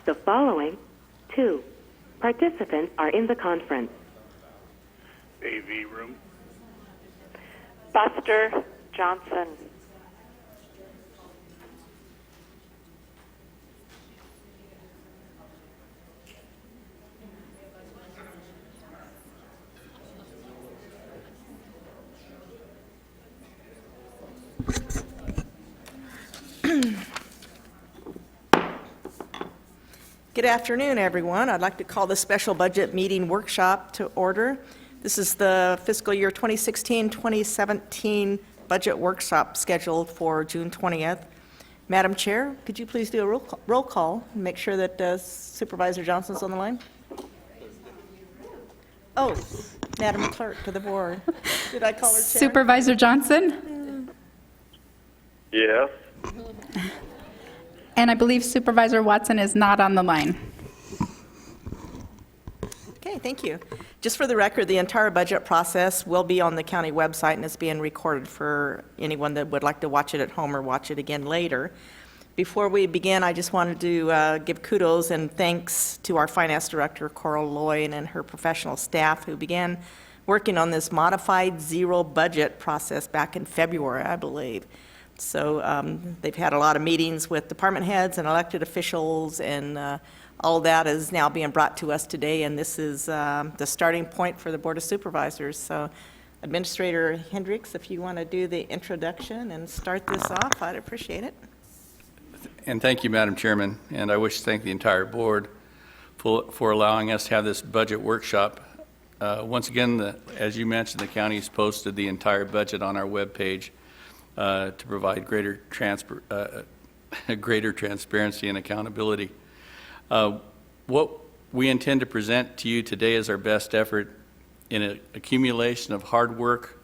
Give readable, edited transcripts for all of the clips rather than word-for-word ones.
The following 2 participants are in the conference. AV room. Buster Johnson. Good afternoon, everyone. I'd like to call the special budget meeting workshop to order. This is the fiscal year 2016-2017 budget workshop scheduled for June 20th. Madam Chair, could you please do a roll call and make sure that Supervisor Johnson's on the line? Oh, Madam Clerk to the board. Did I call her Chair? Supervisor Johnson? Yes. And I believe Supervisor Watson is not on the line. Okay, thank you. Just for the record, the entire budget process will be on the county website, and it's being recorded for anyone that would like to watch it at home or watch it again later. Before we begin, I just wanted to give kudos and thanks to our finance director, Coral Lloyd, and her professional staff who began working on this modified zero budget process back in February, I believe. So they've had a lot of meetings with department heads and elected officials, and all that is now being brought to us today, and this is the starting point for the Board of Supervisors. So Administrator Hendricks, if you want to do the introduction and start this off, I'd appreciate it. And thank you, Madam Chairman, and I wish to thank the entire board for allowing us to have this budget workshop. Once again, as you mentioned, the county has posted the entire budget on our webpage to provide greater transparency and accountability. What we intend to present to you today is our best effort in an accumulation of hard work,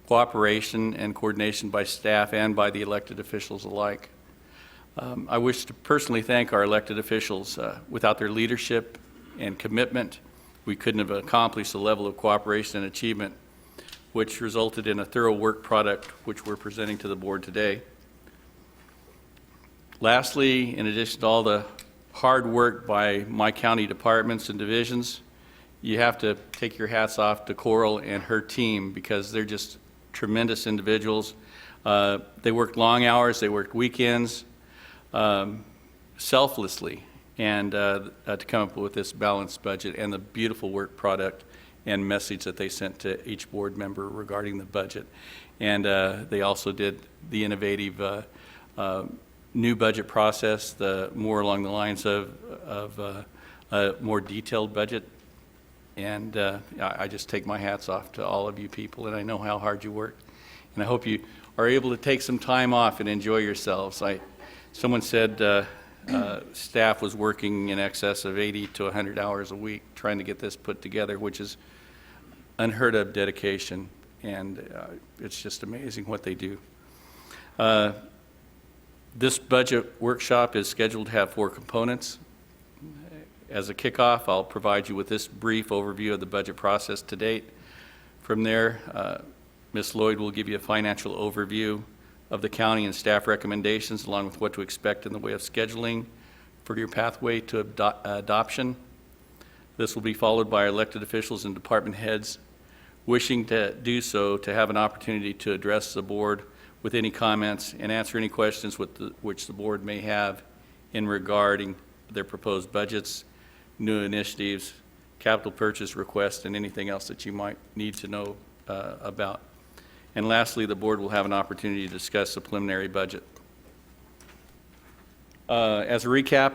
cooperation, and coordination by staff and by the elected officials alike. I wish to personally thank our elected officials. Without their leadership and commitment, we couldn't have accomplished the level of cooperation and achievement which resulted in a thorough work product which we're presenting to the board today. Lastly, in addition to all the hard work by my county departments and divisions, you have to take your hats off to Coral and her team because they're just tremendous individuals. They worked long hours, they worked weekends, selflessly, and to come up with this balanced budget and the beautiful work product and message that they sent to each board member regarding the budget. And they also did the innovative new budget process, the more along the lines of a more detailed budget. And I just take my hats off to all of you people, and I know how hard you work. And I hope you are able to take some time off and enjoy yourselves. Someone said staff was working in excess of 80 to 100 hours a week trying to get this put together, which is unheard of dedication, and it's just amazing what they do. This budget workshop is scheduled to have 4 components. As a kickoff, I'll provide you with this brief overview of the budget process to date. From there, Ms. Lloyd will give you a financial overview of the county and staff recommendations, along with what to expect in the way of scheduling for your pathway to adoption. This will be followed by our elected officials and department heads wishing to do so to have an opportunity to address the board with any comments and answer any questions which the board may have in regarding their proposed budgets, new initiatives, capital purchase requests, and anything else that you might need to know about. And lastly, the board will have an opportunity to discuss the preliminary budget. As a recap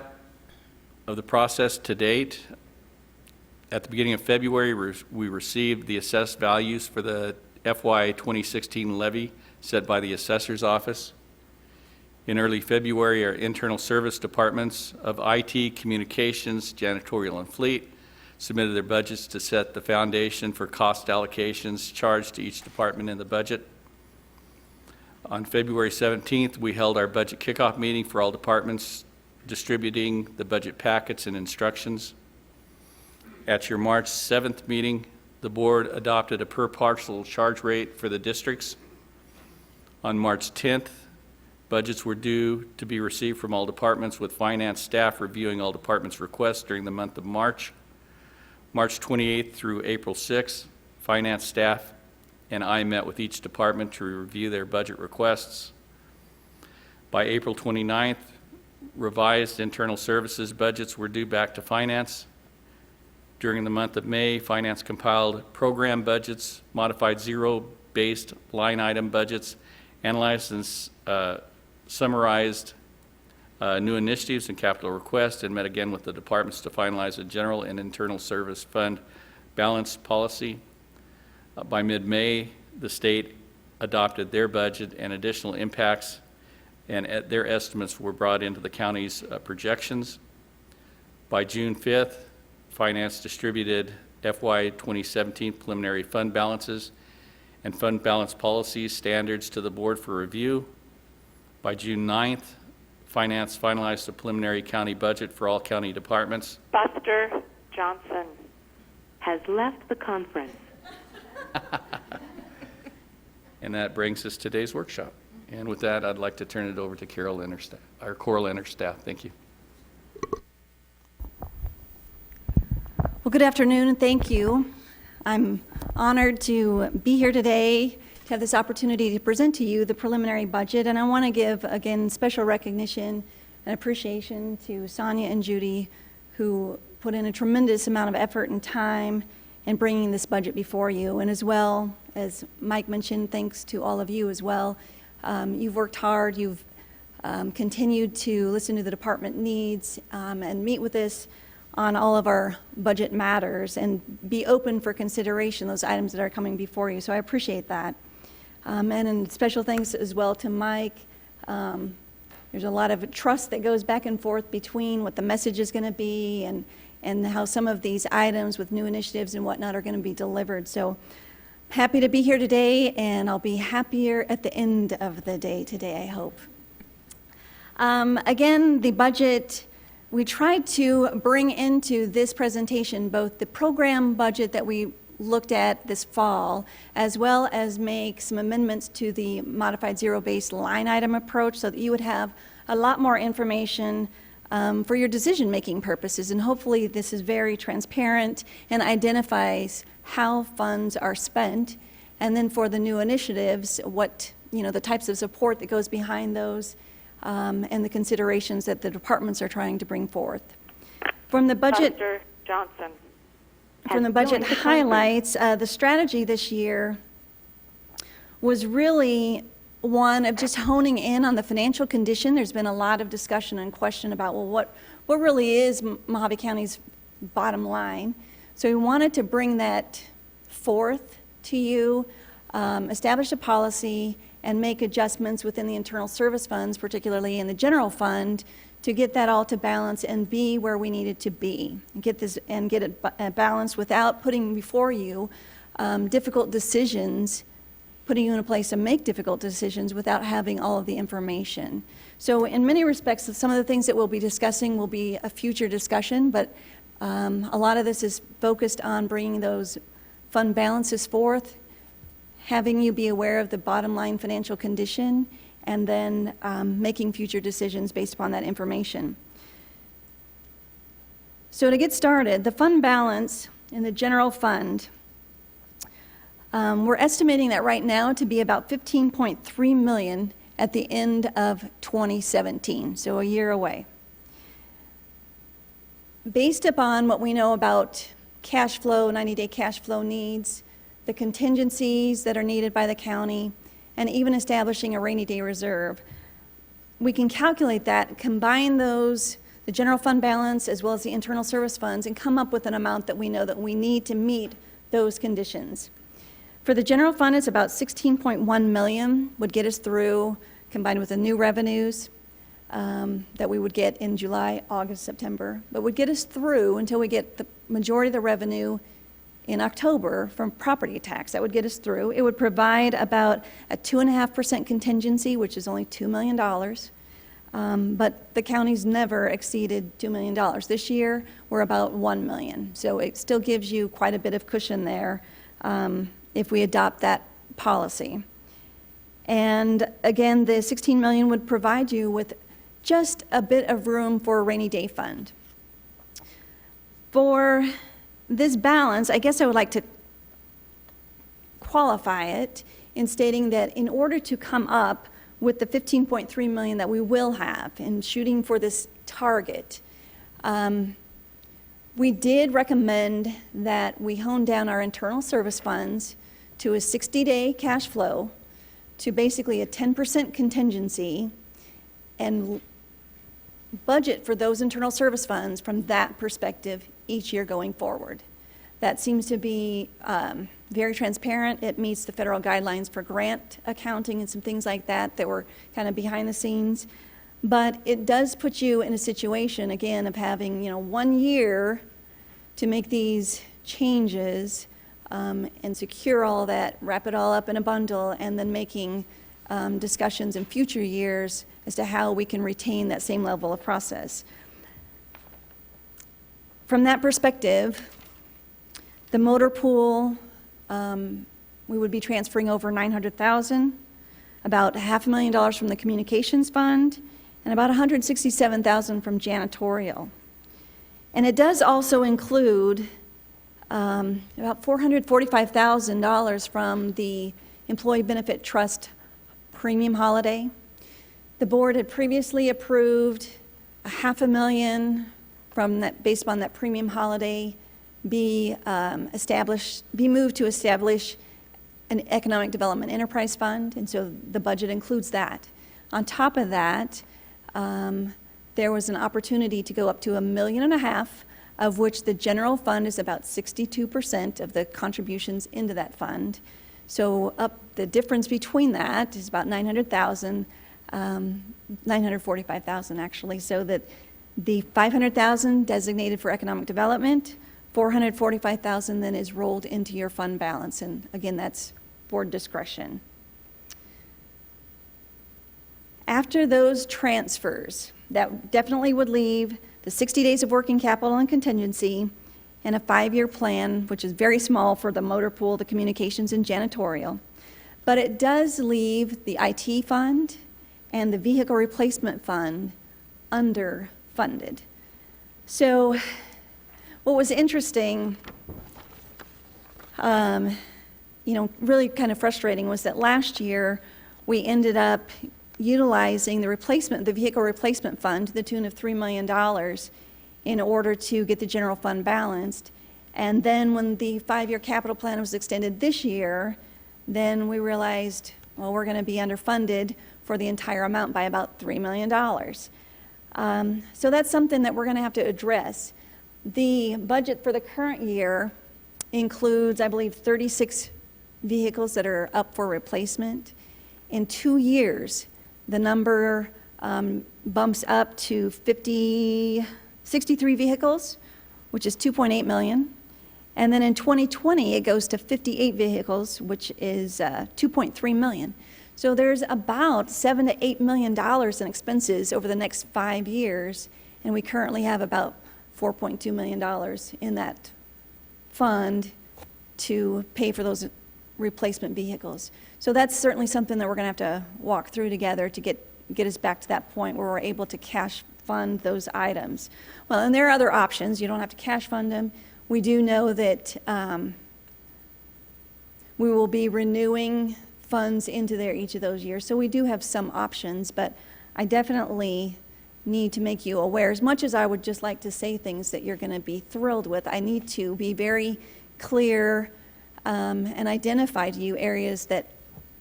of the process to date, at the beginning of February, we received the assessed values for the FY 2016 levy set by the Assessor's Office. In early February, our internal service departments of IT, Communications, Janitorial, and Fleet submitted their budgets to set the foundation for cost allocations charged to each department in the budget. On February 17th, we held our budget kickoff meeting for all departments, distributing the budget packets and instructions. At your March 7th meeting, the board adopted a per parcel charge rate for the districts. On March 10th, Budgets were due to be received from all departments, with finance staff reviewing all departments' requests during the month of March. March 28th through April 6th, finance staff and I met with each department to review their budget requests. By April 29th, revised internal services budgets were due back to finance. During the month of May, finance compiled program budgets, modified zero-based line item budgets, analyzed and summarized new initiatives and capital requests, and met again with the departments to finalize a general and internal service fund balance policy. By mid-May, the state adopted their budget, and additional impacts and their estimates were brought into the county's projections. By June 5th, finance distributed FY 2017 preliminary fund balances and fund balance policies standards to the board for review. By June 9th, finance finalized the preliminary county budget for all county departments. Buster Johnson has left the conference. And that brings us to today's workshop. And with that, I'd like to turn it over to Carol and her staff, our Coral and her staff. Thank you. Well, good afternoon, and thank you. I'm honored to be here today to have this opportunity to present to you the preliminary budget, and I want to give, again, special recognition and appreciation to Sonia and Judy, who put in a tremendous amount of effort and time in bringing this budget before you, and as well, as Mike mentioned, thanks to all of you as well. You've worked hard, you've continued to listen to the department needs and meet with us on all of our budget matters and be open for consideration, those items that are coming before you. So I appreciate that. And special thanks as well to Mike. There's a lot of trust that goes back and forth between what the message is going to be and how some of these items with new initiatives and whatnot are going to be delivered. So happy to be here today, and I'll be happier at the end of the day today, I hope. Again, the budget, we tried to bring into this presentation both the program budget that we looked at this fall, as well as make some amendments to the modified zero-based line item approach so that you would have a lot more information for your decision-making purposes. And hopefully this is very transparent and identifies how funds are spent, and then for the new initiatives, what, the types of support that goes behind those, and the considerations that the departments are trying to bring forth. From the budget, Buster Johnson. from the budget highlights, the strategy this year was really one of just honing in on the financial condition. There's been a lot of discussion and question about, well, what really is Mojave County's bottom line? So we wanted to bring that forth to you, establish a policy, and make adjustments within the internal service funds, particularly in the general fund, to get that all to balance and be where we need it to be. Get it balanced without putting before you difficult decisions, putting you in a place to make difficult decisions without having all of the information. So in many respects, some of the things that we'll be discussing will be a future discussion, but a lot of this is focused on bringing those fund balances forth, having you be aware of the bottom line financial condition, and then making future decisions based upon that information. So to get started, the fund balance in the general fund, we're estimating that right now to be about $15.3 million at the end of 2017, so a year away. Based upon what we know about cash flow, 90-day cash flow needs, the contingencies that are needed by the county, and even establishing a rainy day reserve, we can calculate that, combine those, the general fund balance as well as the internal service funds, and come up with an amount that we know that we need to meet those conditions. For the general fund, it's about $16.1 million would get us through, combined with the new revenues that we would get in July, August, September, but would get us through until we get the majority of the revenue in October from property tax. That would get us through. It would provide about a 2.5% contingency, which is only $2 million, but the county's never exceeded $2 million. This year, we're about $1 million, so it still gives you quite a bit of cushion there if we adopt that policy. And again, the 16 million would provide you with just a bit of room for a rainy day fund. For this balance, I guess I would like to qualify it in stating that in order to come up with the 15.3 million that we will have in shooting for this target, we did recommend that we hone down our internal service funds to a 60-day cash flow, to basically a 10% contingency, and budget for those internal service funds from that perspective each year going forward. That seems to be very transparent. It meets the federal guidelines for grant accounting and some things like that that were kind of behind the scenes. But it does put you in a situation, again, of having 1 year to make these changes and secure all that, wrap it all up in a bundle, and then making discussions in future years as to how we can retain that same level of process. From that perspective, the motor pool, we would be transferring over $900,000, about $500,000 from the communications fund, and about $167,000 from janitorial. And it does also include about $445,000 from the Employee Benefit Trust premium holiday. The board had previously approved $500,000 from that, based on that premium holiday, be moved to establish an economic development enterprise fund, and so the budget includes that. On top of that, there was an opportunity to go up to $1.5 million, of which the general fund is about 62% of the contributions into that fund. So the difference between that is about $900,000, $945,000 actually, so that the $500,000 designated for economic development, $445,000 then is rolled into your fund balance, and again, that's board discretion. After those transfers, that definitely would leave the 60 days of working capital and contingency and a 5-year plan, which is very small for the motor pool, the communications, and janitorial. But it does leave the IT fund and the vehicle replacement fund underfunded. So what was interesting, really kind of frustrating, was that last year we ended up utilizing the vehicle replacement fund to the tune of $3 million in order to get the general fund balanced. And then when the 5-year capital plan was extended this year, then we realized, well, we're going to be underfunded for the entire amount by about $3 million. So that's something that we're going to have to address. The budget for the current year includes, I believe, 36 vehicles that are up for replacement. In 2 years, the number bumps up to 63 vehicles, which is $2.8 million. And then in 2020, it goes to 58 vehicles, which is $2.3 million. So there's about $7 to $8 million in expenses over the next 5 years, and we currently have about $4.2 million in that fund to pay for those replacement vehicles. So that's certainly something that we're going to have to walk through together to get us back to that point where we're able to cash fund those items. Well, and there are other options. You don't have to cash fund them. We do know that we will be renewing funds into there each of those years. So we do have some options, but I definitely need to make you aware. As much as I would just like to say things that you're going to be thrilled with, I need to be very clear and identify to you areas that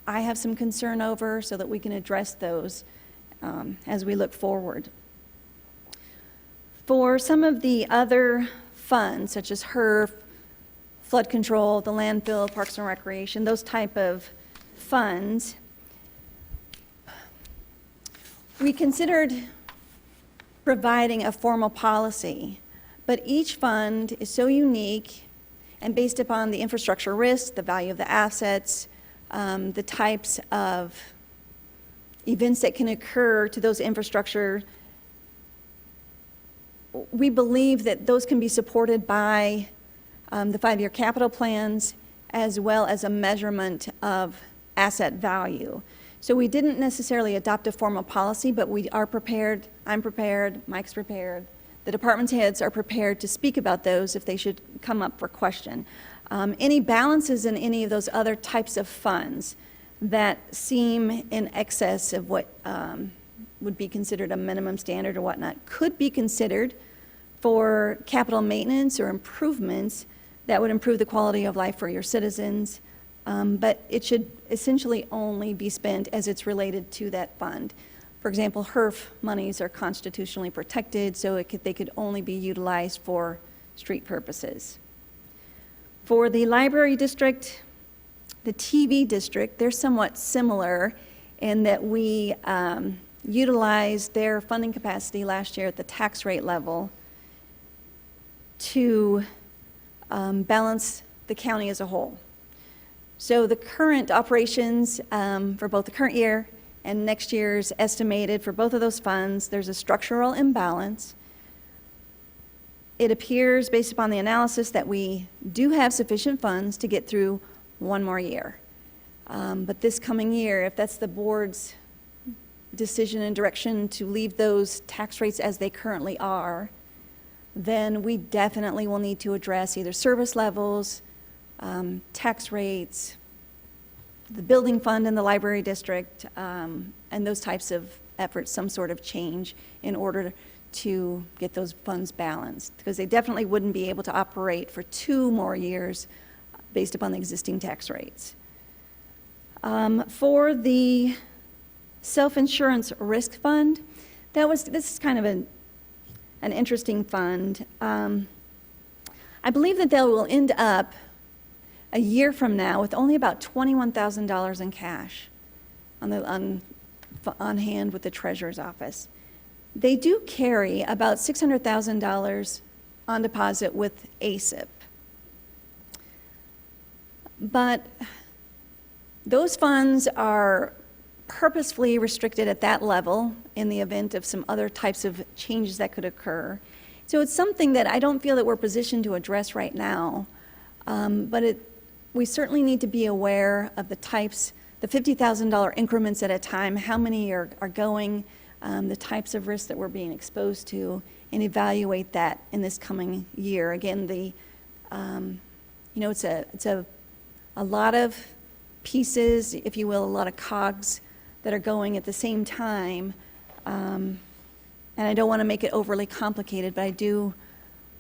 I have some concern over so that we can address those as we look forward. For some of the other funds, such as HERF, flood control, the landfill, parks and recreation, those type of funds, we considered providing a formal policy, but each fund is so unique and based upon the infrastructure risk, the value of the assets, the types of events that can occur to those infrastructure, we believe that those can be supported by the 5-year capital plans as well as a measurement of asset value. So we didn't necessarily adopt a formal policy, but we are prepared, I'm prepared, Mike's prepared, the department's heads are prepared to speak about those if they should come up for question. Any balances in any of those other types of funds that seem in excess of what would be considered a minimum standard or whatnot could be considered for capital maintenance or improvements that would improve the quality of life for your citizens. But it should essentially only be spent as it's related to that fund. For example, HERF monies are constitutionally protected, so they could only be utilized for street purposes. For the library district, the TV district, they're somewhat similar in that we utilized their funding capacity last year at the tax rate level to balance the county as a whole. So the current operations for both the current year and next year's estimated for both of those funds, there's a structural imbalance. It appears, based upon the analysis, that we do have sufficient funds to get through one more year. But this coming year, if that's the board's decision and direction to leave those tax rates as they currently are, then we definitely will need to address either service levels, tax rates, the building fund in the library district, and those types of efforts, some sort of change in order to get those funds balanced, because they definitely wouldn't be able to operate for 2 more years based upon the existing tax rates. For the self-insurance risk fund, this is kind of an interesting fund. I believe that they will end up a year from now with only about $21,000 in cash on hand with the treasurer's office. They do carry about $600,000 on deposit with ASIP. But those funds are purposefully restricted at that level in the event of some other types of changes that could occur. So it's something that I don't feel that we're positioned to address right now, but we certainly need to be aware of the types, the $50,000 increments at a time, how many are going, the types of risks that we're being exposed to, and evaluate that in this coming year. Again, it's a lot of pieces, if you will, a lot of cogs that are going at the same time. And I don't want to make it overly complicated, but I do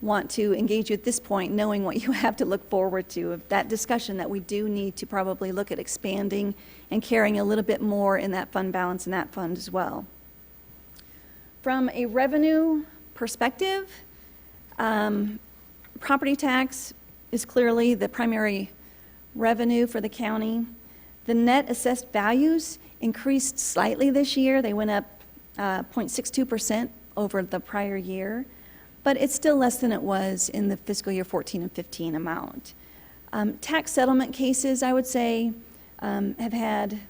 want to engage you at this point, knowing what you have to look forward to, of that discussion that we do need to probably look at expanding and carrying a little bit more in that fund balance in that fund as well. From a revenue perspective, property tax is clearly the primary revenue for the county. The net assessed values increased slightly this year. They went up 0.62% over the prior year, but it's still less than it was in the fiscal year 14 and 15 amount. Tax settlement cases, I would say, have had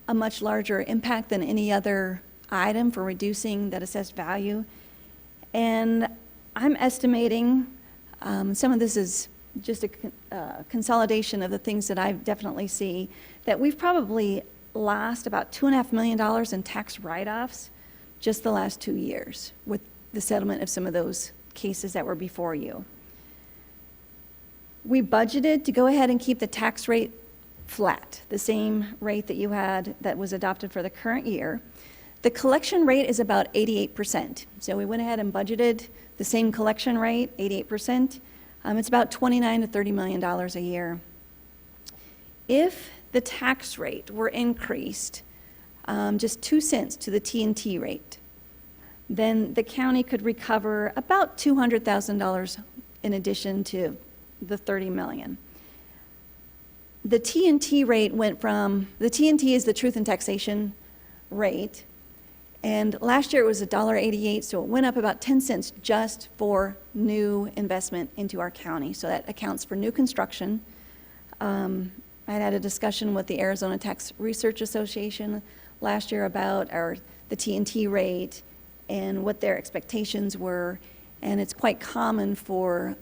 a much larger impact than any other item for reducing that assessed value. And I'm estimating, some of this is just a consolidation of the things that I definitely see, that we've probably lost about $2.5 million in tax write-offs just the last 2 years with the settlement of some of those cases that were before you. We budgeted to go ahead and keep the tax rate flat, the same rate that you had that was adopted for the current year. The collection rate is about 88%. So we went ahead and budgeted the same collection rate, 88%. It's about $29 to $30 million a year. If the tax rate were increased just 2 cents to the T&T rate, then the county could recover about $200,000 in addition to the $30 million. The T&T rate went from, the T&T is the truth in taxation rate, and last year it was $1.88, so it went up about 10 cents just for new investment into our county. So that accounts for new construction. I had a discussion with the Arizona Tax Research Association last year about the T&T rate and what their expectations were, and it's quite common for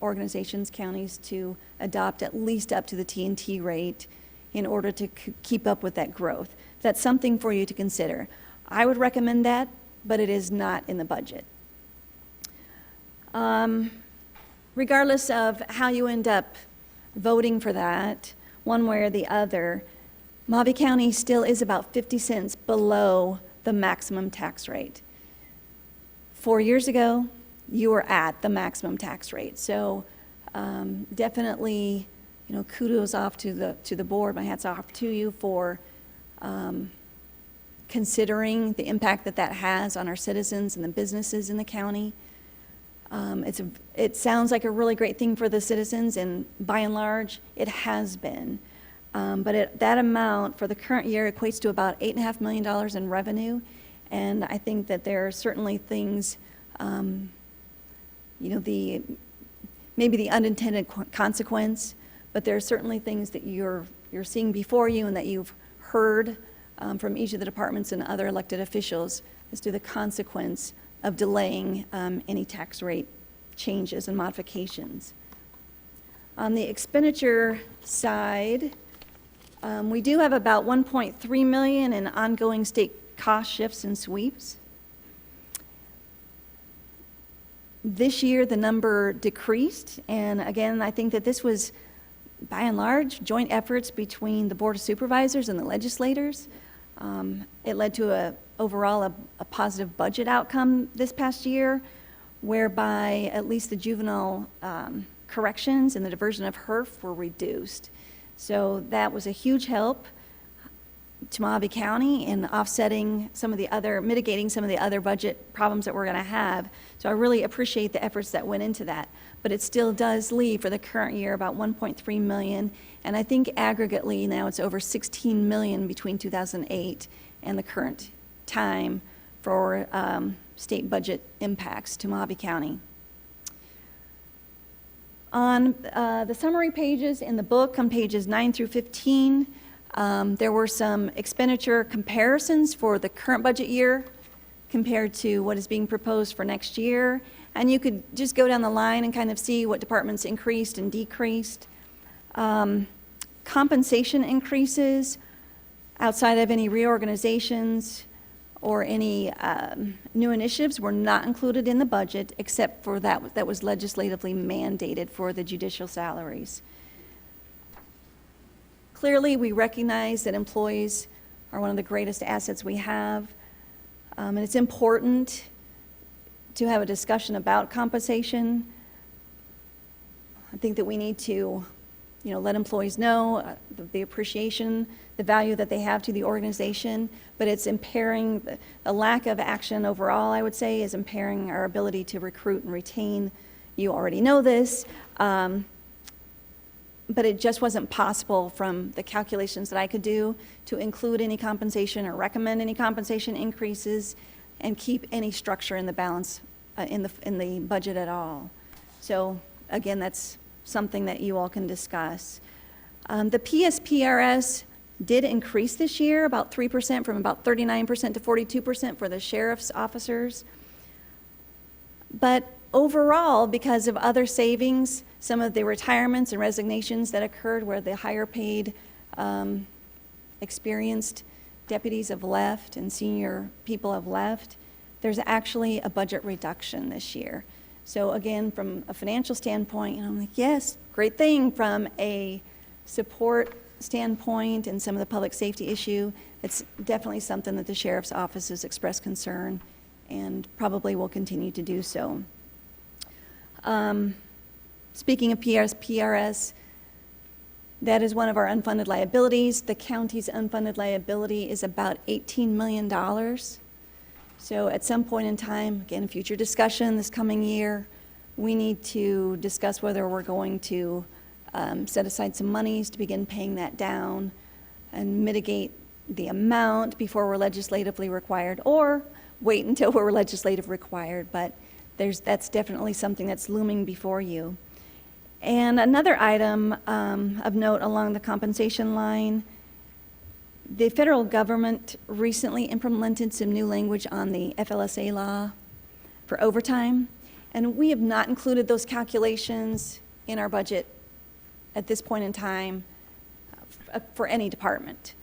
organizations, counties, to adopt at least up to the T&T rate in order to keep up with that growth. That's something for you to consider. I would recommend that, but it is not in the budget. Regardless of how you end up voting for that, one way or the other, Mojave County still is about 50 cents below the maximum tax rate. 4 years ago, you were at the maximum tax rate. So definitely, kudos off to the board. My hat's off to you for considering the impact that has on our citizens and the businesses in the county. It sounds like a really great thing for the citizens, and by and large, it has been. But that amount for the current year equates to about $8.5 million in revenue, and I think that there are certainly things, maybe the unintended consequence, but there are certainly things that you're seeing before you and that you've heard from each of the departments and other elected officials as to the consequence of delaying any tax rate changes and modifications. On the expenditure side, we do have about $1.3 million in ongoing state cost shifts and sweeps. This year, the number decreased, and again, I think that this was, by and large, joint efforts between the Board of Supervisors and the legislators. It led to overall a positive budget outcome this past year, whereby at least the juvenile corrections and the diversion of HERF were reduced. So that was a huge help to Mojave County in mitigating some of the other budget problems that we're going to have. So I really appreciate the efforts that went into that. But it still does leave for the current year about $1.3 million, and I think aggregately now it's over $16 million between 2008 and the current time for state budget impacts to Mojave County. On the summary pages in the book, on pages 9 through 15, there were some expenditure comparisons for the current budget year compared to what is being proposed for next year. And you could just go down the line and kind of see what departments increased and decreased. Compensation increases outside of any reorganizations or any new initiatives were not included in the budget, except for that was legislatively mandated for the judicial salaries. Clearly, we recognize that employees are one of the greatest assets we have, and it's important to have a discussion about compensation. I think that we need to, let employees know the appreciation, the value that they have to the organization, but it's impairing, the lack of action overall, I would say, is impairing our ability to recruit and retain. You already know this, but it just wasn't possible from the calculations that I could do to include any compensation or recommend any compensation increases and keep any structure in the balance in the budget at all. So again, that's something that you all can discuss. The PSPRS did increase this year about 3%, from about 39% to 42% for the sheriff's officers. But overall, because of other savings, some of the retirements and resignations that occurred where the higher paid experienced deputies have left and senior people have left, there's actually a budget reduction this year. So again, from a financial standpoint, I'm like, yes, great thing. From a support standpoint and some of the public safety issue, it's definitely something that the sheriff's office has expressed concern and probably will continue to do so. Speaking of PRS, that is one of our unfunded liabilities. The county's unfunded liability is about $18 million. So at some point in time, again, future discussion this coming year, we need to discuss whether we're going to set aside some monies to begin paying that down and mitigate the amount before we're legislatively required, or wait until we're legislatively required, but that's definitely something that's looming before you. And another item of note along the compensation line, the federal government recently implemented some new language on the FLSA law for overtime, and we have not included those calculations in our budget at this point in time for any department.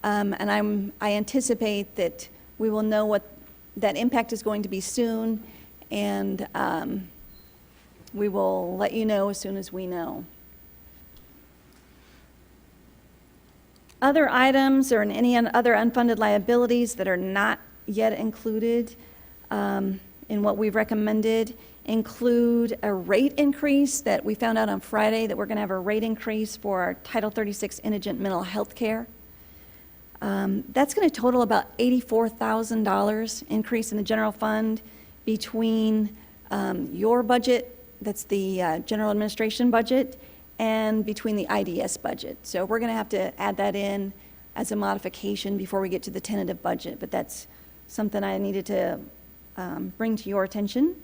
And I anticipate that we will know what that impact is going to be soon, and we will let you know as soon as we know. Other items or any other unfunded liabilities that are not yet included in what we've recommended include a rate increase that we found out on Friday, that we're going to have a rate increase for our Title 36 indigent mental health care. That's going to total about $84,000 increase in the general fund between your budget, that's the general administration budget, and between the IDS budget. So we're going to have to add that in as a modification before we get to the tentative budget, but that's something I needed to bring to your attention.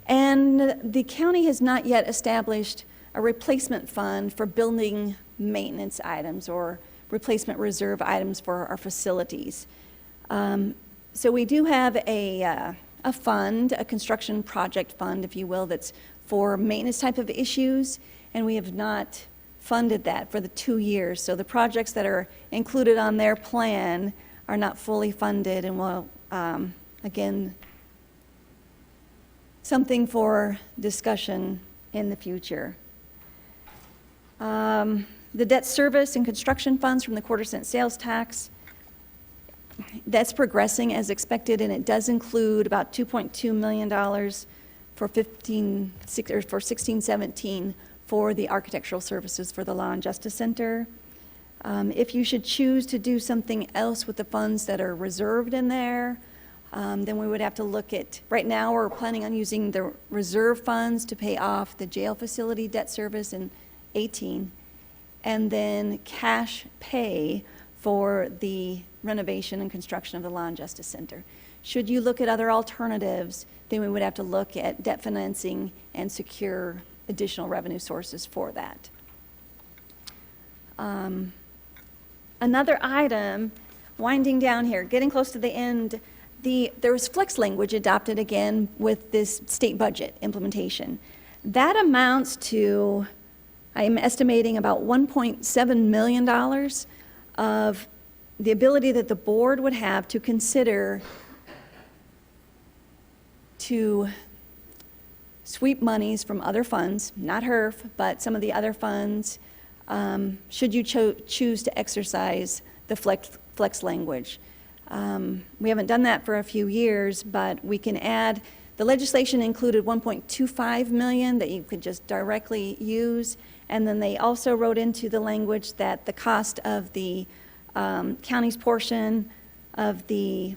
And the county has not yet established a replacement fund for building maintenance items or replacement reserve items for our facilities. So we do have a fund, a construction project fund, if you will, that's for maintenance type of issues, and we have not funded that for the 2 years. So the projects that are included on their plan are not fully funded, and will, again, something for discussion in the future. The debt service and construction funds from the quarter-cent sales tax, that's progressing as expected, and it does include about $2.2 million for 16-17 for the architectural services for the Law and Justice Center. If you should choose to do something else with the funds that are reserved in there, then we would have to look at, right now we're planning on using the reserve funds to pay off the jail facility debt service in 18, and then cash pay for the renovation and construction of the Law and Justice Center. Should you look at other alternatives, then we would have to look at debt financing and secure additional revenue sources for that. Another item, winding down here, getting close to the end, there was flex language adopted again with this state budget implementation. That amounts to, I am estimating about $1.7 million of the ability that the board would have to consider to sweep monies from other funds, not HERF, but some of the other funds, should you choose to exercise the flex language. We haven't done that for a few years, but we can add, the legislation included $1.25 million that you could just directly use, and then they also wrote into the language that the cost of the county's portion of the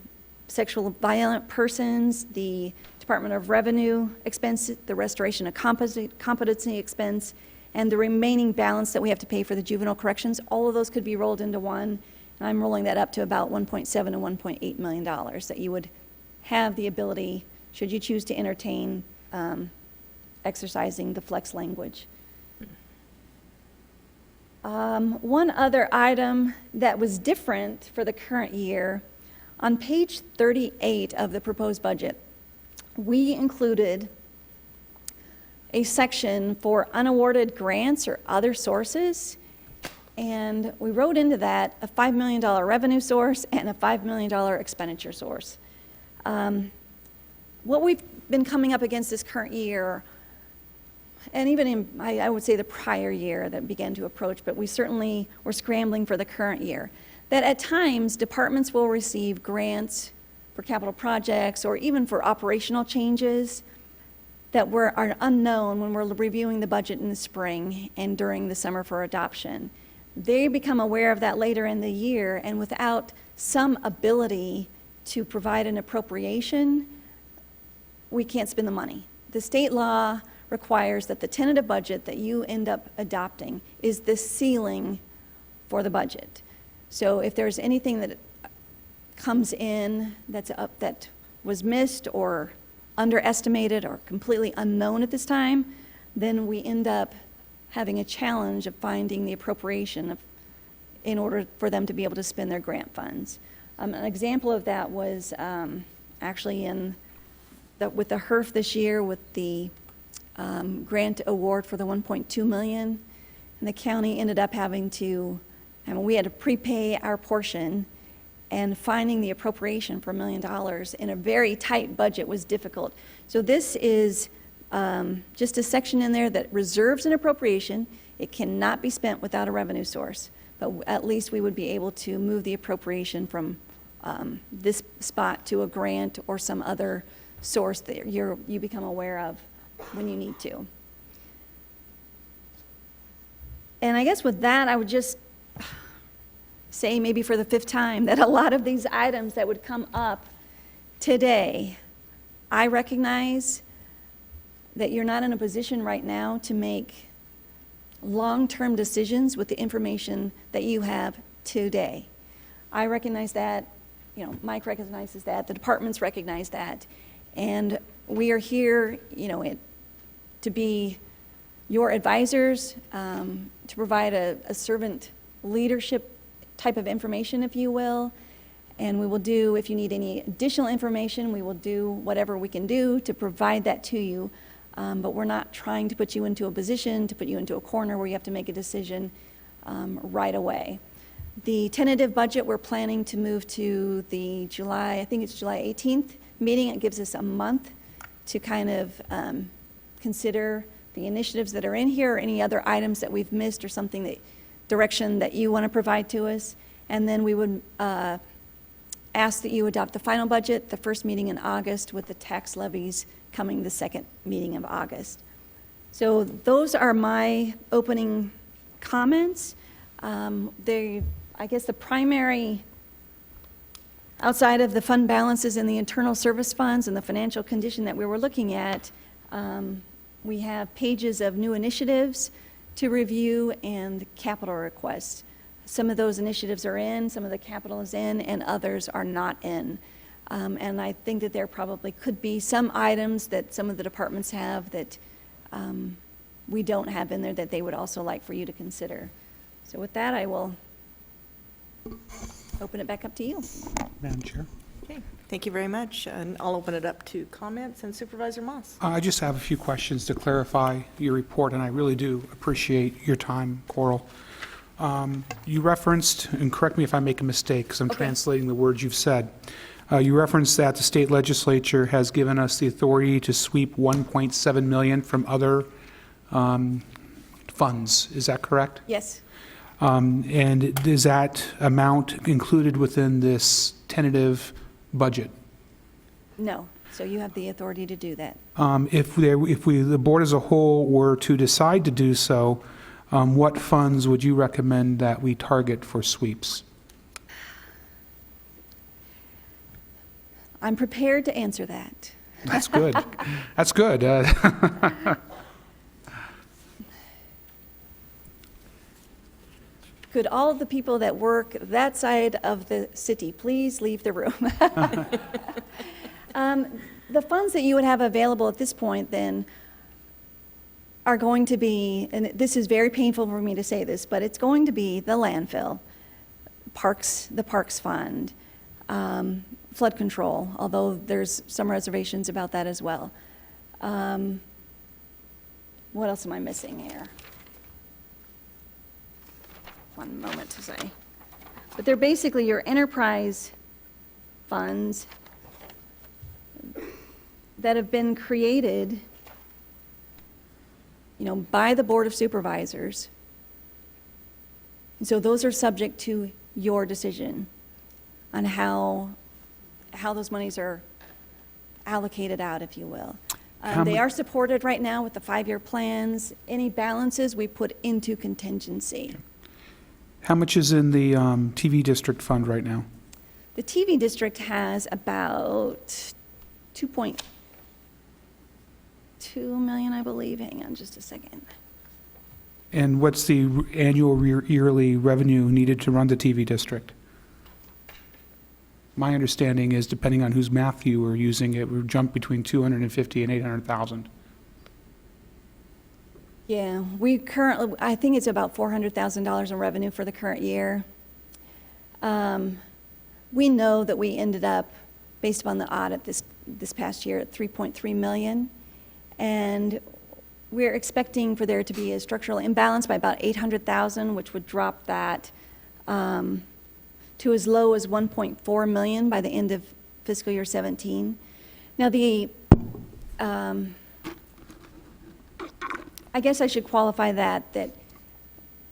sexual violent persons, the Department of Revenue expense, the restoration of competency expense, and the remaining balance that we have to pay for the juvenile corrections, all of those could be rolled into one. And I'm rolling that up to about $1.7 to $1.8 million that you would have the ability, should you choose to entertain exercising the flex language. One other item that was different for the current year, on page 38 of the proposed budget, we included a section for unawarded grants or other sources, and we wrote into that a $5 million revenue source and a $5 million expenditure source. What we've been coming up against this current year, and even in, I would say the prior year that began to approach, but we certainly were scrambling for the current year, that at times departments will receive grants for capital projects or even for operational changes that are unknown when we're reviewing the budget in the spring and during the summer for adoption. They become aware of that later in the year, and without some ability to provide an appropriation, we can't spend the money. The state law requires that the tentative budget that you end up adopting is the ceiling for the budget. So if there's anything that comes in that was missed or underestimated or completely unknown at this time, then we end up having a challenge of finding the appropriation in order for them to be able to spend their grant funds. An example of that was actually with the HERF this year with the grant award for the $1.2 million, and the county ended up having to And we had to prepay our portion, and finding the appropriation for $1 million in a very tight budget was difficult. So this is just a section in there that reserves an appropriation. It cannot be spent without a revenue source, but at least we would be able to move the appropriation from this spot to a grant or some other source that you become aware of when you need to. And I guess with that, I would just say, maybe for the 5th time, that a lot of these items that would come up today, I recognize that you're not in a position right now to make long-term decisions with the information that you have today. I recognize that, Mike recognizes that, the departments recognize that, and we are here, to be your advisors, to provide a servant leadership type of information, if you will, and we will do, if you need any additional information, we will do whatever we can do to provide that to you, but we're not trying to put you into a position, to put you into a corner where you have to make a decision right away. The tentative budget, we're planning to move to the July 18th meeting. It gives us a month to kind of consider the initiatives that are in here, or any other items that we've missed, or direction that you want to provide to us. And then we would ask that you adopt the final budget, the first meeting in August, with the tax levies coming the second meeting of August. So those are my opening comments. I guess the primary, outside of the fund balances and the internal service funds and the financial condition that we were looking at, we have pages of new initiatives to review and capital requests. Some of those initiatives are in, some of the capital is in, and others are not in. And I think that there probably could be some items that some of the departments have that we don't have in there that they would also like for you to consider. So with that, I will open it back up to you. Madam Chair. Okay, thank you very much. And I'll open it up to comments, and Supervisor Moss. I just have a few questions to clarify your report, and I really do appreciate your time, Coral. You referenced, and correct me if I make a mistake, because I'm translating the words you've said. You referenced that the state legislature has given us the authority to sweep $1.7 million from other funds. Is that correct? Yes. And is that amount included within this tentative budget? No. So you have the authority to do that. If the board as a whole were to decide to do so, what funds would you recommend that we target for sweeps? I'm prepared to answer that. That's good. That's good. Could all of the people that work that side of the city please leave the room? The funds that you would have available at this point then are going to be, and this is very painful for me to say this, but it's going to be the landfill, the Parks Fund, flood control, although there's some reservations about that as well. What else am I missing here? One moment to say. But they're basically your enterprise funds that have been created, by the Board of Supervisors. And so those are subject to your decision on how those monies are allocated out, if you will. They are supported right now with the 5-year plans. Any balances we put into contingency. How much is in the TV district fund right now? The TV district has about 2.2 million, I believe. Hang on just a second. And what's the annual yearly revenue needed to run the TV district? My understanding is, depending on whose math you were using, it would jump between 250 and 800,000. Yeah, I think it's about $400,000 in revenue for the current year. We know that we ended up, based upon the audit this past year, at 3.3 million. And we're expecting for there to be a structural imbalance by about 800,000, which would drop that to as low as 1.4 million by the end of fiscal year 17. Now, I guess I should qualify that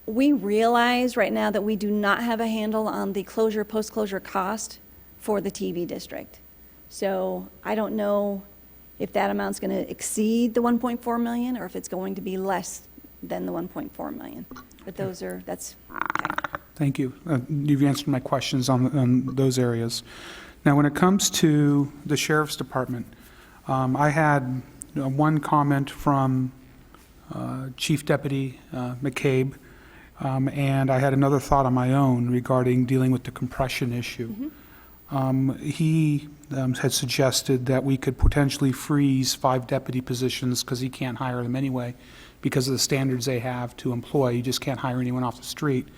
we realize right now that we do not have a handle on the closure, post-closure cost for the TV district. So I don't know if that amount's going to exceed the 1.4 million or if it's going to be less than the 1.4 million. But that's, okay. Thank you. You've answered my questions on those areas. Now, when it comes to the Sheriff's Department, I had one comment from Chief Deputy McCabe, and I had another thought on my own regarding dealing with the compression issue. He had suggested that we could potentially freeze 5 deputy positions because he can't hire them anyway because of the standards they have to employ. You just can't hire anyone off the street.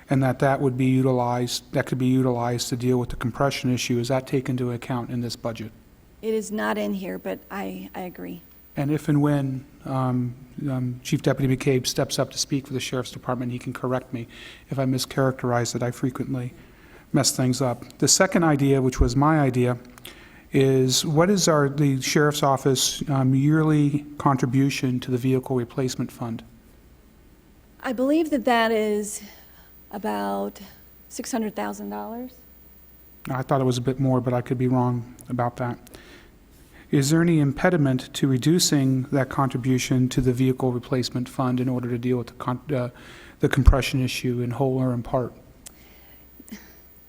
And that would be utilized, that could be utilized to deal with the compression issue. Is that taken into account in this budget? It is not in here, but I agree. And if and when Chief Deputy McCabe steps up to speak for the Sheriff's Department, he can correct me if I mischaracterize it. I frequently mess things up. The second idea, which was my idea, is what is the Sheriff's Office yearly contribution to the Vehicle Replacement Fund? I believe that is about $600,000. I thought it was a bit more, but I could be wrong about that. Is there any impediment to reducing that contribution to the Vehicle Replacement Fund in order to deal with the compression issue in whole or in part?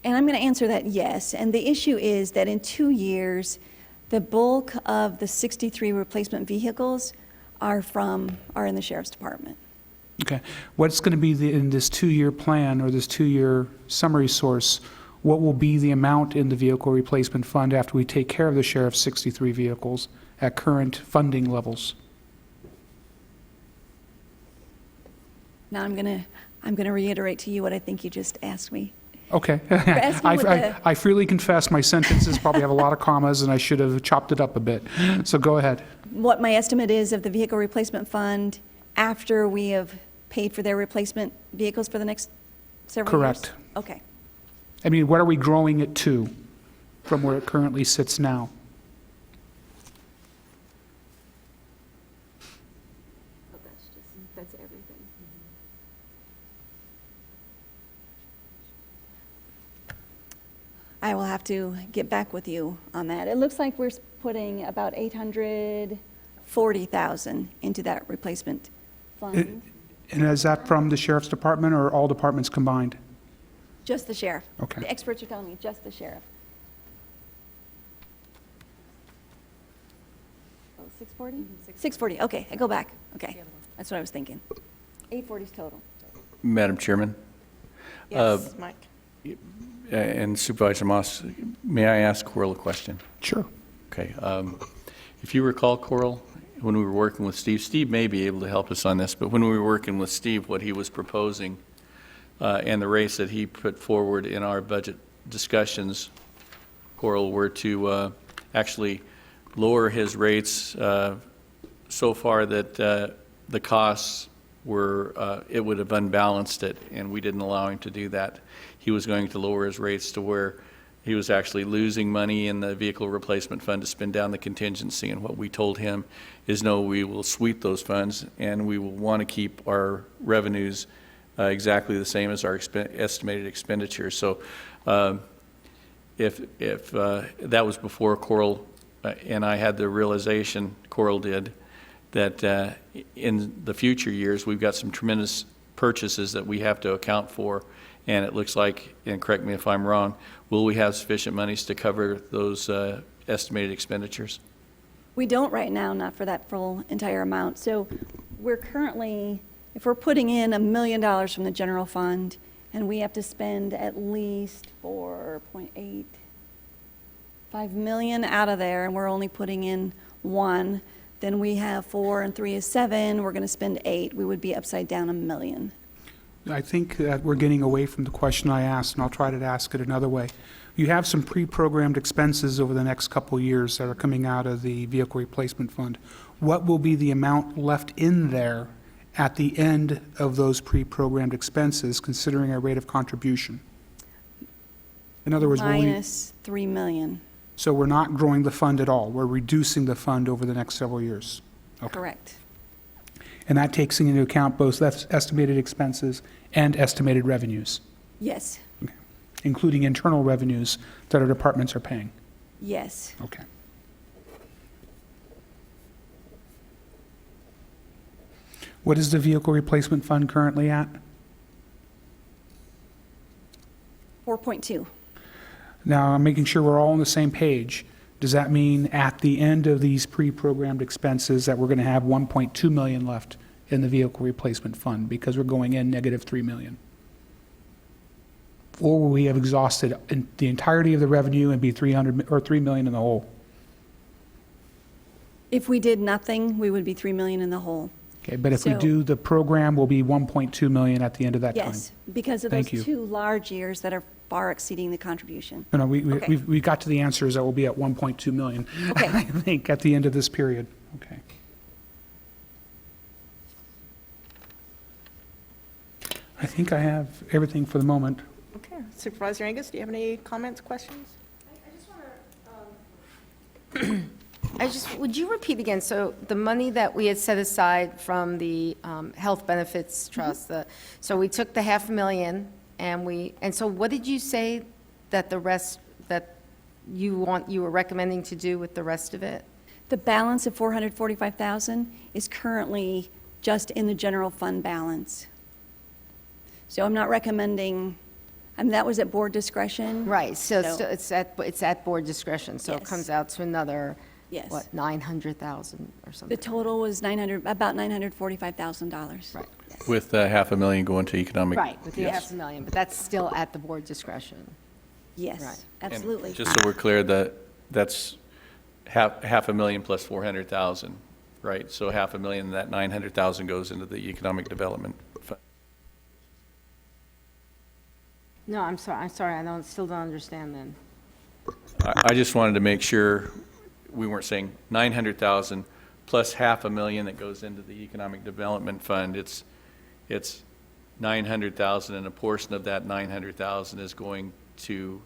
And I'm going to answer that yes. And the issue is that in 2 years, the bulk of the 63 replacement vehicles are in the Sheriff's Department. Okay. What's going to be in this 2-year plan or this 2-year summary source, what will be the amount in the Vehicle Replacement Fund after we take care of the Sheriff's 63 vehicles at current funding levels? Now I'm going to reiterate to you what I think you just asked me. Okay. asking what the- I freely confess my sentences probably have a lot of commas and I should have chopped it up a bit. So go ahead. What my estimate is of the Vehicle Replacement Fund after we have paid for their replacement vehicles for the next several years? Correct. Okay. I mean, what are we growing it to from where it currently sits now? That's everything. I will have to get back with you on that. It looks like we're putting about $840,000 into that replacement fund. And is that from the Sheriff's Department or all departments combined? Just the sheriff. Okay. The experts are telling me just the sheriff. Oh, 640? 640, okay, I go back. Okay, that's what I was thinking. 840 is total. Madam Chairman, Yes, Mike? and Supervisor Moss, may I ask Coral a question? Sure. Okay. If you recall, Coral, when we were working with Steve may be able to help us on this, but when we were working with Steve, what he was proposing and the rates that he put forward in our budget discussions, Coral, were to actually lower his rates so far that the costs were, it would have unbalanced it, and we didn't allow him to do that. He was going to lower his rates to where he was actually losing money in the Vehicle Replacement Fund to spend down the contingency, and what we told him is, no, we will sweep those funds, and we will want to keep our revenues exactly the same as our estimated expenditures. So if that was before Coral and I had the realization, Coral did, that in the future years we've got some tremendous purchases that we have to account for, and it looks like, and correct me if I'm wrong, will we have sufficient monies to cover those estimated expenditures? We don't right now, not for that full entire amount. So we're currently, if we're putting in $1 million from the general fund, and we have to spend at least $4.85 million out of there, and we're only putting in 1, then we have 4 and 3 is 7, we're going to spend 8, we would be upside down $1 million. I think that we're getting away from the question I asked, and I'll try to ask it another way. You have some pre-programmed expenses over the next couple of years that are coming out of the Vehicle Replacement Fund. What will be the amount left in there at the end of those pre-programmed expenses, considering our rate of contribution? In other words, will we, Minus 3 million, so we're not growing the fund at all, we're reducing the fund over the next several years? Okay. correct. And that takes into account both estimated expenses and estimated revenues, Yes, including internal revenues that our departments are paying? yes. Okay. What is the vehicle replacement fund currently at? 4.2. Now, I'm making sure we're all on the same page. Does that mean at the end of these pre-programmed expenses that we're going to have 1.2 million left in the vehicle replacement fund because we're going in negative 3 million? Or will we have exhausted the entirety of the revenue and be 300 or 3 million in the hole? If we did nothing, we would be 3 million in the hole. Okay, but if we So- do the program, we'll be 1.2 million at the end of that time? Yes, because of those Thank you. 2 large years that are far exceeding the contribution. No, we Okay. we got to the answers that will be at 1.2 million, Okay. I think, at the end of this period. Okay. I think I have everything for the moment. Okay. Supervisor Angus, do you have any comments, questions? Would you repeat again, so the money that we had set aside from the health benefits trust, so we took the 500,000 and so what did you say that the rest, that you were recommending to do with the rest of it? The balance of 445,000 is currently just in the general fund balance. So I'm not recommending, that was at board discretion. Right, so So- it's at board discretion, so it Yes. comes out to another, Yes. what, 900,000 or The something? total was about $945,000. Right, With 500,000 going to economic. right, with the Yes. 500,000, but that's still at the board discretion. Yes, Right. And absolutely. just so we're clear, that's 500,000 plus 400,000, right? So 500,000, that 900,000 goes into the economic development fund. No, I'm sorry, I still don't understand then. I just wanted to make sure we weren't saying 900,000 plus 500,000 that goes into the economic development fund. It's 900,000, and a portion of that 900,000 is going to,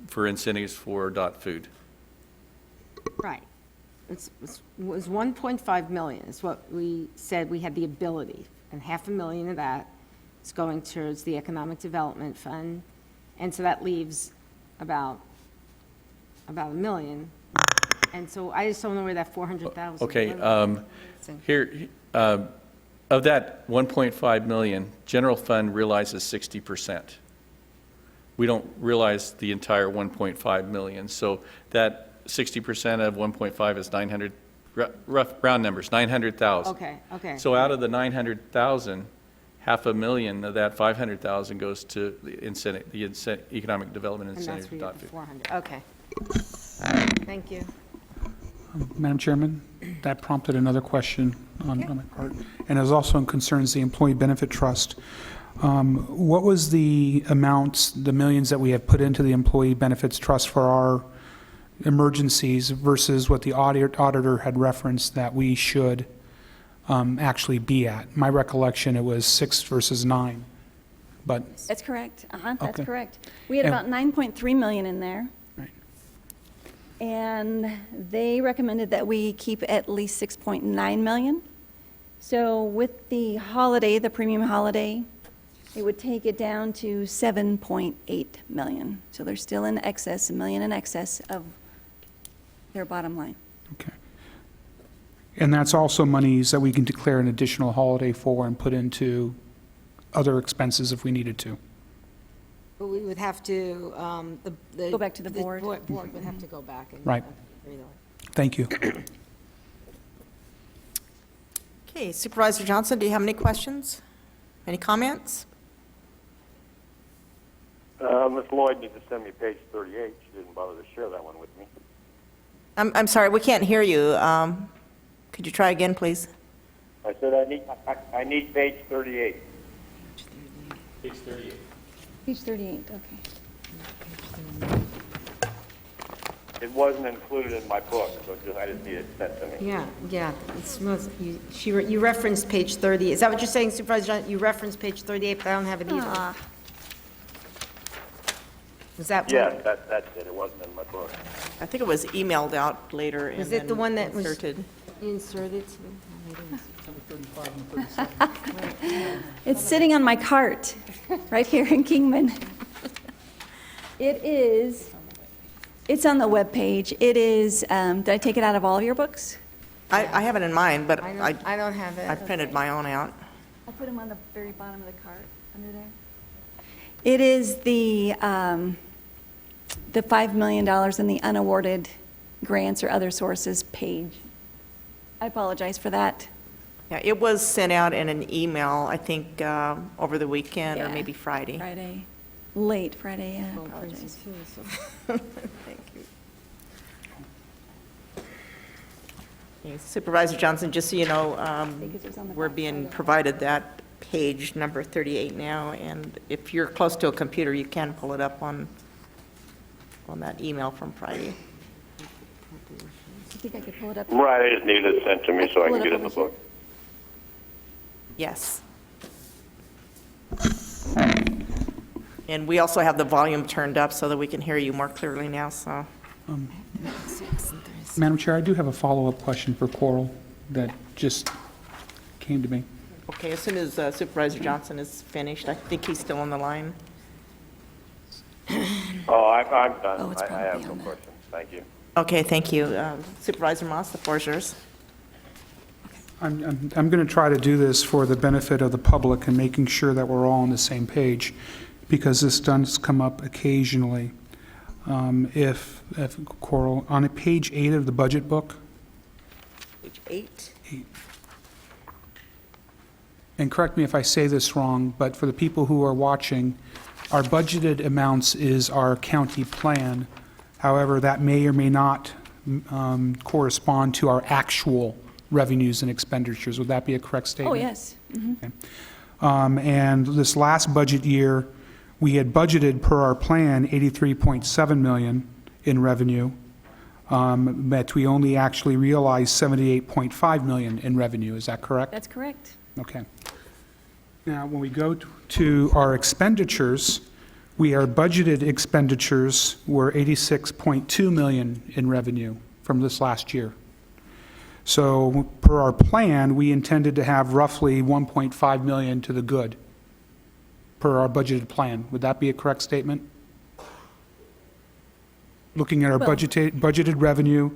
for incentives for dot food. Right. It was 1.5 million is what we said we had the ability, and 500,000 of that is going towards the Economic Development Fund, and so that leaves about $1 million. And so I just don't know where that 400,000. Okay, here, of that 1.5 million, general fund realizes 60%. We don't realize the entire 1.5 million, so that 60% of 1.5 is 900, rough, round numbers, 900,000. Okay. So out of the 900,000, 500,000 of that 500,000 goes to the economic development And that's incentive. where you get the 400, okay. Thank you. Madam Chairman, that prompted another question on my part, and it also concerns the Employee Benefit Trust. What was the amounts, the millions that we have put into the Employee Benefits Trust for our emergencies versus what the auditor had referenced that we should actually be at? My recollection, it was 6 versus 9, but, That's correct. That's Okay. correct. We had And- about 9.3 million in there. right. And they recommended that we keep at least 6.9 million. So with the holiday, the premium holiday, it would take it down to 7.8 million. So they're still in excess, a million in excess of their bottom line. Okay. And that's also monies that we can declare an additional holiday for and put into other expenses if we needed to. But we would have to, Go back to the board. Board would have to go back and. Right. agree to it. Thank you. Okay, Supervisor Johnson, do you have any questions? Any comments? Ms. Lloyd needs to send me page 38. She didn't bother to share that one with me. I'm sorry, we can't hear you. Could you try again, please? I said I need page 38. Page 38. Page 38, okay. It wasn't included in my book, so I just need it sent to me. Yeah, you referenced page 30. Is that what you're saying, Supervisor Johnson? You referenced page 38, but I don't have it either. Ah, Was that one? Yes, that's it. It wasn't in my book. I think it was emailed out later and Was it the then one that was inserted. inserted? it's sitting on my cart, right here in Kingman. It's on the webpage. It is, did I take it out of all of your books? I have it in mind, but I don't have I it. printed my own out. I put them on the very bottom of the cart, under there. It is the $5 million in the unawarded grants or other sources page. I apologize for that. Yeah, it was sent out in an email, I think, over the weekend or Yeah. maybe Friday. Late Friday, I apologize. Thank you. Okay, Supervisor Johnson, just so you know, Because it was on the we're back being side. provided that page number 38 now, and if you're close to a computer, you can pull it up on that email from Friday. I think I could pull it up. Right, I just needed it sent to me so I Pull can it get up it in the over book. Yes. And we also have the volume turned up so that we can hear you more clearly now, so. Madam Chair, I do have a follow-up question for Coral that just came to me. Okay, as soon as Supervisor Johnson is finished, I think he's still on the line. Oh, I'm done. Oh, it's I have probably no on that. questions. Thank you. Okay, thank you. Supervisor Moss, the floor is yours. I'm going to try to do this for the benefit of the public and making sure that we're all on the same page, because this does come up occasionally. If Coral, on page 8 of the budget book, Page 8. and correct me if I say this wrong, but for the people who are watching, our budgeted amounts is our county plan. However, that may or may not correspond to our actual revenues and expenditures. Would that be a correct Oh, statement? yes. And this last budget year, we had budgeted per our plan 83.7 million in revenue, but we only actually realized 78.5 million in revenue. Is that correct? That's correct. Okay. Now, when we go to our expenditures, our budgeted expenditures were 86.2 million in revenue from this last year. So per our plan, we intended to have roughly 1.5 million to the good per our budgeted plan. Would that be a correct statement? Looking at our Well- budgeted revenue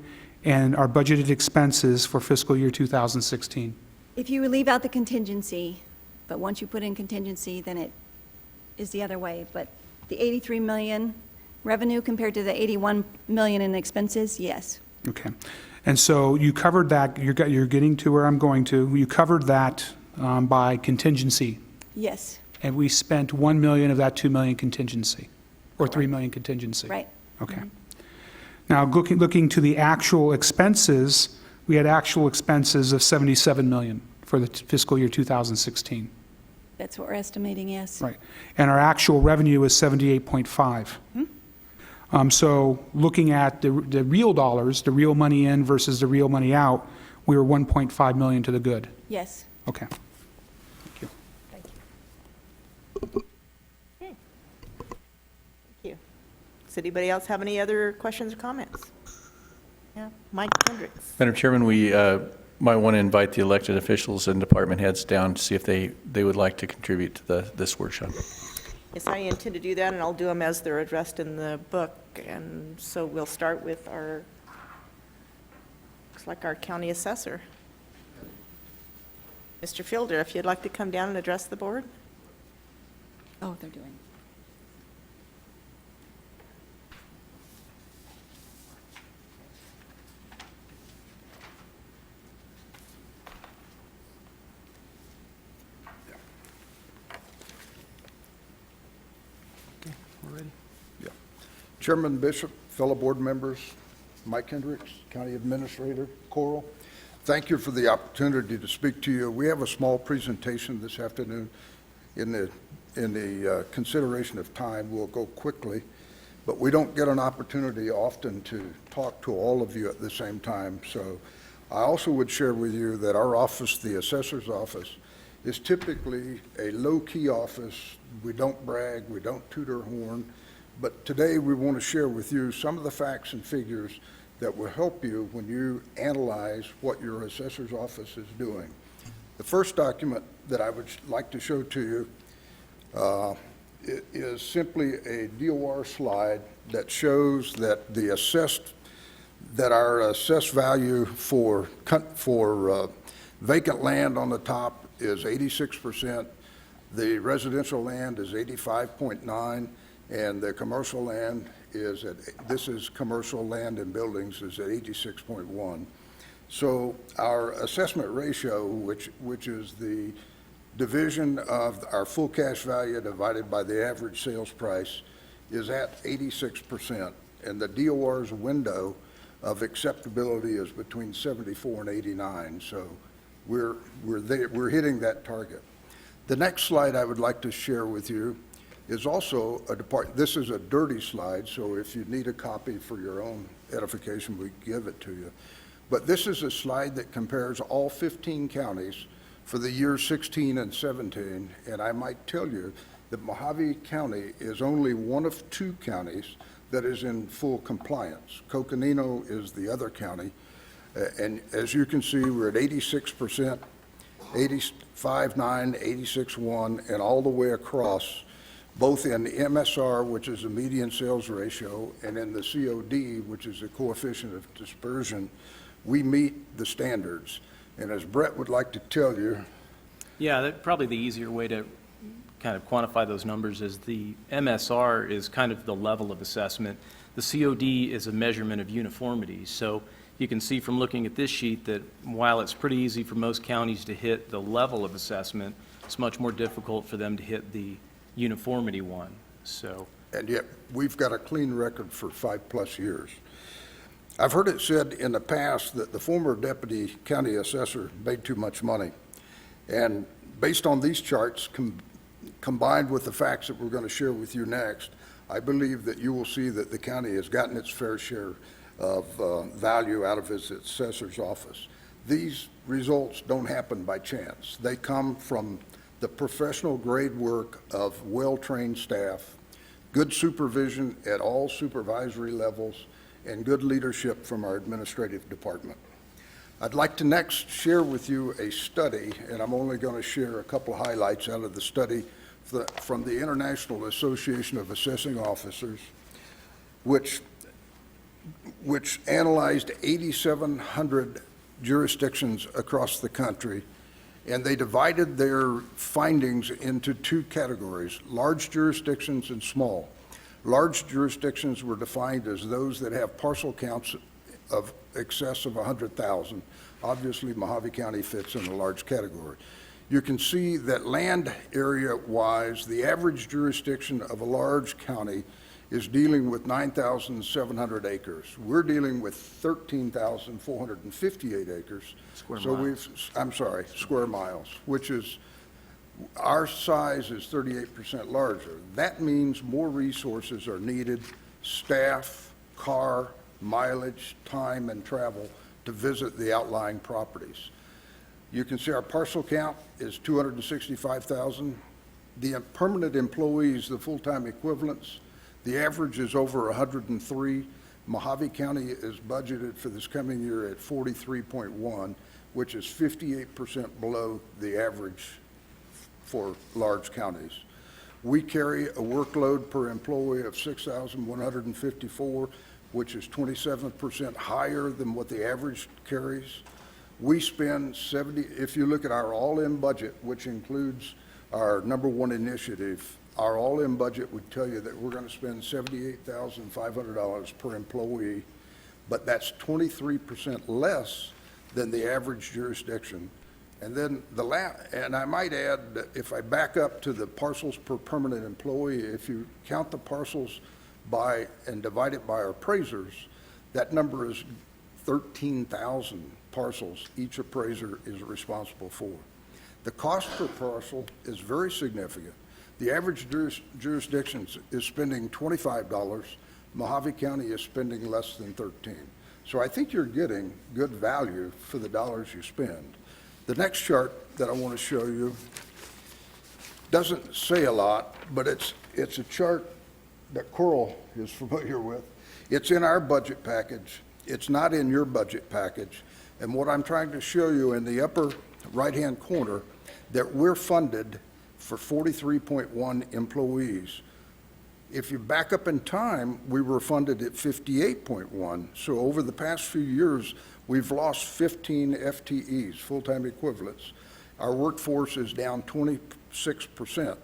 and our budgeted expenses for fiscal year 2016. If you leave out the contingency, but once you put in contingency, then it is the other way. But the 83 million revenue compared to the 81 million in expenses, yes. Okay. And so you covered that, you're getting to where I'm going to. You covered that by contingency, Yes, and we spent 1 million of that 2 million contingency, or 3 million contingency. right. Okay. Now, looking to the actual expenses, we had actual expenses of 77 million for the fiscal year 2016. That's what we're estimating, yes. Right. And our actual revenue is 78.5. So looking at the real dollars, the real money in versus the real money out, we were 1.5 million to the good. Yes. Okay. Thank you. Thank you. Does anybody else have any other questions or comments? Yeah, Mike Hendricks. Madam Chairman, we might want to invite the elected officials and department heads down to see if they would like to contribute to this workshop. Yes, I intend to do that, and I'll do them as they're addressed in the book. And so we'll start with looks like our county assessor. Mr. Fielder, if you'd like to come down and address the board? Oh, they're doing. Chairman Bishop, fellow board members, Mike Hendricks, County Administrator, Coral, thank you for the opportunity to speak to you. We have a small presentation this afternoon. In the consideration of time, we'll go quickly. but we don't get an opportunity often to talk to all of you at the same time. So I also would share with you that our office, the assessor's office, is typically a low-key office. We don't brag, we don't toot our horn, but today we want to share with you some of the facts and figures that will help you when you analyze what your assessor's office is doing. The first document that I would like to show to you is simply a DOR slide that shows that our assessed value for vacant land on the top is 86%, the residential land is 85.9, and the commercial land is this is commercial land and buildings is at 86.1. So our assessment ratio, which is the division of our full cash value divided by the average sales price, is at 86%, and the DOR's window of acceptability is between 74 and 89. So we're hitting that target. The next slide I would like to share with you is also this is a dirty slide, so if you need a copy for your own edification, we give it to you. But this is a slide that compares all 15 counties for the years 16 and 17, and I might tell you that Mojave County is only one of 2 counties that is in full compliance. Coconino is the other county, and as you can see, we're at 86%, 85.9, 86.1, and all the way across, both in the MSR, which is the median sales ratio, and in the COD, which is the coefficient of dispersion. We meet the standards. And as Brett would like to tell you. Yeah, probably the easier way to kind of quantify those numbers is the MSR is kind of the level of assessment. The COD is a measurement of uniformity. So you can see from looking at this sheet that while it's pretty easy for most counties to hit the level of assessment, it's much more difficult for them to hit the uniformity one. So. And yet we've got a clean record for 5+ years. I've heard it said in the past that the former deputy county assessor made too much money. And based on these charts, combined with the facts that we're going to share with you next, I believe that you will see that the county has gotten its fair share of value out of its assessor's office. These results don't happen by chance. They come from the professional grade work of well-trained staff, good supervision at all supervisory levels, and good leadership from our administrative department. I'd like to next share with you a study, and I'm only going to share a couple of highlights out of the study from the International Association of Assessing Officers, which analyzed 8,700 jurisdictions across the country, and they divided their findings into 2 categories, large jurisdictions and small. Large jurisdictions were defined as those that have parcel counts of excess of 100,000. Obviously, Mojave County fits in the large category. You can see that land area-wise, the average jurisdiction of a large county is dealing with 9,700 acres. We're dealing with 13,458 acres. Square miles, which is, our size is 38% larger. That means more resources are needed, staff, car, mileage, time, and travel to visit the outlying properties. You can see our parcel count is 265,000. The permanent employees, the full-time equivalents, the average is over 103. Mojave County is budgeted for this coming year at 43.1, which is 58% below the average for large counties. We carry a workload per employee of 6,154, which is 27% higher than what the average carries. We spend if you look at our all-in budget, which includes our #1 initiative, our all-in budget would tell you that we're going to spend $78,500 per employee, but that's 23% less than the average jurisdiction. And then and I might add that if I back up to the parcels per permanent employee, if you count the parcels by and divide it by our appraisers, that number is 13,000 parcels each appraiser is responsible for. The cost per parcel is very significant. The average jurisdiction is spending $25 Mojave County is spending less than 13. So I think you're getting good value for the dollars you spend. The next chart that I want to show you doesn't say a lot, but it's a chart that Coral is familiar with. It's in our budget package. It's not in your budget package. And what I'm trying to show you in the upper right-hand corner, that we're funded for 43.1 employees. If you back up in time, we were funded at 58.1. So over the past few years, we've lost 15 FTEs, full-time equivalents. Our workforce is down 26%.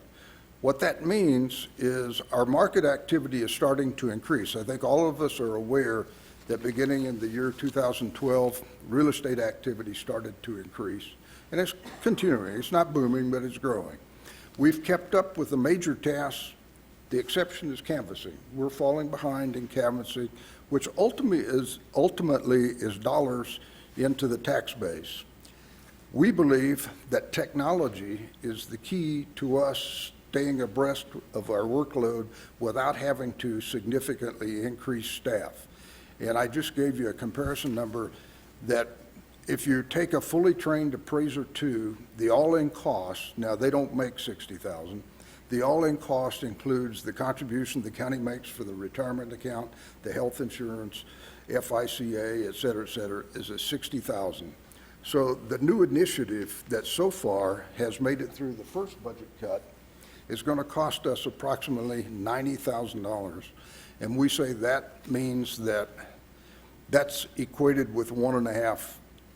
What that means is our market activity is starting to increase. I think all of us are aware that beginning in the year 2012, real estate activity started to increase. And it's continuing. It's not booming, but it's growing. We've kept up with the major tasks. The exception is canvassing. We're falling behind in canvassing, which ultimately is dollars into the tax base. We believe that technology is the key to us staying abreast of our workload without having to significantly increase staff. And I just gave you a comparison number that if you take a fully trained appraiser 2, the all-in cost, now they don't make $60,000, the all-in cost includes the contribution the county makes for the retirement account, the health insurance, FICA, et cetera, is at $60,000. So the new initiative that so far has made it through the first budget cut is going to cost us approximately $90,000. And we say that means that that's equated with 1.5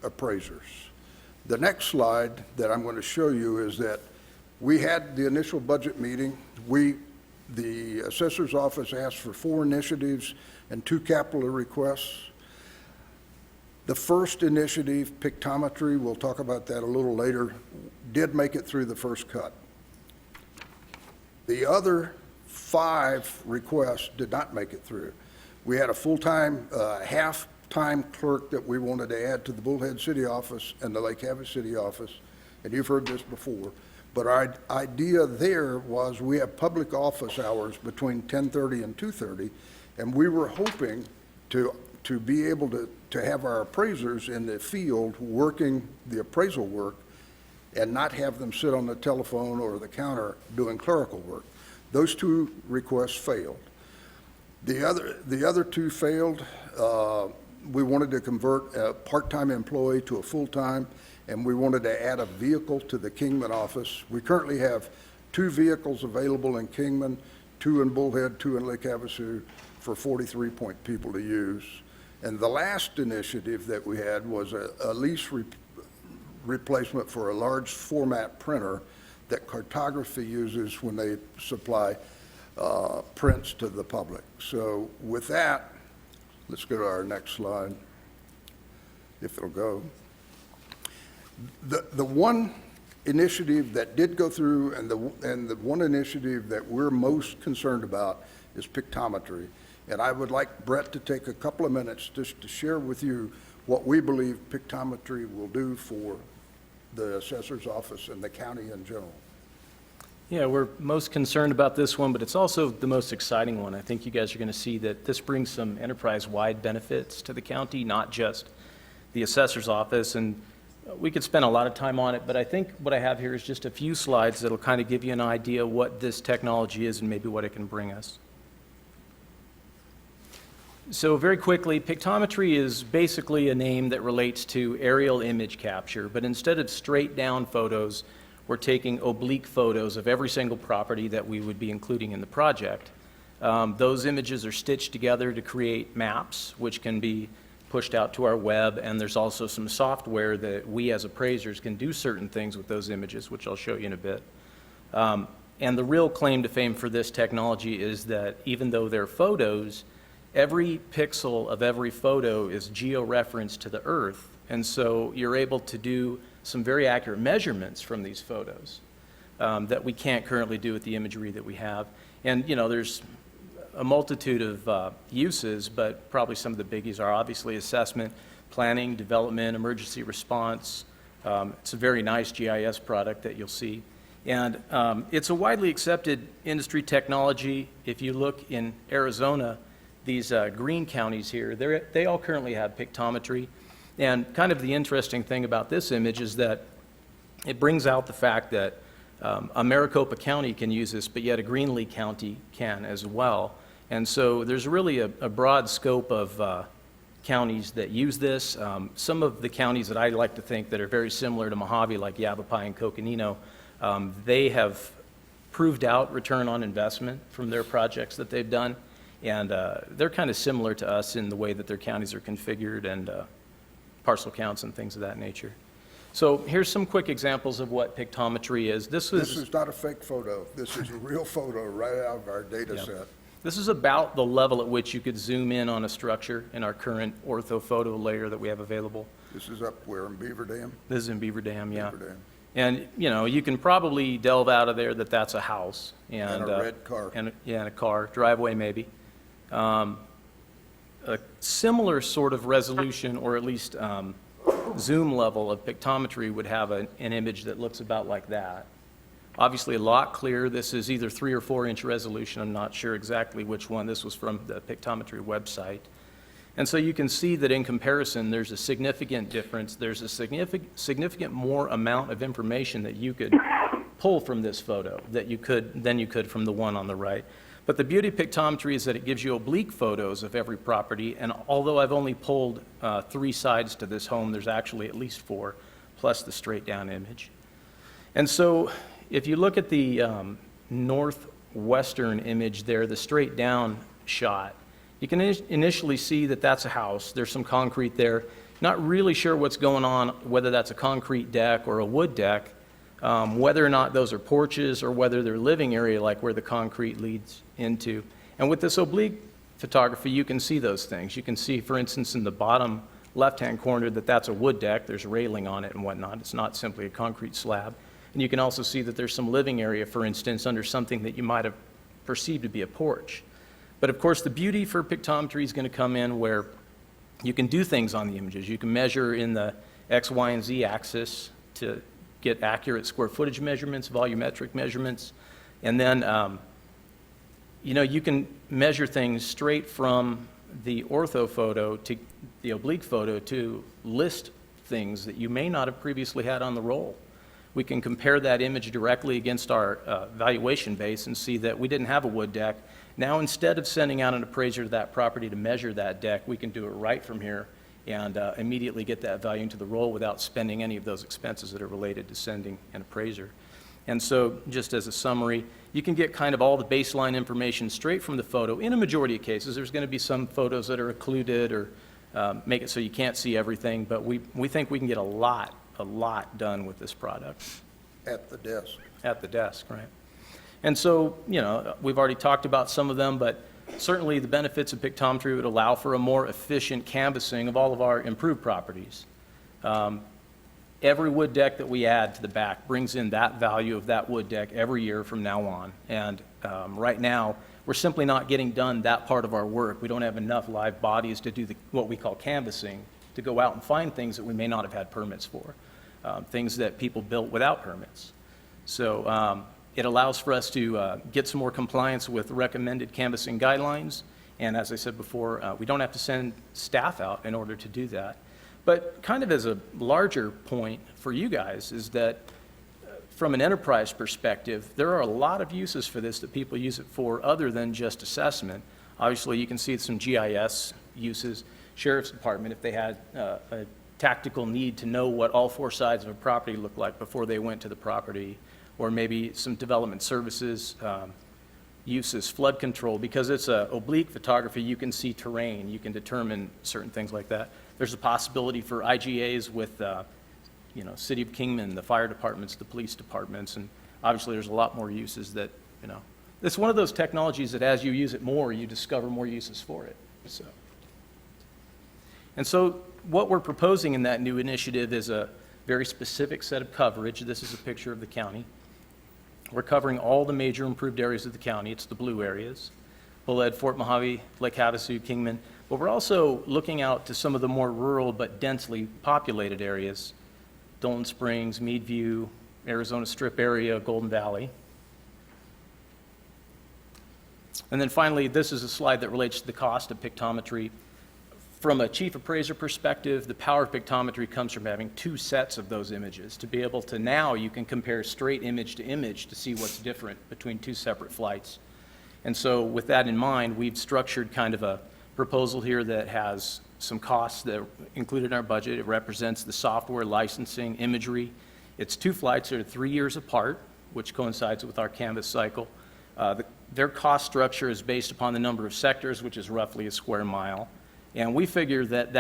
appraisers. The next slide that I'm going to show you is that we had the initial budget meeting. The assessor's office asked for 4 initiatives and 2 capital requests. The first initiative, pictometry, we'll talk about that a little later, did make it through the first cut. The other 5 requests did not make it through. We had a full-time, half-time clerk that we wanted to add to the Bullhead City office and the Lake Havasu City office, and you've heard this before. But our idea there was we have public office hours between 10:30 and 2:30, and we were hoping to be able to have our appraisers in the field working the appraisal work and not have them sit on the telephone or the counter doing clerical work. Those 2 requests failed. The other 2 failed. We wanted to convert a part-time employee to a full-time, and we wanted to add a vehicle to the Kingman office. We currently have 2 vehicles available in Kingman, 2 in Bullhead, 2 in Lake Havasu, for 43 people to use. And the last initiative that we had was a lease replacement for a large format printer that cartography uses when they supply prints to the public. So with that, let's go to our next slide, if it'll go. The one initiative that did go through and the one initiative that we're most concerned about is pictometry. And I would like Brett to take a couple of minutes just to share with you what we believe pictometry will do for the assessor's office and the county in general. Yeah, we're most concerned about this one, but it's also the most exciting one. I think you guys are going to see that this brings some enterprise-wide benefits to the county, not just the assessor's office. And we could spend a lot of time on it, but I think what I have here is just a few slides that'll kind of give you an idea what this technology is and maybe what it can bring us. So very quickly, pictometry is basically a name that relates to aerial image capture, but instead of straight down photos, we're taking oblique photos of every single property that we would be including in the project. Those images are stitched together to create maps, which can be pushed out to our web, and there's also some software that we as appraisers can do certain things with those images, which I'll show you in a bit. And the real claim to fame for this technology is that even though they're photos, every pixel of every photo is geo-referenced to the Earth, and so you're able to do some very accurate measurements from these photos that we can't currently do with the imagery that we have. And, you know, there's a multitude of uses, but probably some of the biggies are obviously assessment, planning, development, emergency response. It's a very nice GIS product that you'll see. And it's a widely accepted industry technology. If you look in Arizona, these green counties here, they all currently have pictometry. And kind of the interesting thing about this image is that it brings out the fact that a Maricopa County can use this, but yet a Greenlee County can as well. And so there's really a broad scope of counties that use this. Some of the counties that I like to think that are very similar to Mojave, like Yavapai and Coconino, they have proved out return on investment from their projects that they've done. And they're kind of similar to us in the way that their counties are configured and parcel counts and things of that nature. So here's some quick examples of what pictometry is. This is not a fake photo. This is a real photo right out of our data set. This is about the level at which you could zoom in on a structure in our current orthophoto layer that we have available. This is up where, in Beaver Dam? This is in Beaver Dam, yeah. Beaver Dam. And, you know, you can probably delve out of there that that's a house. And a red car. And a car, driveway maybe. A similar sort of resolution, or at least zoom level of pictometry would have an image that looks about like that. Obviously a lot clearer. This is either 3 or 4 inch resolution. I'm not sure exactly which one. This was from the pictometry website. And so you can see that in comparison, there's a significant difference. There's a significant more amount of information that you could pull from this photo than you could from the one on the right. But the beauty of pictometry is that it gives you oblique photos of every property. And although I've only pulled 3 sides to this home, there's actually at least 4, plus the straight down image. And so if you look at the northwestern image there, the straight down shot, you can initially see that that's a house. There's some concrete there. Not really sure what's going on, whether that's a concrete deck or a wood deck, whether or not those are porches or whether they're living area like where the concrete leads into. And with this oblique photography, you can see those things. You can see, for instance, in the bottom left-hand corner that that's a wood deck. There's railing on it and whatnot. It's not simply a concrete slab. And you can also see that there's some living area, for instance, under something that you might have perceived to be a porch. But of course, the beauty for pictometry is going to come in where you can do things on the images. You can measure in the X, Y, and Z axis to get accurate square footage measurements, volumetric measurements. And then, you know, you can measure things straight from the ortho photo to the oblique photo to list things that you may not have previously had on the roll. We can compare that image directly against our valuation base and see that we didn't have a wood deck. Now, instead of sending out an appraiser to that property to measure that deck, we can do it right from here and immediately get that value into the roll without spending any of those expenses that are related to sending an appraiser. And so, just as a summary, you can get kind of all the baseline information straight from the photo. In a majority of cases, there's going to be some photos that are occluded or make it so you can't see everything, but we think we can get a lot done with this product. At the desk. At the desk, right. And so, you know, we've already talked about some of them, but certainly the benefits of pictometry would allow for a more efficient canvassing of all of our improved properties. Every wood deck that we add to the back brings in that value of that wood deck every year from now on. And right now, we're simply not getting done that part of our work. We don't have enough live bodies to do what we call canvassing, to go out and find things that we may not have had permits for, things that people built without permits. So it allows for us to get some more compliance with recommended canvassing guidelines. And as I said before, we don't have to send staff out in order to do that. But kind of as a larger point for you guys is that from an enterprise perspective, there are a lot of uses for this that people use it for other than just assessment. Obviously, you can see some GIS uses. Sheriff's Department, if they had a tactical need to know what all 4 sides of a property looked like before they went to the property, or maybe some development services uses, flood control. Because it's a oblique photography, you can see terrain, you can determine certain things like that. There's a possibility for IGAs with, you know, City of Kingman, the fire departments, the police departments, and obviously there's a lot more uses that, you know, it's one of those technologies that as you use it more, you discover more uses for it. So. And so what we're proposing in that new initiative is a very specific set of coverage. This is a picture of the county. We're covering all the major improved areas of the county. It's the blue areas: Bullhead, Fort Mojave, Lake Havasu, Kingman. But we're also looking out to some of the more rural but densely populated areas: Dolan Springs, Meadview, Arizona Strip area, Golden Valley. And then finally, this is a slide that relates to the cost of pictometry. From a chief appraiser perspective, the power of pictometry comes from having two sets of those images. To be able to now, you can compare straight image to image to see what's different between two separate flights. And so with that in mind, we've structured kind of a proposal here that has some costs that are included in our budget. It represents the software, licensing, imagery. It's two flights that are 3 years apart, which coincides with our Canvas cycle. Their cost structure is based upon the number of sectors, which is roughly a square mile. And we figure that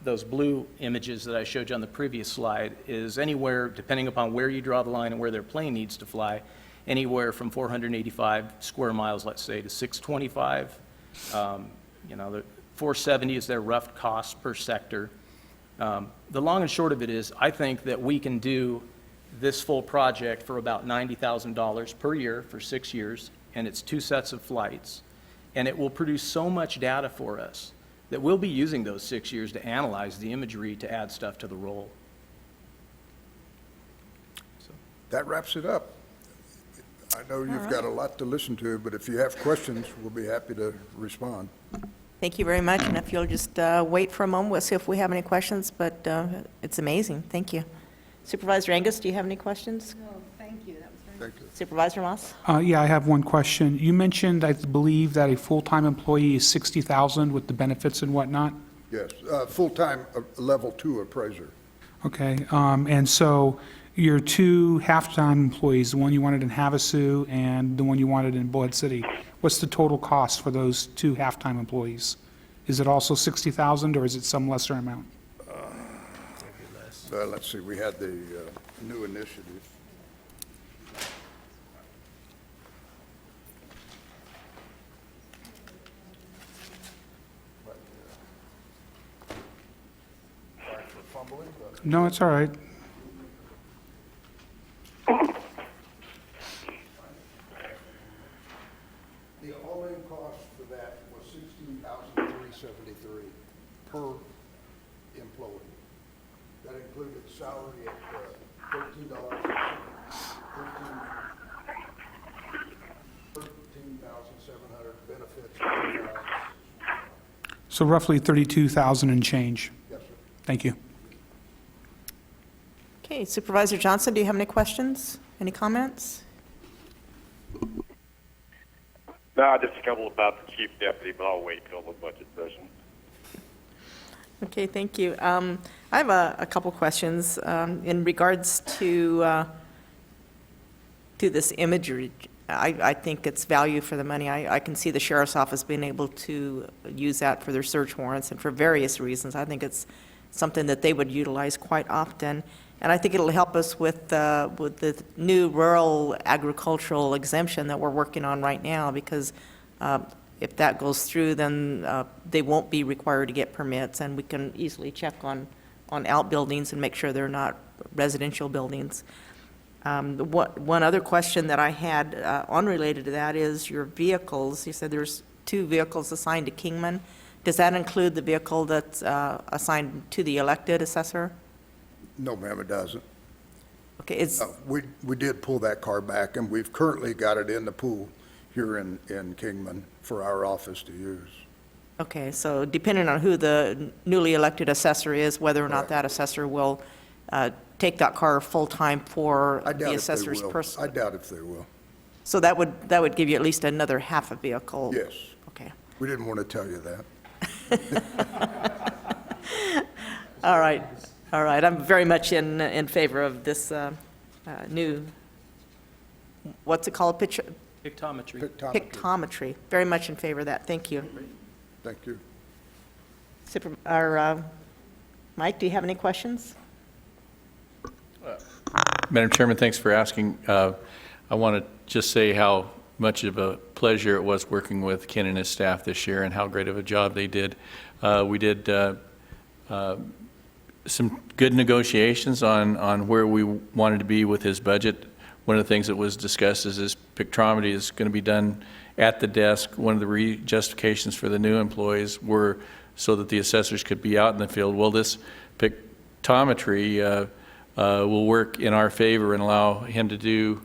those blue images that I showed you on the previous slide is anywhere, depending upon where you draw the line and where their plane needs to fly, anywhere from 485 square miles, let's say, to 625. The 470 is their rough cost per sector. The long and short of it is, I think that we can do this full project for about $90,000 per year for 6 years, and it's two sets of flights. And it will produce so much data for us that we'll be using those 6 years to analyze the imagery to add stuff to the roll. That wraps it up. I know you've got a lot to listen to, but if you have questions, we'll be happy to respond. Thank you very much, and if you'll just wait for a moment, we'll see if we have any questions, but it's amazing. Thank you. Supervisor Angus, do you have any questions? No, thank you. That was very Thank you. Supervisor Moss? Yeah, I have one question. You mentioned, I believe, that a full-time employee is $60,000 with the benefits and whatnot? Yes, full-time level 2 appraiser. Okay, and so your two half-time employees, the one you wanted in Havasu and the one you wanted in Bullhead City, what's the total cost for those two half-time employees? Is it also $60,000 or is it some lesser amount? Let's see, we had the new initiative. Sorry for fumbling, but No, it's all right. the all-in cost for that was $16,373 per employee. That included salary at $13,700, benefits, So roughly $32,000 and change. yes, sir. Thank you. Okay, Supervisor Johnson, do you have any questions? Any comments? No, just a couple about the chief deputy, but I'll wait till the budget session. Okay, thank you. I have a couple questions in regards to this imagery. I think it's value for the money. I can see the sheriff's office being able to use that for their search warrants and for various reasons. I think it's something that they would utilize quite often. And I think it'll help us with the new rural agricultural exemption that we're working on right now, because if that goes through, then they won't be required to get permits, and we can easily check on outbuildings and make sure they're not residential buildings. One other question that I had unrelated to that is your vehicles. You said there's 2 vehicles assigned to Kingman. Does that include the vehicle that's assigned to the elected assessor? No, ma'am, it doesn't. Okay, it's, We did pull that car back, and we've currently got it in the pool here in Kingman for our office to use. okay, so depending on who the newly elected assessor is, whether or not Correct. that assessor will take that car full-time for I the doubt if they assessor's will. person. I doubt if they will. So that would give you at least another half a vehicle? Yes. Okay. We didn't want to tell you that. All right, all right. I'm very much in favor of this new, what's it called? Pictometry. Pictometry. Very much in favor of that. Thank you. Thank you. Mike, do you have any questions? Madam Chairman, thanks for asking. I want to just say how much of a pleasure it was working with Ken and his staff this year and how great of a job they did. We did some good negotiations on where we wanted to be with his budget. One of the things that was discussed is this pictometry is going to be done at the desk. One of the justifications for the new employees were so that the assessors could be out in the field. Well, this pictometry will work in our favor and allow him to do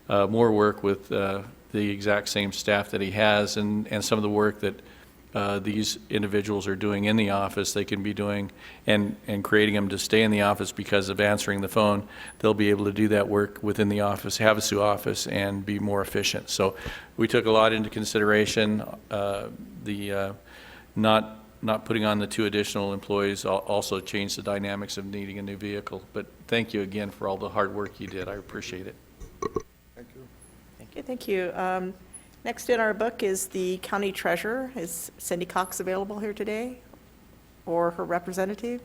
more work with the the exact same staff that he has, and some of the work that these individuals are doing in the office, they can be doing, and creating them to stay in the office because of answering the phone. They'll be able to do that work within the office, Havasu office, and be more efficient. So we took a lot into consideration. Not putting on the 2 additional employees also changed the dynamics of needing a new vehicle. But thank you again for all the hard work you did. I appreciate it. Thank you. Okay, thank you. Next in our book is the county treasurer. Is Cindy Cox available here today, or her representative?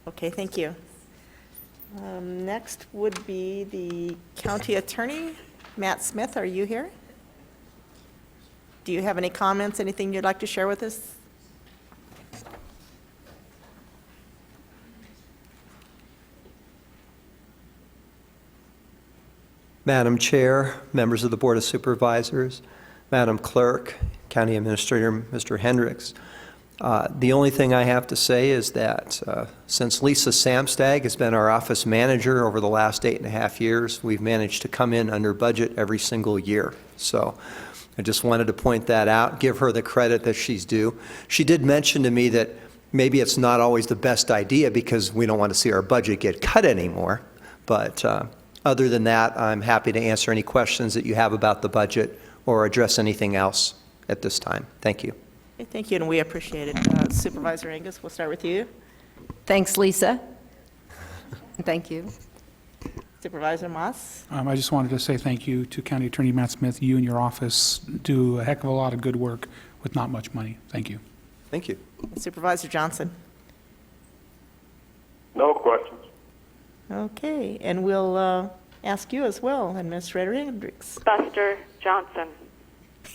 Okay, thank you. Next would be the county attorney, Matt Smith. Are you here? Do you have any comments, anything you'd like to share with us? Madam Chair, members of the Board of Supervisors, Madam Clerk, County Administrator Mr. Hendricks, the only thing I have to say is that since Lisa Samstag has been our office manager over the last 8.5 years, we've managed to come in under budget every single year. So I just wanted to point that out, give her the credit that she's due. She did mention to me that maybe it's not always the best idea because we don't want to see our budget get cut anymore, but other than that, I'm happy to answer any questions that you have about the budget or address anything else at this time. Thank you. Okay, thank you, and we appreciate it. Supervisor Angus, we'll start with you. Thanks, Lisa. Thank you. Supervisor Moss. I just wanted to say thank you to County Attorney Matt Smith. You and your office do a heck of a lot of good work with not much money. Thank you. Thank you. Supervisor Johnson. No questions. Okay, and we'll ask you as well, Administrator Hendricks. Buster Johnson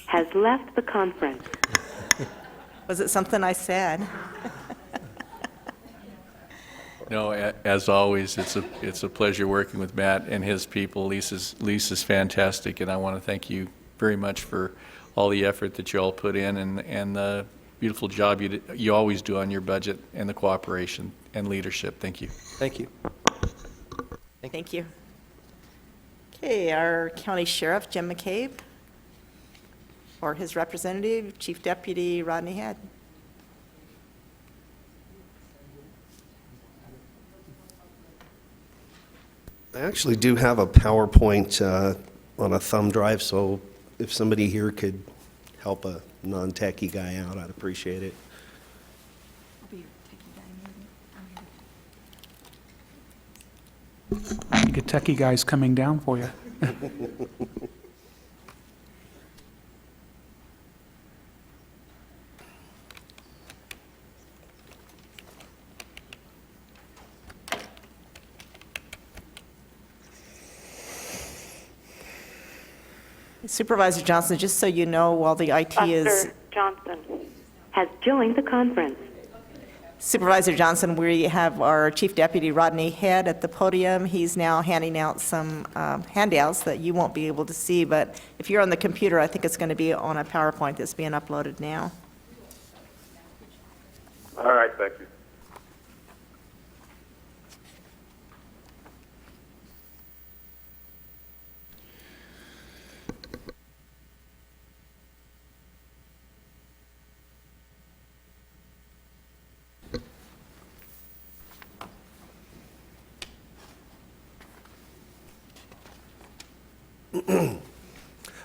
has left the conference. Was it something I said? No, as always, it's a pleasure working with Matt and his people. Lisa's fantastic, and I want to thank you very much for all the effort that you all put in and the beautiful job you always do on your budget and the cooperation and leadership. Thank you. Thank you. Thank you. Okay, our county sheriff, Jim McCabe, or his representative, Chief Deputy Rodney Head. I actually do have a PowerPoint on a thumb drive, so if somebody here could help a non-techie guy out, I'd appreciate it. You get techie guys coming down for you. Supervisor Johnson, just so you know, while the IT is... Buster Johnson has joined the conference. Supervisor Johnson, we have our Chief Deputy Rodney Head at the podium. He's now handing out some handouts that you won't be able to see, but if you're on the computer, I think it's going to be on a PowerPoint that's being uploaded now. All right, thank you.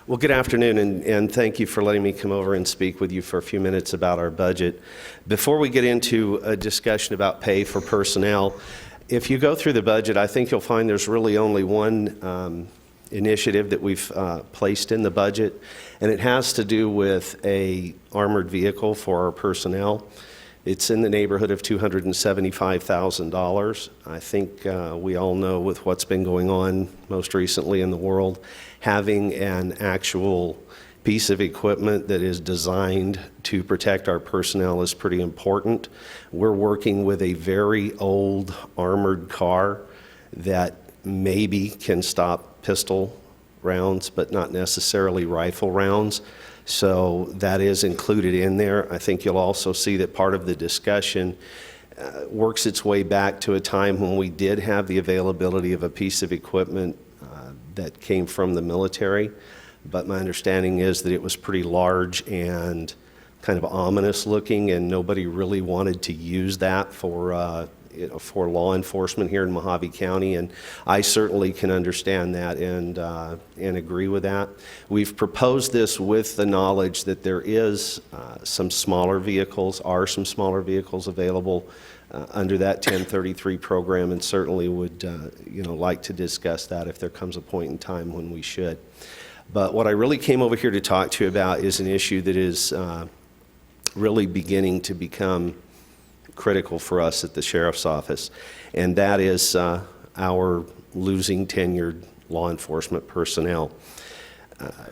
Well, good afternoon, and thank you for letting me come over and speak with you for a few minutes about our budget. Before we get into a discussion about pay for personnel, if you go through the budget, I think you'll find there's really only one initiative that we've placed in the budget, and it has to do with a armored vehicle for our personnel. It's in the neighborhood of $275,000. I think we all know with what's been going on most recently in the world, having an actual piece of equipment that is designed to protect our personnel is pretty important. We're working with a very old armored car that maybe can stop pistol rounds, but not necessarily rifle rounds. So that is included in there. I think you'll also see that part of the discussion works its way back to a time when we did have the availability of a piece of equipment that came from the military, but my understanding is that it was pretty large and kind of ominous looking, and nobody really wanted to use that for law enforcement here in Mojave County, and I certainly can understand that and agree with that. We've proposed this with the knowledge that there is some smaller vehicles available under that 1033 program, and certainly would like to discuss that if there comes a point in time when we should. But what I really came over here to talk to you about is an issue that is really beginning to become critical for us at the Sheriff's Office, and that is our losing tenured law enforcement personnel.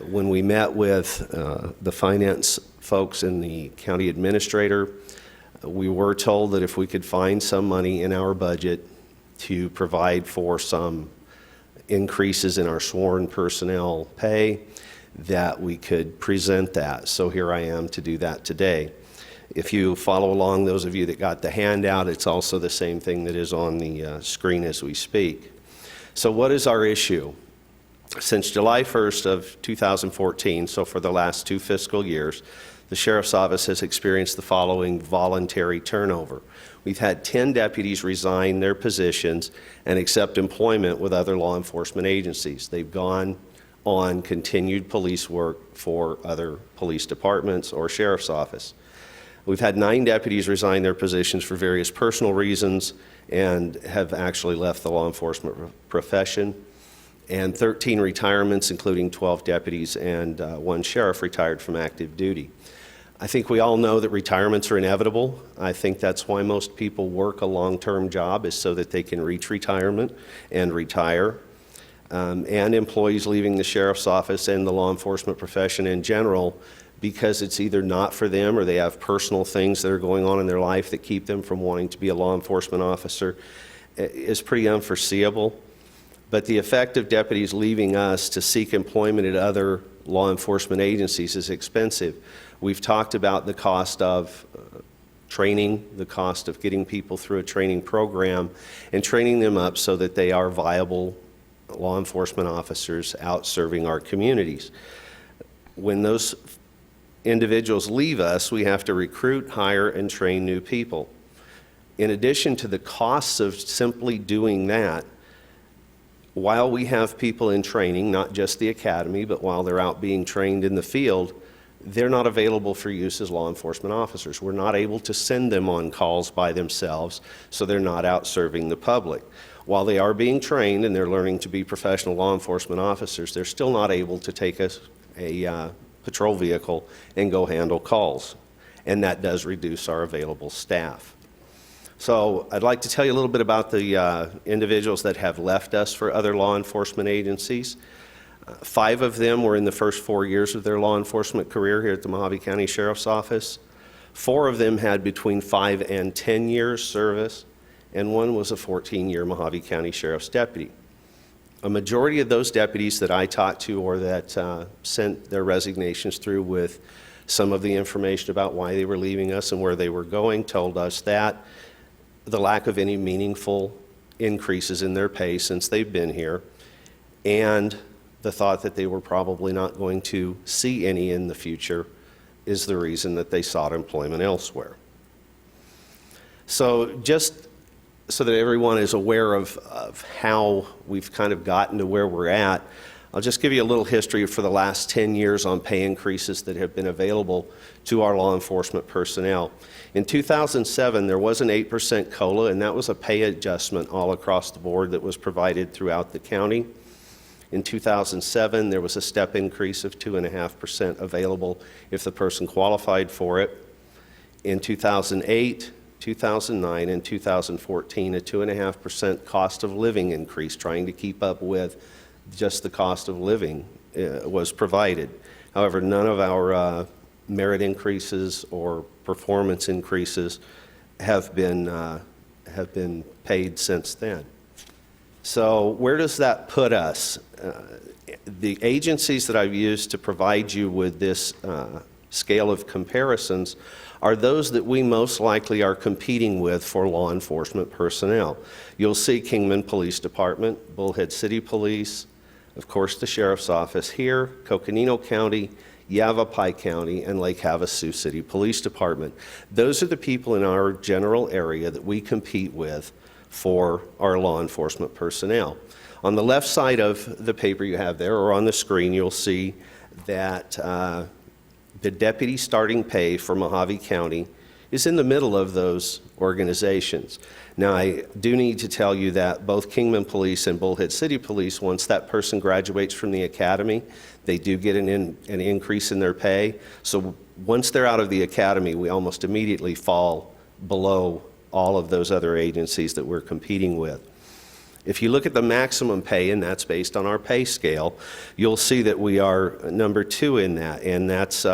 When we met with the finance folks and the county administrator, we were told that if we could find some money in our budget to provide for some increases in our sworn personnel pay, that we could present that. So here I am to do that today. If you follow along, those of you that got the handout, it's also the same thing that is on the screen as we speak. So what is our issue? Since July 1st of 2014, so for the last 2 fiscal years, the Sheriff's Office has experienced the following voluntary turnover. We've had 10 deputies resign their positions and accept employment with other law enforcement agencies. They've gone on continued police work for other police departments or Sheriff's Office. We've had 9 deputies resign their positions for various personal reasons and have actually left the law enforcement profession, and 13 retirements, including 12 deputies and 1 sheriff retired from active duty. I think we all know that retirements are inevitable. I think that's why most people work a long-term job, is so that they can reach retirement and retire. And employees leaving the Sheriff's Office and the law enforcement profession in general because it's either not for them or they have personal things that are going on in their life that keep them from wanting to be a law enforcement officer is pretty unforeseeable. But the effect of deputies leaving us to seek employment at other law enforcement agencies is expensive. We've talked about the cost of training, the cost of getting people through a training program and training them up so that they are viable law enforcement officers out serving our communities. When those individuals leave us, we have to recruit, hire, and train new people. In addition to the costs of simply doing that, while we have people in training, not just the academy, but while they're out being trained in the field, they're not available for use as law enforcement officers. We're not able to send them on calls by themselves, so they're not out serving the public. While they are being trained and they're learning to be professional law enforcement officers, they're still not able to take a patrol vehicle and go handle calls, and that does reduce our available staff. So I'd like to tell you a little bit about the individuals that have left us for other law enforcement agencies. 5 of them were in the first 4 years of their law enforcement career here at the Mojave County Sheriff's Office. 4 of them had between 5 and 10 years service, and 1 was a 14-year Mojave County Sheriff's deputy. A majority of those deputies that I talked to or that sent their resignations through with some of the information about why they were leaving us and where they were going told us that the lack of any meaningful increases in their pay since they've been here, and the thought that they were probably not going to see any in the future is the reason that they sought employment elsewhere. So just so that everyone is aware of how we've kind of gotten to where we're at, I'll just give you a little history for the last 10 years on pay increases that have been available to our law enforcement personnel. In 2007, there was an 8% COLA, and that was a pay adjustment all across the board that was provided throughout the county. In 2007, there was a step increase of 2.5% available if the person qualified for it. In 2008, 2009, and 2014, a 2.5% cost of living increase, trying to keep up with just the cost of living was provided. However, none of our merit increases or performance increases have been paid since then. So where does that put us? The agencies that I've used to provide you with this scale of comparisons are those that we most likely are competing with for law enforcement personnel. You'll see Kingman Police Department, Bullhead City Police, of course the Sheriff's Office here, Coconino County, Yavapai County, and Lake Havasu City Police Department. Those are the people in our general area that we compete with for our law enforcement personnel. On the left side of the paper you have there, or on the screen, you'll see that the deputy starting pay for Mojave County is in the middle of those organizations. Now, I do need to tell you that both Kingman Police and Bullhead City Police, once that person graduates from the academy, they do get an increase in their pay. So once they're out of the academy, we almost immediately fall below all of those other agencies that we're competing with. If you look at the maximum pay, and that's based on our pay scale, you'll see that we are number 2 in that, and that's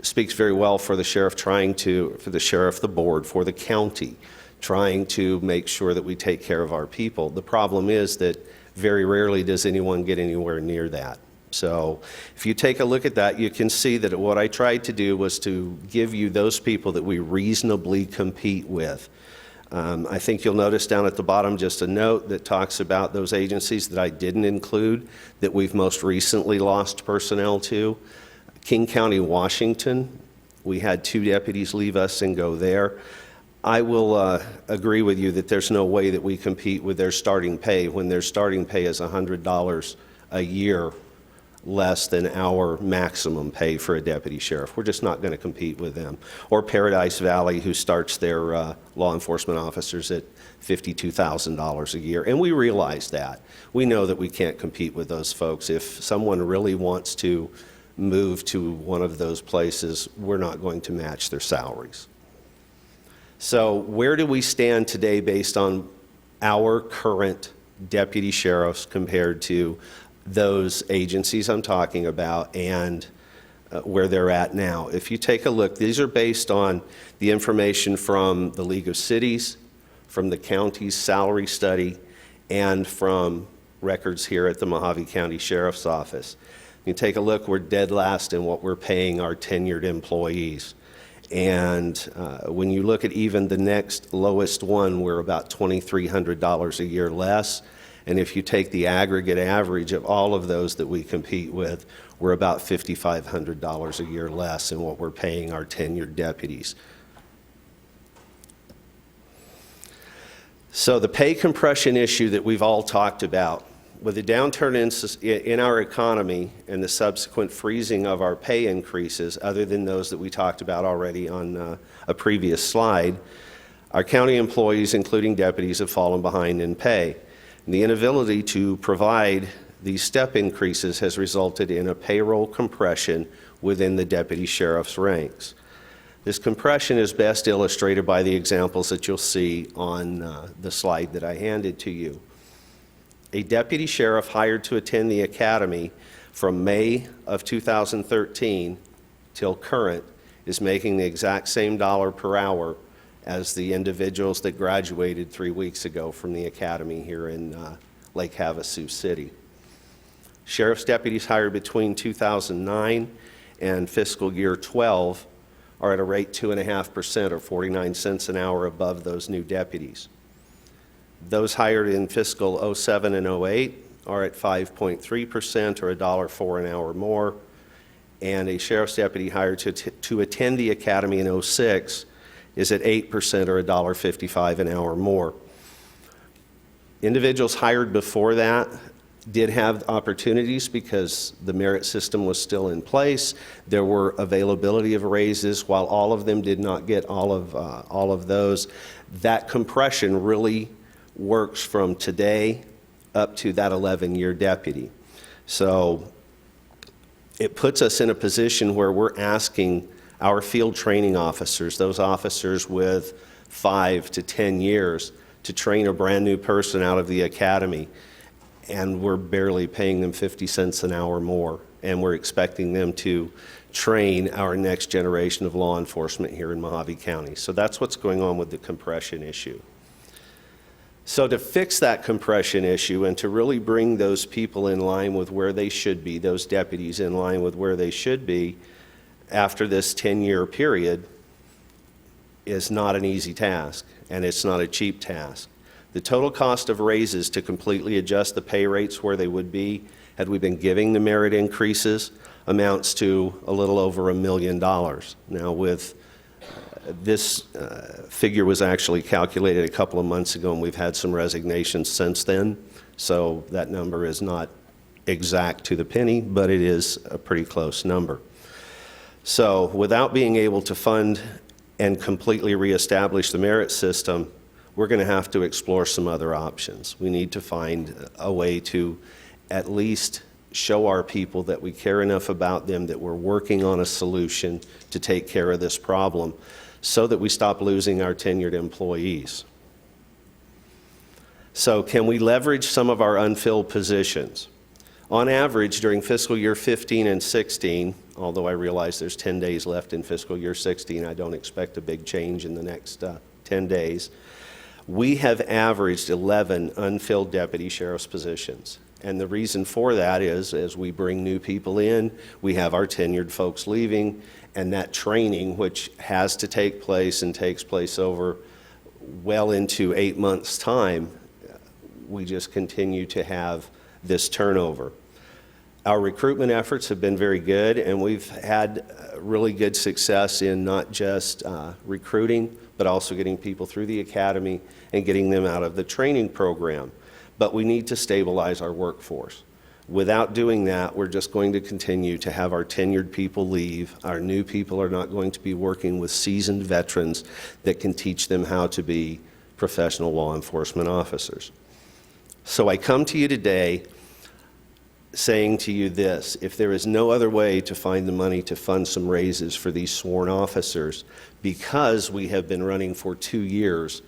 speaks very well for the sheriff for the sheriff, the board, for the county, trying to make sure that we take care of our people. The problem is that very rarely does anyone get anywhere near that. So if you take a look at that, you can see that what I tried to do was to give you those people that we reasonably compete with. I think you'll notice down at the bottom just a note that talks about those agencies that I didn't include that we've most recently lost personnel to. King County, Washington, we had 2 deputies leave us and go there. I will agree with you that there's no way that we compete with their starting pay when their starting pay is $100 a year less than our maximum pay for a deputy sheriff. We're just not going to compete with them. Or Paradise Valley, who starts their law enforcement officers at $52,000 a year. And we realize that. We know that we can't compete with those folks. If someone really wants to move to one of those places, we're not going to match their salaries. So where do we stand today based on our current deputy sheriffs compared to those agencies I'm talking about and where they're at now? If you take a look, these are based on the information from the League of Cities, from the county's salary study, and from records here at the Mojave County Sheriff's Office. You take a look, we're dead last in what we're paying our tenured employees. And when you look at even the next lowest one, we're about $2,300 a year less. And if you take the aggregate average of all of those that we compete with, we're about $5,500 a year less in what we're paying our tenured deputies. So the pay compression issue that we've all talked about, with the downturn in our economy and the subsequent freezing of our pay increases, other than those that we talked about already on a previous slide, our county employees, including deputies, have fallen behind in pay. And the inability to provide these step increases has resulted in a payroll compression within the deputy sheriff's ranks. This compression is best illustrated by the examples that you'll see on the slide that I handed to you. A deputy sheriff hired to attend the academy from May of 2013 till current is making the exact same dollar per hour as the individuals that graduated 3 weeks ago from the academy here in Lake Havasu City. Sheriff's deputies hired between 2009 and fiscal year 12 are at a rate 2.5% or 49 cents an hour above those new deputies. Those hired in fiscal 07 and 08 are at 5.3% or $1.04 an hour more. And a sheriff's deputy hired to attend the academy in 06 is at 8% or $1.55 an hour more. Individuals hired before that did have opportunities because the merit system was still in place. There were availability of raises. While all of them did not get all of those, that compression really works from today up to that 11-year deputy. So it puts us in a position where we're asking our field training officers, those officers with 5 to 10 years, to train a brand new person out of the academy, and we're barely paying them 50 cents an hour more, and we're expecting them to train our next generation of law enforcement here in Mojave County. So that's what's going on with the compression issue. So to fix that compression issue and to really bring those people in line with where they should be, those deputies in line with where they should be, after this 10-year period is not an easy task, and it's not a cheap task. The total cost of raises to completely adjust the pay rates where they would be had we been giving the merit increases amounts to a little over $1 million. Now, with this figure was actually calculated a couple of months ago, and we've had some resignations since then, so that number is not exact to the penny, but it is a pretty close number. So without being able to fund and completely reestablish the merit system, we're going to have to explore some other options. We need to find a way to at least show our people that we care enough about them that we're working on a solution to take care of this problem so that we stop losing our tenured employees. So can we leverage some of our unfilled positions? On average, during fiscal year 15 and 16, although I realize there's 10 days left in fiscal year 16, I don't expect a big change in the next 10 days, we have averaged 11 unfilled deputy sheriff's positions. And the reason for that is, as we bring new people in, we have our tenured folks leaving, and that training, which has to take place and takes place over well into 8 months' time, we just continue to have this turnover. Our recruitment efforts have been very good, and we've had really good success in not just recruiting, but also getting people through the academy and getting them out of the training program. But we need to stabilize our workforce. Without doing that, we're just going to continue to have our tenured people leave. Our new people are not going to be working with seasoned veterans that can teach them how to be professional law enforcement officers. So I come to you today saying to you this: if there is no other way to find the money to fund some raises for these sworn officers, because we have been running for 2 years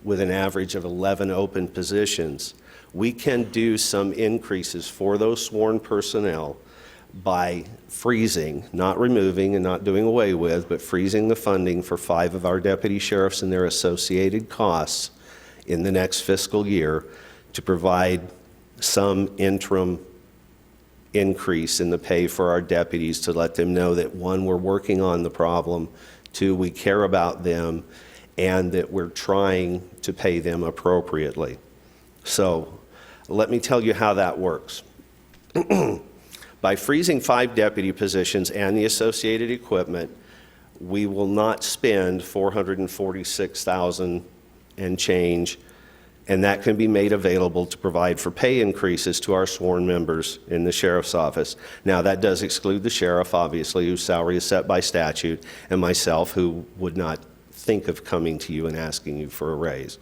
with an average of 11 open positions, we can do some increases for those sworn personnel by freezing, not removing and not doing away with, but freezing the funding for 5 of our deputy sheriffs and their associated costs in the next fiscal year to provide some interim increase in the pay for our deputies, to let them know that, 1, we're working on the problem, 2, we care about them, and that we're trying to pay them appropriately. So let me tell you how that works. By freezing 5 deputy positions and the associated equipment, we will not spend $446,000 and change, and that can be made available to provide for pay increases to our sworn members in the sheriff's office. Now, that does exclude the sheriff, obviously, whose salary is set by statute, and myself, who would not think of coming to you and asking you for a raise.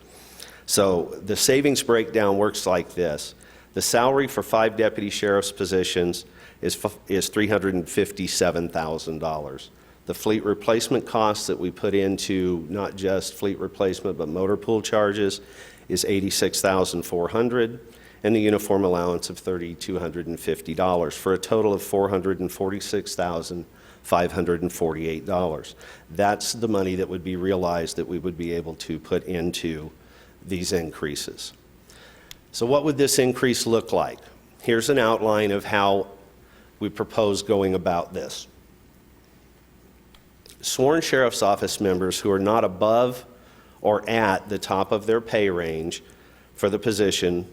So the savings breakdown works like this. The salary for 5 deputy sheriff's positions is $357,000. The fleet replacement costs that we put into not just fleet replacement but motor pool charges is $86,400, and the uniform allowance of $3,250, for a total of $446,548. That's the money that would be realized that we would be able to put into these increases. So what would this increase look like? Here's an outline of how we propose going about this. Sworn sheriff's office members who are not above or at the top of their pay range for the position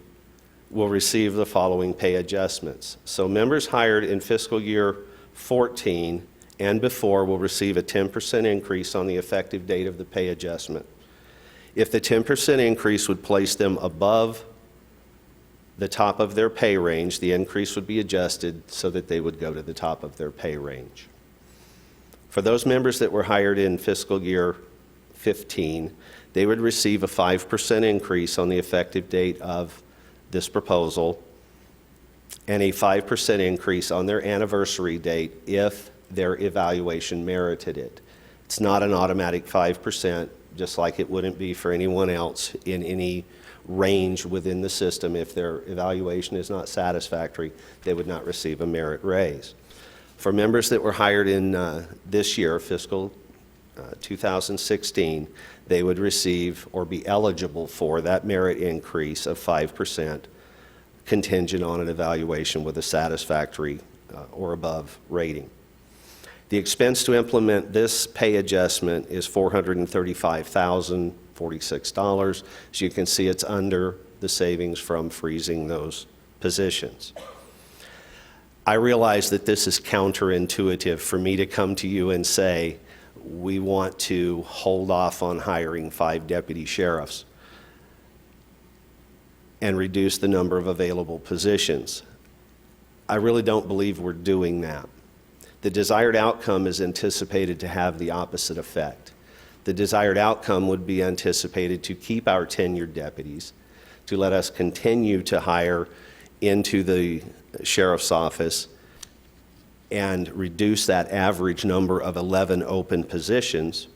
will receive the following pay adjustments. So members hired in fiscal year 14 and before will receive a 10% increase on the effective date of the pay adjustment. If the 10% increase would place them above the top of their pay range, the increase would be adjusted so that they would go to the top of their pay range. For those members that were hired in fiscal year 15, they would receive a 5% increase on the effective date of this proposal and a 5% increase on their anniversary date if their evaluation merited it. It's not an automatic 5%, just like it wouldn't be for anyone else in any range within the system. If their evaluation is not satisfactory, they would not receive a merit raise. For members that were hired in this year, fiscal 2016, they would receive or be eligible for that merit increase of 5% contingent on an evaluation with a satisfactory or above rating. The expense to implement this pay adjustment is $435,046. As you can see, it's under the savings from freezing those positions. I realize that this is counterintuitive for me to come to you and say, we want to hold off on hiring 5 deputy sheriffs and reduce the number of available positions. I really don't believe we're doing that. The desired outcome is anticipated to have the opposite effect. The desired outcome would be anticipated to keep our tenured deputies, to let us continue to hire into the sheriff's office and reduce that average number of 11 open positions.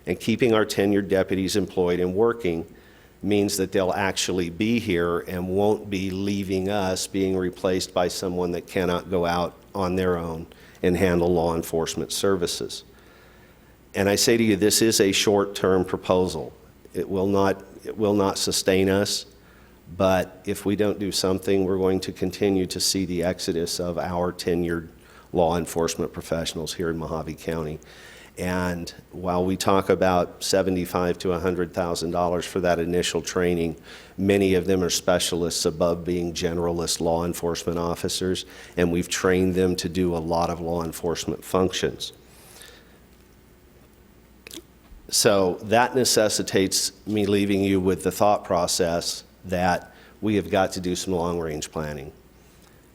And keeping our tenured deputies employed and working means that they'll actually be here and won't be leaving us, being replaced by someone that cannot go out on their own and handle law enforcement services. And I say to you, this is a short-term proposal. It will not sustain us, but if we don't do something, we're going to continue to see the exodus of our tenured law enforcement professionals here in Mojave County. And while we talk about $75,000 to $100,000 for that initial training, many of them are specialists above being generalist law enforcement officers, and we've trained them to do a lot of law enforcement functions. So that necessitates me leaving you with the thought process that we have got to do some long-range planning.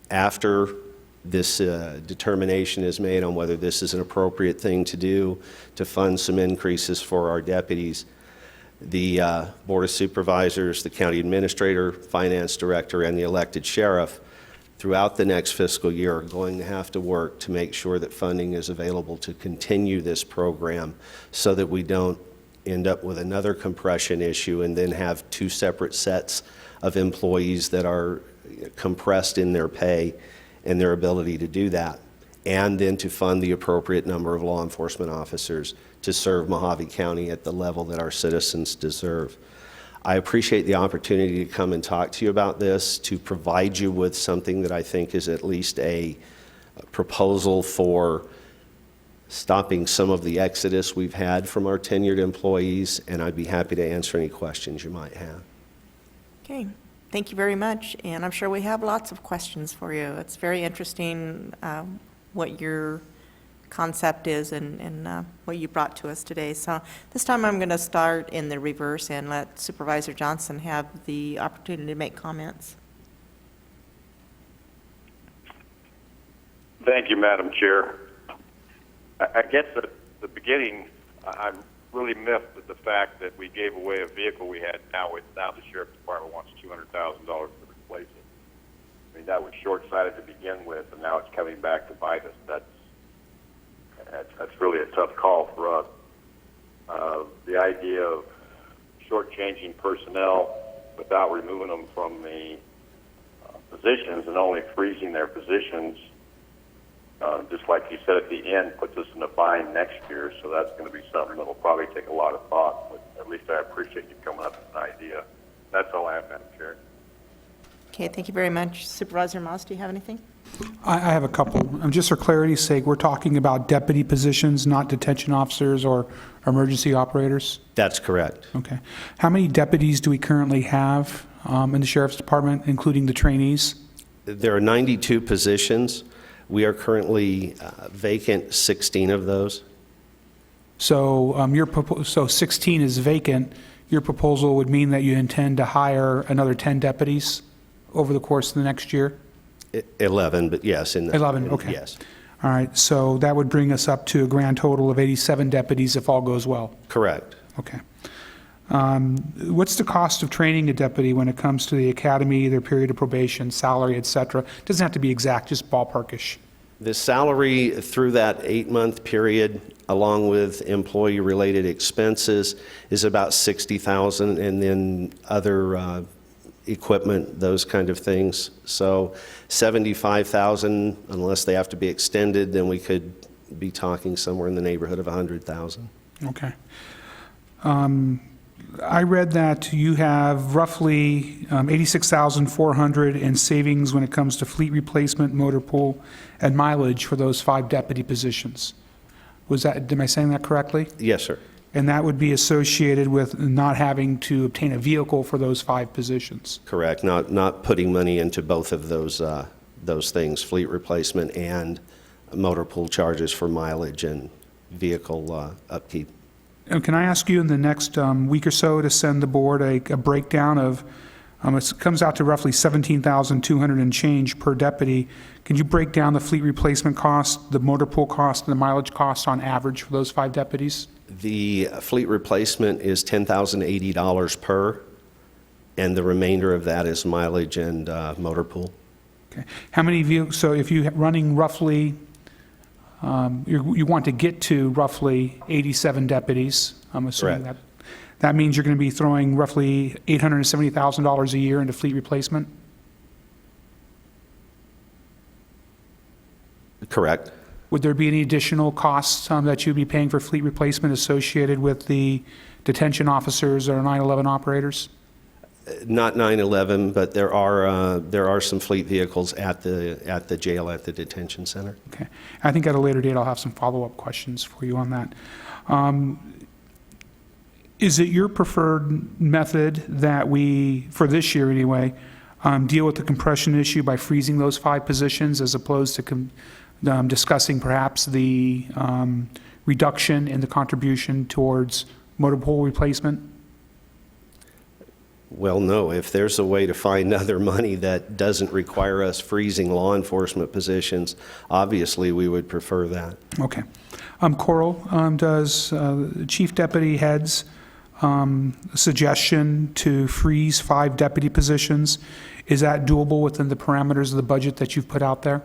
After this determination is made on whether this is an appropriate thing to do to fund some increases for our deputies, the Board of Supervisors, the County Administrator, Finance Director, and the elected sheriff throughout the next fiscal year are going to have to work to make sure that funding is available to continue this program so that we don't end up with another compression issue and then have 2 separate sets of employees that are compressed in their pay and their ability to do that, and then to fund the appropriate number of law enforcement officers to serve Mojave County at the level that our citizens deserve. I appreciate the opportunity to come and talk to you about this, to provide you with something that I think is at least a proposal for stopping some of the exodus we've had from our tenured employees, and I'd be happy to answer any questions you might have. Okay, thank you very much, and I'm sure we have lots of questions for you. It's very interesting what your concept is and what you brought to us today. So this time I'm going to start in the reverse and let Supervisor Johnson have the opportunity to make comments. Thank you, Madam Chair. I guess at the beginning, I'm really miffed at the fact that we gave away a vehicle we had. Now the Sheriff's Department wants $200,000 to replace it. I mean, that was short-sighted to begin with, and now it's coming back to bite us. That's really a tough call for us. The idea of shortchanging personnel without removing them from the positions and only freezing their positions, just like you said at the end, puts us in a bind next year. So that's going to be something that will probably take a lot of thought. But at least I appreciate you coming up with an idea. That's all I have, Madam Chair. Okay, thank you very much. Supervisor Moss, do you have anything? I have a couple. Just for clarity's sake, we're talking about deputy positions, not detention officers or emergency operators? That's correct. Okay. How many deputies do we currently have in the Sheriff's Department, including the trainees? There are 92 positions. We are currently vacant 16 of those. So so 16 is vacant. Your proposal would mean that you intend to hire another 10 deputies over the course of the next year? 11, but yes. 11, okay. Yes. All right, so that would bring us up to a grand total of 87 deputies if all goes well. Correct. Okay. What's the cost of training a deputy when it comes to the academy, their period of probation, salary, et cetera? Doesn't have to be exact, just ballparkish. The salary through that 8-month period, along with employee-related expenses, is about $60,000, and then other equipment, those kind of things. So $75,000, unless they have to be extended, then we could be talking somewhere in the neighborhood of $100,000. Okay. I read that you have roughly $86,400 in savings when it comes to fleet replacement, motor pool, and mileage for those 5 deputy positions. Am I saying that correctly? Yes, sir. And that would be associated with not having to obtain a vehicle for those 5 positions? Correct. Not putting money into both of those things, fleet replacement and motor pool charges for mileage and vehicle upkeep. And can I ask you in the next week or so to send the board a breakdown of, it comes out to roughly $17,200 and change per deputy. Can you break down the fleet replacement cost, the motor pool cost, and the mileage cost on average for those 5 deputies? The fleet replacement is $10,080 per, and the remainder of that is mileage and motor pool. Okay. How many vehicles, so if you're running roughly, you want to get to roughly 87 deputies, I'm assuming Correct. that means you're going to be throwing roughly $870,000 a year into fleet replacement? Correct. Would there be any additional costs that you'd be paying for fleet replacement associated with the detention officers or 911 operators? Not 9/11, but there are some fleet vehicles at the jail, at the detention center. Okay. I think at a later date I'll have some follow-up questions for you on that. Is it your preferred method that we, for this year anyway, deal with the compression issue by freezing those 5 positions as opposed to discussing perhaps the reduction in the contribution towards motor pool replacement? Well, no. If there's a way to find other money that doesn't require us freezing law enforcement positions, obviously we would prefer that. Okay. Coral, does Chief Deputy Head's suggestion to freeze 5 deputy positions, is that doable within the parameters of the budget that you've put out there?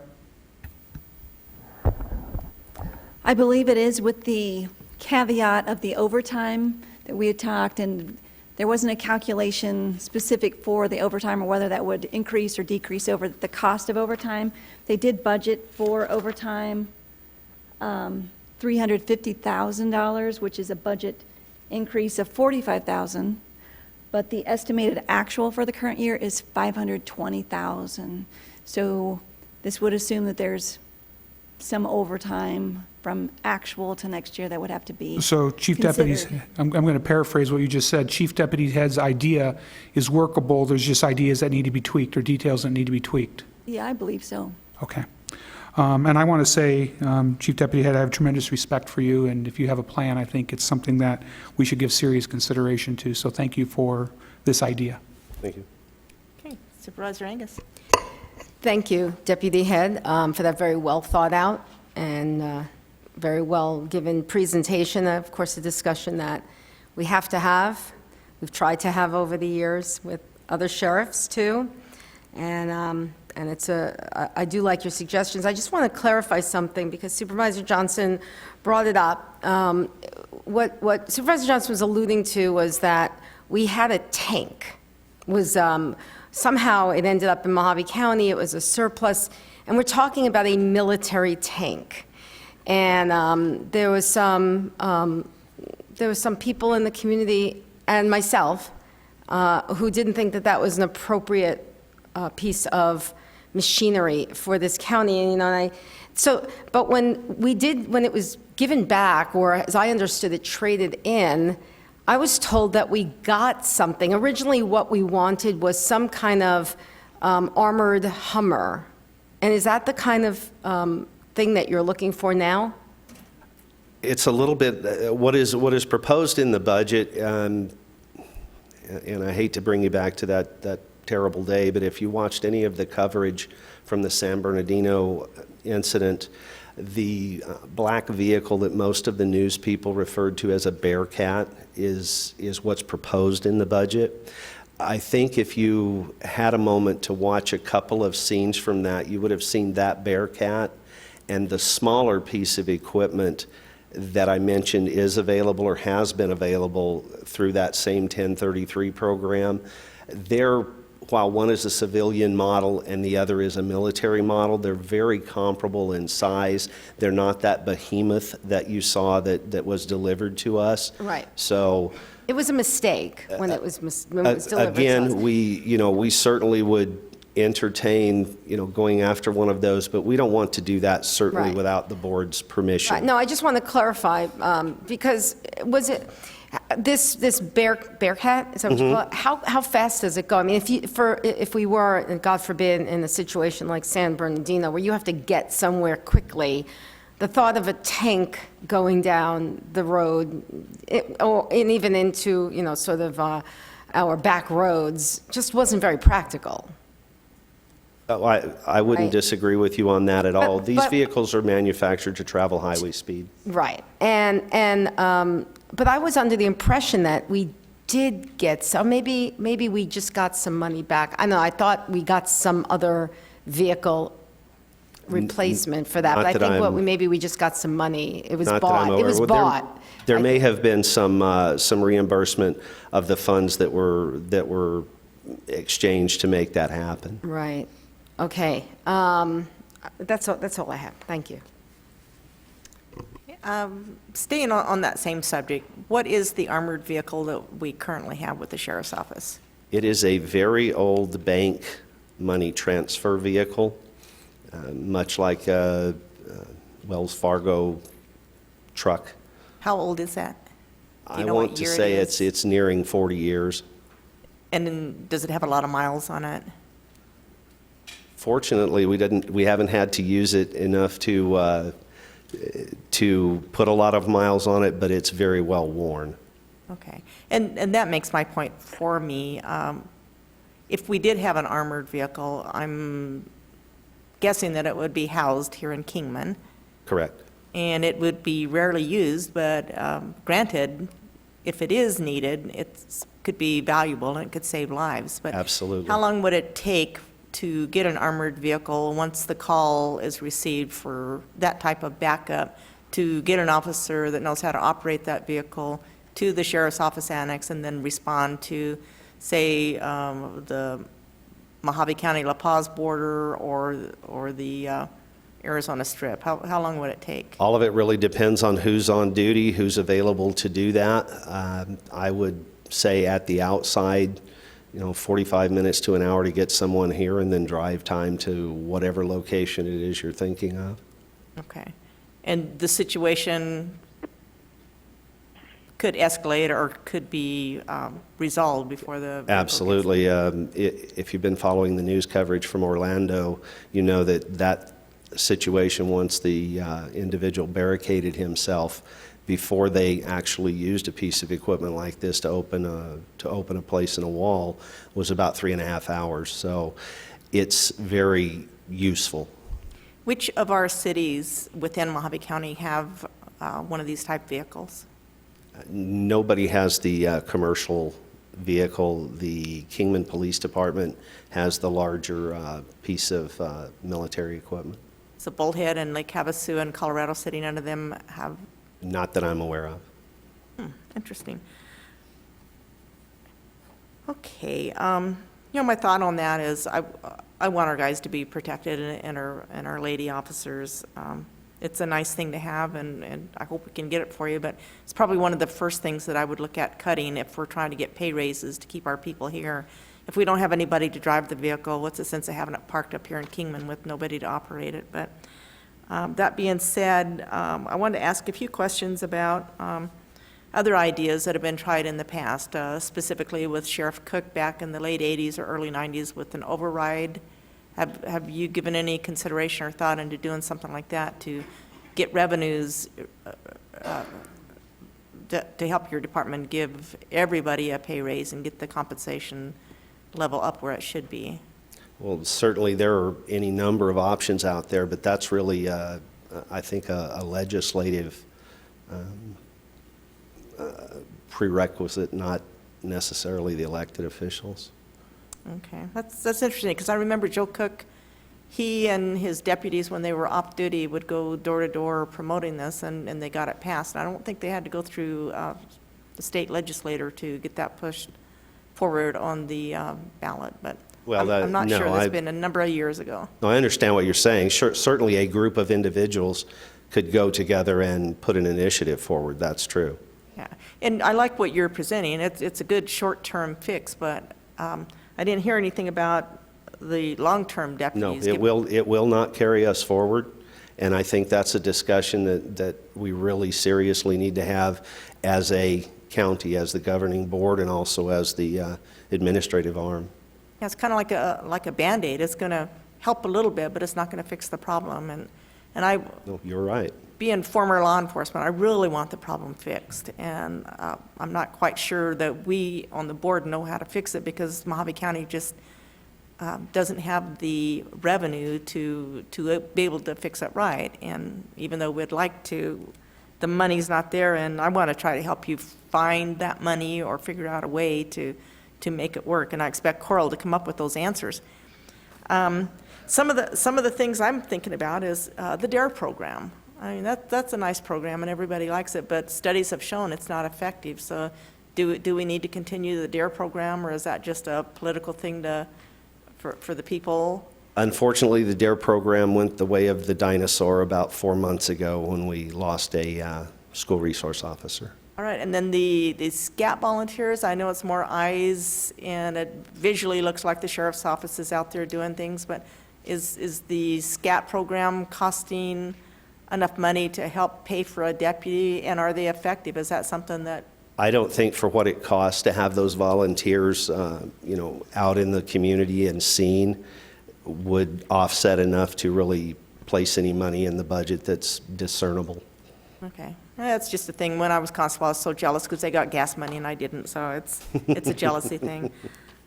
I believe it is, with the caveat of the overtime that we had talked, and there wasn't a calculation specific for the overtime or whether that would increase or decrease over the cost of overtime. They did budget for overtime $350,000, which is a budget increase of $45,000, but the estimated actual for the current year is $520,000. So this would assume that there's some overtime from actual to next year that would have to be So Chief Deputy's, considered. I'm going to paraphrase what you just said. Chief Deputy Head's idea is workable. There's just ideas that need to be tweaked or details that need to be tweaked. Yeah, I believe so. Okay. And I want to say, Chief Deputy Head, I have tremendous respect for you, and if you have a plan, I think it's something that we should give serious consideration to. So thank you for this idea. Thank you. Okay, Supervisor Angus. Thank you, Deputy Head, for that very well thought out and very well given presentation. Of course, a discussion that we have to have. We've tried to have over the years with other sheriffs too. And I do like your suggestions. I just want to clarify something because Supervisor Johnson brought it up. What Supervisor Johnson was alluding to was that we had a tank. Somehow it ended up in Mojave County. It was a surplus, and we're talking about a military tank. And there was some people in the community and myself who didn't think that that was an appropriate piece of machinery for this county. And but when it was given back, or as I understood it, traded in, I was told that we got something. Originally, what we wanted was some kind of armored Hummer. And is that the kind of thing that you're looking for now? It's a little bit, what is proposed in the budget, and I hate to bring you back to that terrible day, but if you watched any of the coverage from the San Bernardino incident, the black vehicle that most of the news people referred to as a Bearcat is what's proposed in the budget. I think if you had a moment to watch a couple of scenes from that, you would have seen that Bearcat, and the smaller piece of equipment that I mentioned is available or has been available through that same 1033 program. While one is a civilian model and the other is a military model, they're very comparable in size. They're not that behemoth that you saw that was delivered to us. Right. So It was a mistake when it was delivered to us. again, we certainly would entertain, going after one of those, but we don't want to do that certainly Right. without the board's permission. Right, no, I just want to clarify, because was it, this Bearcat, is that what you call it? How fast does it go? I mean, if we were, and God forbid, in a situation like San Bernardino, where you have to get somewhere quickly, the thought of a tank going down the road, and even into, sort of our back roads, just wasn't very practical. Oh, I wouldn't Right. disagree with you on that at all. These but- vehicles are manufactured to travel highway speed. Right, but I was under the impression that we did get some, maybe we just got some money back. I know, I thought we got some other vehicle replacement for that, not but I that think I'm- maybe we just got some money. It was Not that I'm bought, it aware. was Well, bought. There may have been some reimbursement of the funds that were exchanged to make that happen. Right, okay. That's all I have, thank you. Staying on that same subject, what is the armored vehicle that we currently have with the sheriff's office? It is a very old bank money transfer vehicle, much like a Wells Fargo truck. How old is that? Do you I know what want to year it say is? it's nearing 40 years. And then, does it have a lot of miles on it? Fortunately, we haven't had to use it enough to put a lot of miles on it, but it's very well worn. Okay, and that makes my point for me. If we did have an armored vehicle, I'm guessing that it would be housed here in Kingman, Correct. and it would be rarely used, but granted, if it is needed, it could be valuable and it could save lives. But Absolutely. how long would it take to get an armored vehicle once the call is received for that type of backup, to get an officer that knows how to operate that vehicle to the sheriff's office annex and then respond to, say, the Mojave County La Paz border or the Arizona Strip? How long would it take? All of it really depends on who's on duty, who's available to do that. I would say at the outside, 45 minutes to an hour to get someone here, and then drive time to whatever location it is you're thinking of. Okay. And the situation could escalate or could be resolved before the... vehicle gets- Absolutely. If you've been following the news coverage from Orlando, you know that situation, once the individual barricaded himself before they actually used a piece of equipment like this to open a place in a wall, was about 3.5 hours. So it's very useful. Which of our cities within Mojave County have one of these type vehicles? Nobody has the commercial vehicle. The Kingman Police Department has the larger piece of military equipment. So Bullhead and Lake Havasu and Colorado City, none of them have? Not that I'm aware of. Interesting. Okay, my thought on that is I want our guys to be protected and our lady officers. It's a nice thing to have, and I hope we can get it for you, but it's probably one of the first things that I would look at cutting if we're trying to get pay raises to keep our people here. If we don't have anybody to drive the vehicle, what's the sense of having it parked up here in Kingman with nobody to operate it? But that being said, I wanted to ask a few questions about other ideas that have been tried in the past, specifically with Sheriff Cook back in the late 80s or early 90s with an override. Have you given any consideration or thought into doing something like that to get revenues to help your department give everybody a pay raise and get the compensation level up where it should be? Well, certainly there are any number of options out there, but that's really, I think, a legislative prerequisite, not necessarily the elected officials. Okay, that's interesting, because I remember Joe Cook, he and his deputies, when they were off duty, would go door to door promoting this, and they got it passed. I don't think they had to go through the state legislator to get that pushed forward on the ballot, but Well, I'm not no, sure. That's been a number of years ago. No, I understand what you're saying. Sure, certainly a group of individuals could go together and put an initiative forward. That's true. Yeah, and I like what you're presenting. It's a good short-term fix, but I didn't hear anything about the long-term No, deputies. it will not carry us forward, and I think that's a discussion that we really seriously need to have as a county, as the governing board, and also as the administrative arm. Yeah, it's kind of like a Band-Aid. It's going to help a little bit, but it's not going to fix the problem. And I, No, you're right. being former law enforcement, I really want the problem fixed. And I'm not quite sure that we on the board know how to fix it because Mojave County just doesn't have the revenue to be able to fix it right. And even though we'd like to, the money's not there, and I want to try to help you find that money or figure out a way to make it work. And I expect Coral to come up with those answers. Some of the things I'm thinking about is the DARE program. I mean, that's a nice program, and everybody likes it, but studies have shown it's not effective. So do we need to continue the DARE program, or is that just a political thing for the people? Unfortunately, the DARE program went the way of the dinosaur about 4 months ago when we lost a school resource officer. All right, and then the SCAT volunteers, I know it's more eyes, and it visually looks like the sheriff's office is out there doing things, but is the SCAT program costing enough money to help pay for a deputy, and are they effective? Is that something that? I don't think for what it costs to have those volunteers, out in the community and seen would offset enough to really place any money in the budget that's discernible. Okay, that's just a thing. When I was constable, I was so jealous because they got gas money and I didn't, so it's a jealousy thing.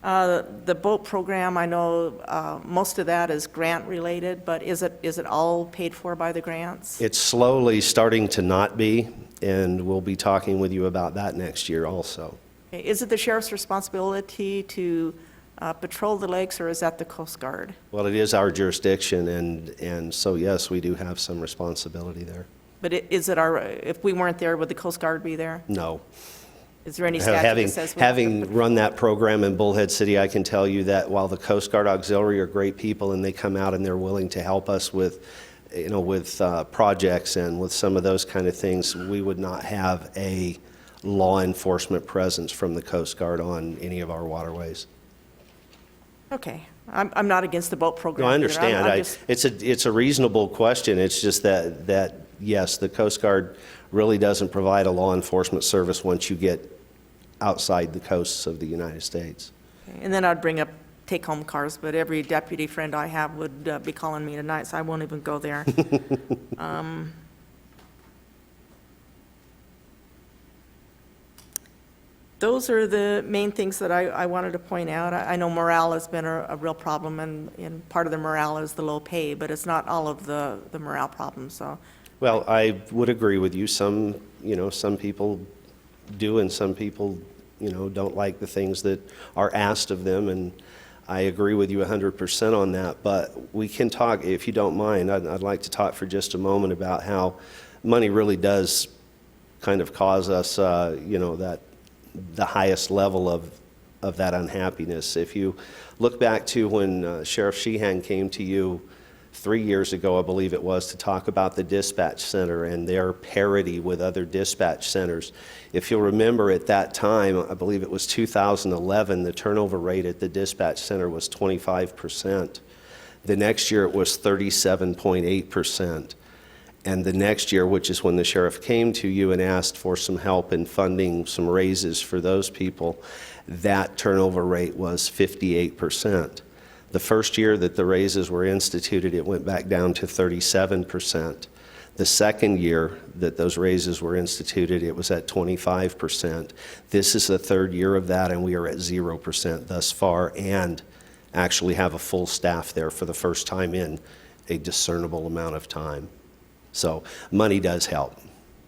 The boat program, I know most of that is grant-related, but is it all paid for by the grants? It's slowly starting to not be, and we'll be talking with you about that next year also. Okay, is it the sheriff's responsibility to patrol the lakes, or is that the Coast Guard? Well, it is our jurisdiction, and so, yes, we do have some responsibility there. But is it if we weren't there, would the Coast Guard be there? No. Is there any statute that says we have to Having run that program in Bullhead City, I can tell you that while the Coast Guard Auxiliary are great people and they come out and they're willing to help us with, with projects and with some of those kind of things, we would not have a law enforcement presence from the Coast Guard on any of our waterways. Okay. I'm not against the boat program. No, I either. understand. It's a reasonable question. It's just that yes, the Coast Guard really doesn't provide a law enforcement service once you get outside the coasts of the United States. And then I'd bring up take-home cars, but every deputy friend I have would be calling me tonight, so I won't even go there. Those are the main things that I wanted to point out. I know morale has been a real problem, and part of the morale is the low pay, but it's not all of the morale problems, so. Well, I would agree with you. Some people do, and some people, don't like the things that are asked of them, and I agree with you 100% on that. But we can talk, if you don't mind, I'd like to talk for just a moment about how money really does kind of cause us, that the highest level of that unhappiness. If you look back to when Sheriff Sheehan came to you 3 years ago, I believe it was, to talk about the dispatch center and their parity with other dispatch centers. If you'll remember at that time, I believe it was 2011, the turnover rate at the dispatch center was 25%. The next year it was 37.8%. And the next year, which is when the sheriff came to you and asked for some help in funding some raises for those people, that turnover rate was 58%. The first year that the raises were instituted, it went back down to 37%. The second year that those raises were instituted, it was at 25%. This is the third year of that, and we are at 0% thus far, and actually have a full staff there for the first time in a discernible amount of time. So money does help.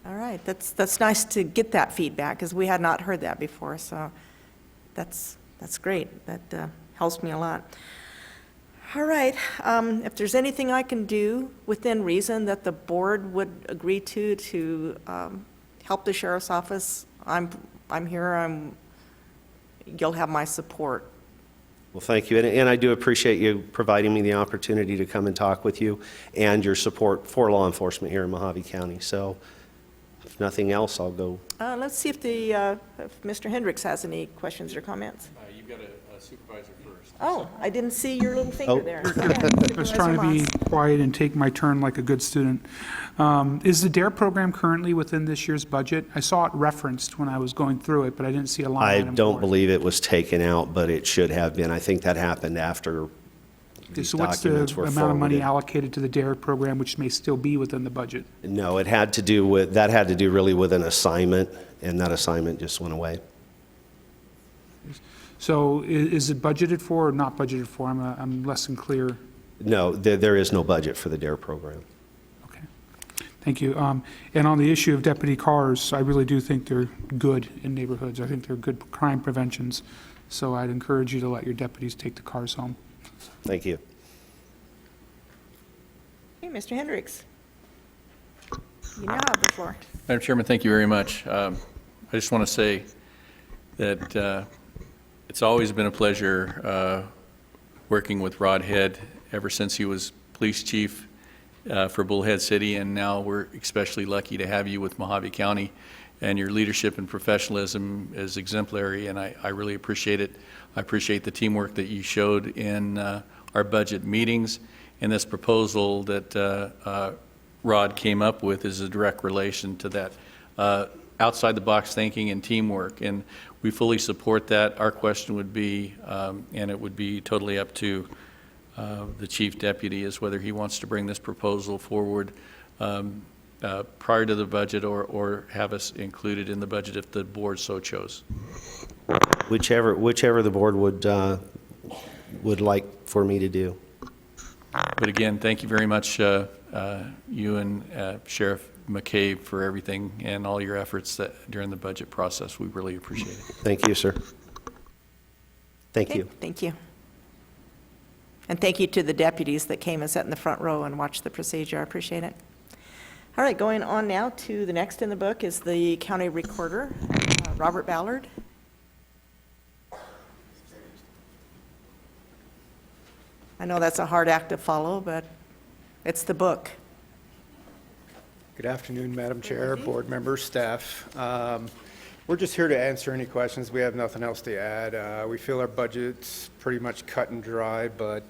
All right, that's nice to get that feedback, because we had not heard that before, so that's great. That helps me a lot. All right, if there's anything I can do within reason that the board would agree to help the sheriff's office, I'm here. You'll have my support. Well, thank you, and I do appreciate you providing me the opportunity to come and talk with you and your support for law enforcement here in Mojave County. So If nothing else, I'll go. Let's see if if Mr. Hendricks has any questions or comments. You've got a supervisor first. Oh, I didn't see your little finger Oh. there. I was trying to be quiet and take my turn like a good student. Is the DARE program currently within this year's budget? I saw it referenced when I was going through it, but I didn't see a line I item don't for it. believe it was taken out, but it should have been. I think that happened after these So what's the documents were amount of money forwarded. allocated to the DARE program, which may still be within the budget? No, it had to do with, that had to do really with an assignment, and that assignment just went away. So is it budgeted for or not budgeted for? I'm less than clear. No, there is no budget for the DARE program. Okay, thank you. And on the issue of deputy cars, I really do think they're good in neighborhoods. I think they're good crime preventions. So I'd encourage you to let your deputies take the cars home. Thank you. Hey, Mr. Hendricks. You now have the floor. Madam Chairman, thank you very much. I just want to say that it's always been a pleasure working with Rod Head ever since he was police chief for Bullhead City, and now we're especially lucky to have you with Mojave County, and your leadership and professionalism is exemplary, and I really appreciate it. I appreciate the teamwork that you showed in our budget meetings, and this proposal that Rod came up with is a direct relation to that outside-the-box thinking and teamwork, and we fully support that. Our question would be, and it would be totally up to the chief deputy, is whether he wants to bring this proposal forward prior to the budget or have us included in the budget if the board so chose. Whichever the board would like for me to do. But again, thank you very much, you and Sheriff McCabe, for everything and all your efforts during the budget process. We really appreciate it. Thank you, sir. Thank Okay, you. Thank you. And thank you to the deputies that came and sat in the front row and watched the procedure. I appreciate it. All right, going on now to the next in the book is the county recorder, Robert Ballard. I know that's a hard act to follow, but it's the book. Good afternoon, Madam Chair, board members, staff. We're just here to answer any questions. We have nothing else to add. We feel our budget's pretty much cut and dry, but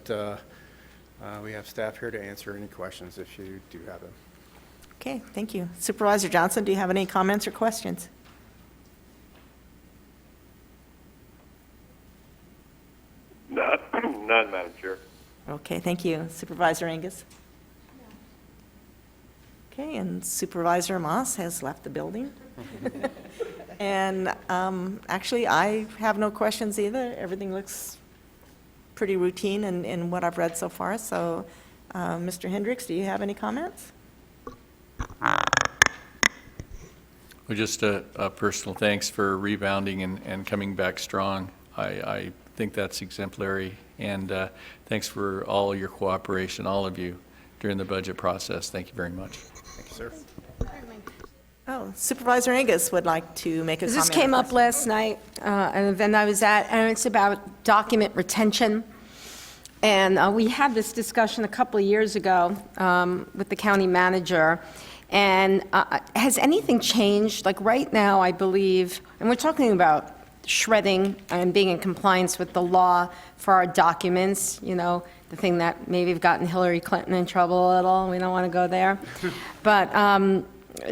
we have staff here to answer any questions if you do have them. Okay, thank you. Supervisor Johnson, do you have any comments or questions? None, Madam Chair. Okay, thank you. Supervisor Angus? Okay, and Supervisor Moss has left the building. And actually, I have no questions either. Everything looks pretty routine in what I've read so far. So, Mr. Hendricks, do you have any comments? Well, just a personal thanks for rebounding and coming back strong. I think that's exemplary, and thanks for all your cooperation, all of you, during the budget process. Thank you very much. Thank you, sir. Oh, Supervisor Angus would like to make a comment. This came up last night, an event I was at, and it's about document retention. And we had this discussion a couple of years ago with the county manager. And has anything changed? Like right now, I believe, and we're talking about shredding and being in compliance with the law for our documents, you know, the thing that maybe have gotten Hillary Clinton in trouble a little. We don't want to go there. But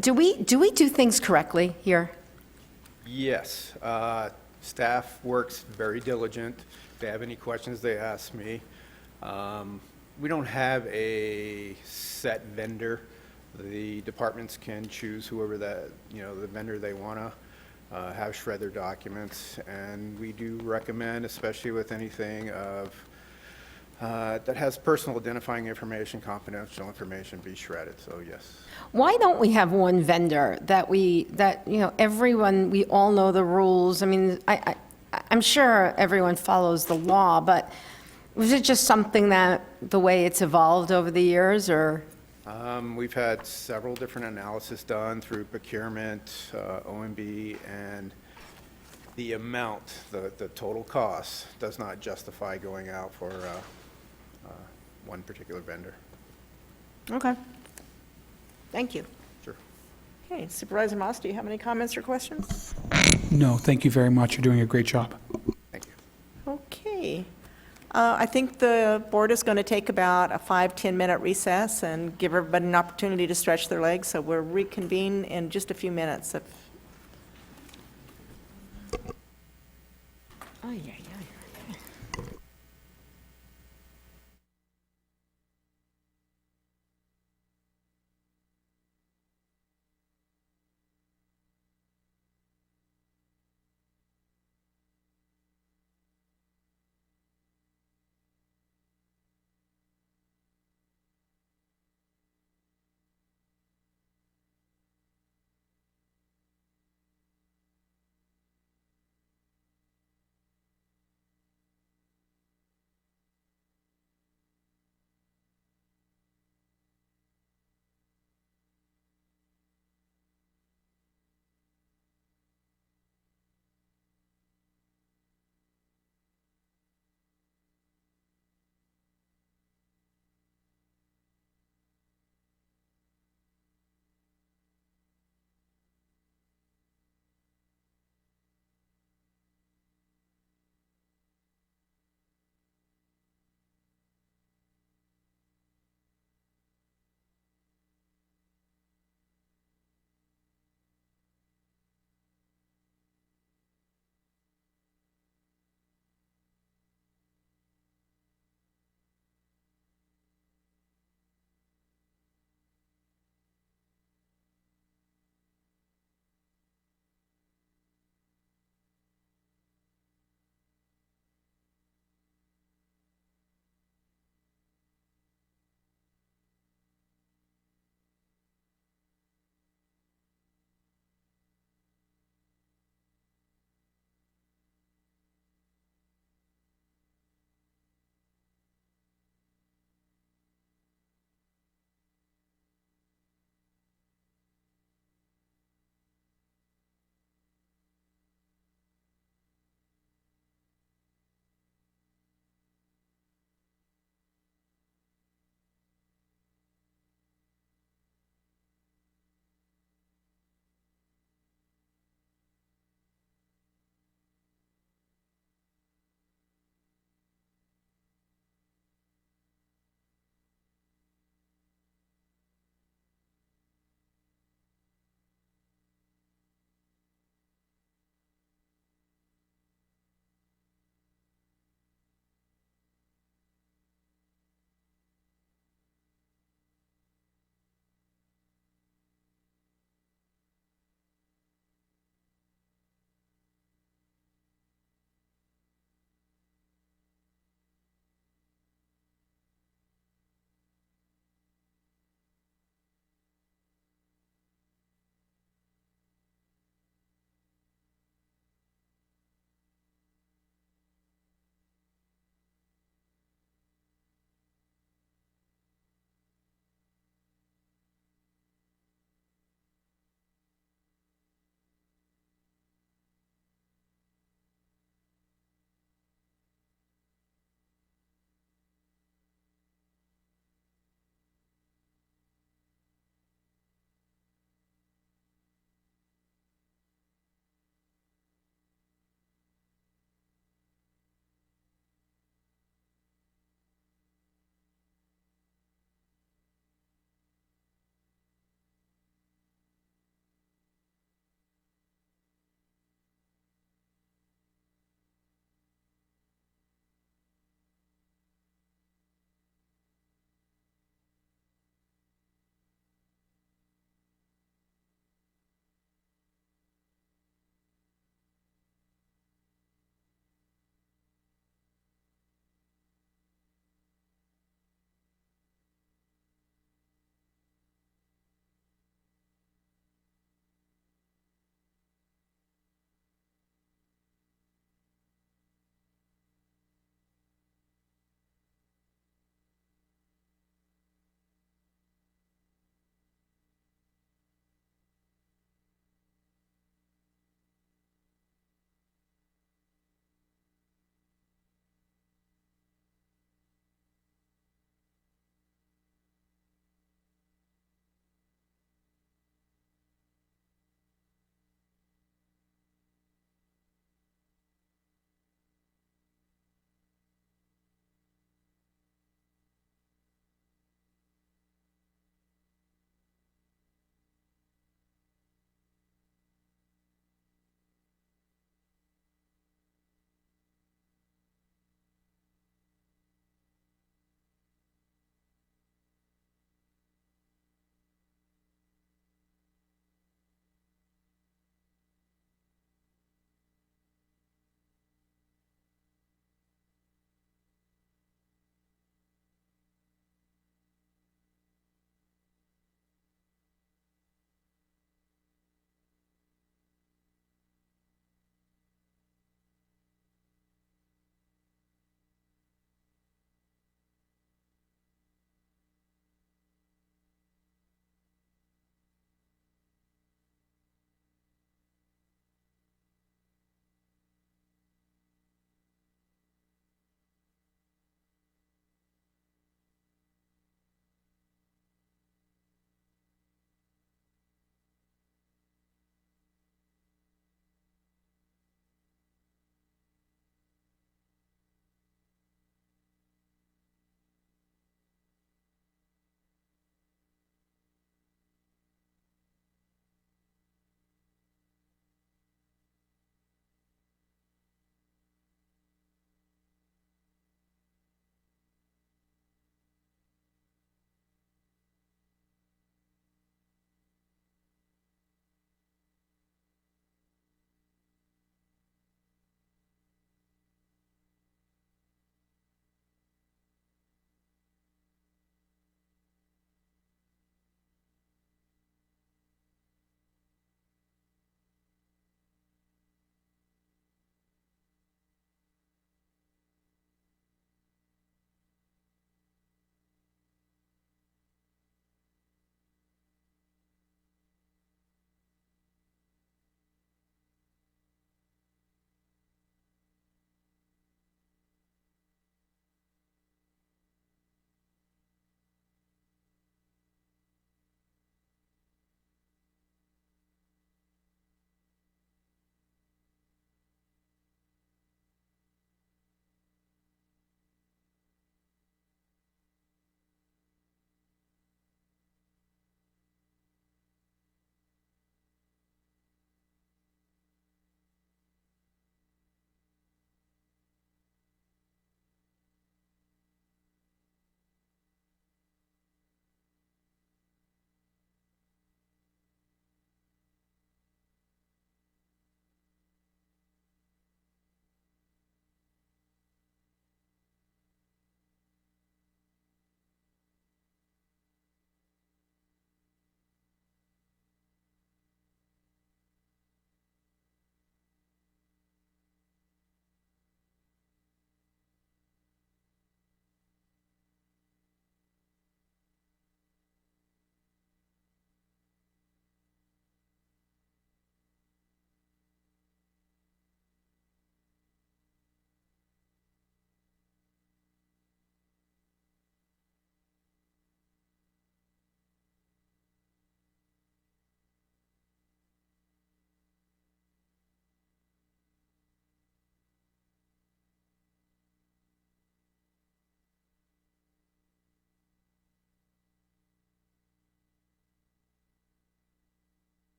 do we do things correctly here? Yes, staff works very diligent. If they have any questions, they ask me. We don't have a set vendor. The departments can choose whoever the vendor they want to have shred their documents, and we do recommend, especially with anything of that has personal identifying information, confidential information, be shredded. So yes. Why don't we have one vendor that everyone, we all know the rules? I mean, I'm sure everyone follows the law, but was it just something that the way it's evolved over the years, or? We've had several different analysis done through procurement, OMB, and the amount, the total cost does not justify going out for one particular vendor. Okay. Thank you. Sure. Okay, Supervisor Moss, do you have any comments or questions? No, thank you very much. You're doing a great job. Thank you. Okay. I think the board is going to take about a 5-10-minute recess and give everybody an opportunity to stretch their legs, so we'll reconvene in just a few minutes. Oh, yeah, yeah.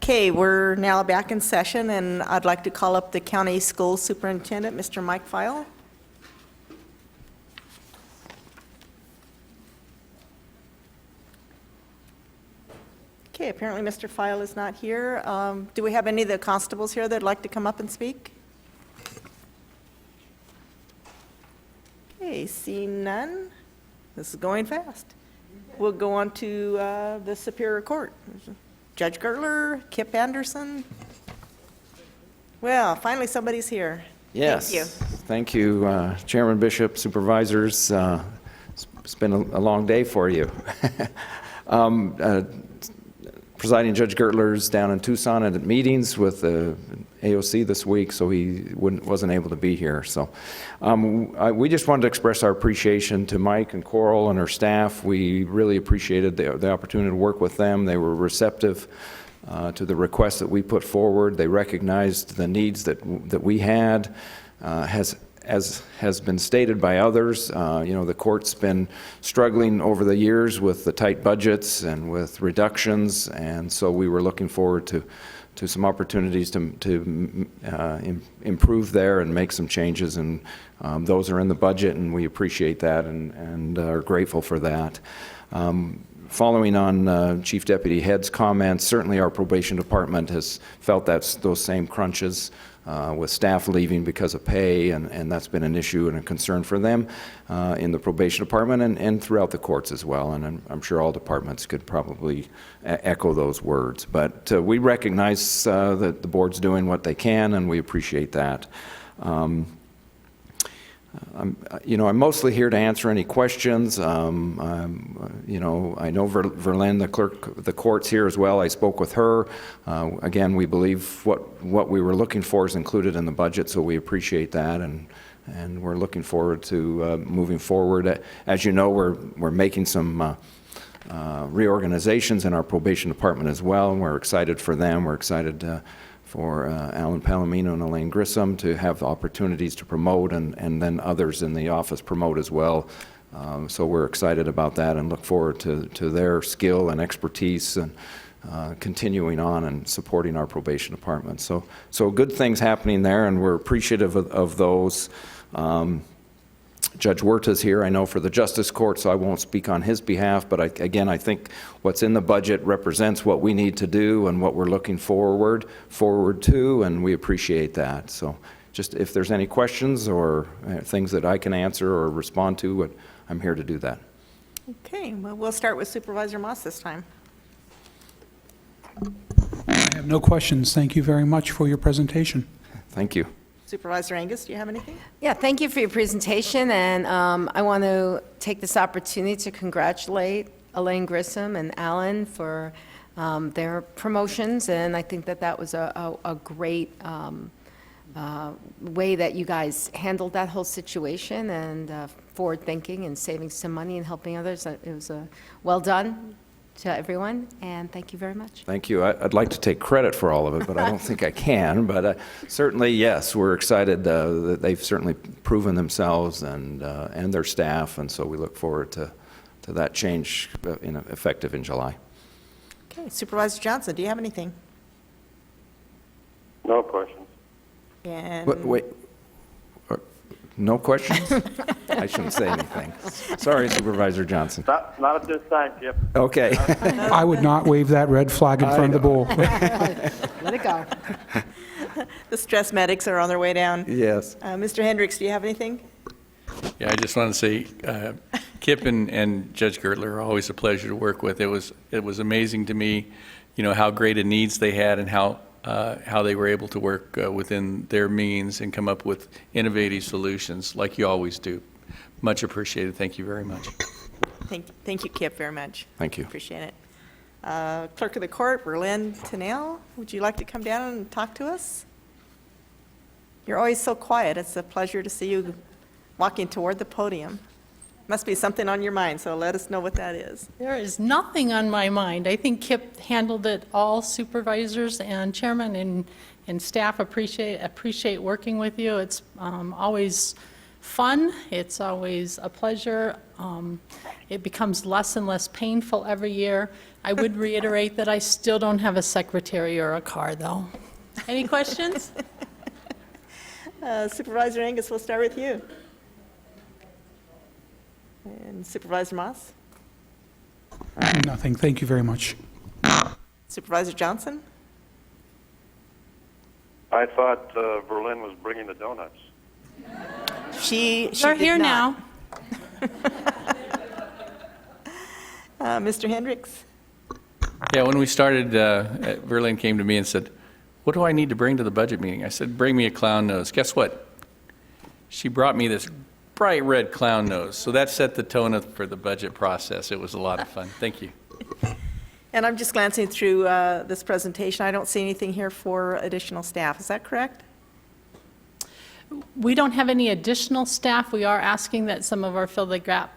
Okay, we're now back in session, and I'd like to call up the county school superintendent, Mr. Mike File. Okay, apparently Mr. File is not here. Do we have any of the constables here that'd like to come up and speak? Okay, seeing none. This is going fast. We'll go on to the Superior Court. Judge Gertler, Kip Anderson. Well, finally somebody's here. Yes. Thank you. Thank you, Chairman Bishop, Supervisors. It's been a long day for you. Presiding Judge Gertler's down in Tucson at meetings with the AOC this week, so he wasn't able to be here. So we just wanted to express our appreciation to Mike and Coral and her staff. We really appreciated the opportunity to work with them. They were receptive to the requests that we put forward. They recognized the needs that we had. As has been stated by others, the court's been struggling over the years with the tight budgets and with reductions, and so we were looking forward to some opportunities to improve there and make some changes, and those are in the budget, and we appreciate that and are grateful for that. Following on Chief Deputy Head's comments, certainly our probation department has felt those same crunches with staff leaving because of pay, and that's been an issue and a concern for them in the probation department and throughout the courts as well, and I'm sure all departments could probably echo those words. But we recognize that the board's doing what they can, and we appreciate that. I'm mostly here to answer any questions. I know Verlin, the clerk of the court's here as well. I spoke with her. Again, we believe what we were looking for is included in the budget, so we appreciate that, and we're looking forward to moving forward. As you know, we're making some reorganizations in our probation department as well, and we're excited for them. We're excited for Alan Palomino and Elaine Grissom to have opportunities to promote, and then others in the office promote as well. So we're excited about that and look forward to their skill and expertise and continuing on and supporting our probation department. So good things happening there, and we're appreciative of those. Judge Huerta's here, I know, for the Justice Court, so I won't speak on his behalf, but again, I think what's in the budget represents what we need to do and what we're looking forward to, and we appreciate that. So just if there's any questions or things that I can answer or respond to, I'm here to do that. Okay, well, we'll start with Supervisor Moss this time. I have no questions. Thank you very much for your presentation. Thank you. Supervisor Angus, do you have anything? Yeah, thank you for your presentation, and I want to take this opportunity to congratulate Elaine Grissom and Alan for their promotions, and I think that was a great way that you guys handled that whole situation, and forward-thinking and saving some money and helping others. It was well done to everyone, and thank you very much. Thank you. I'd like to take credit for all of it, but I don't think I can. But certainly, yes, we're excited that they've certainly proven themselves and their staff, and so we look forward to that change effective in July. Okay, Supervisor Johnson, do you have anything? No questions. And Wait. No questions? I shouldn't say anything. Sorry, Supervisor Johnson. Not at this time, Chip. Okay. I would not wave that red flag in front of the bull. Let it go. the stress medics are on their way down. Yes. Mr. Hendricks, do you have anything? Yeah, I just want to say, Kip and Judge Gertler are always a pleasure to work with. It was amazing to me, how great a needs they had and how they were able to work within their means and come up with innovative solutions like you always do. Much appreciated. Thank you very much. Thank you, Kip, very much. Thank you. Appreciate it. Clerk of the Court, Berlin Tennell, would you like to come down and talk to us? You're always so quiet. It's a pleasure to see you walking toward the podium. Must be something on your mind, so let us know what that is. There is nothing on my mind. I think Kip handled it all. Supervisors and chairman and staff appreciate working with you. It's always fun. It's always a pleasure. It becomes less and less painful every year. I would reiterate that I still don't have a secretary or a car, though. Any questions? Supervisor Angus, we'll start with you. And Supervisor Moss? Nothing. Thank you very much. Supervisor Johnson? I thought Berlin was bringing the donuts. She They're did here not. now. Mr. Hendricks? Yeah, when we started, Verlaine came to me and said, "What do I need to bring to the budget meeting?" I said, "Bring me a clown nose." Guess what? She brought me this bright red clown nose. So that set the tone for the budget process. It was a lot of fun. Thank you. And I'm just glancing through this presentation. I don't see anything here for additional staff. Is that correct? We don't have any additional staff. We are asking that some of our fill the gap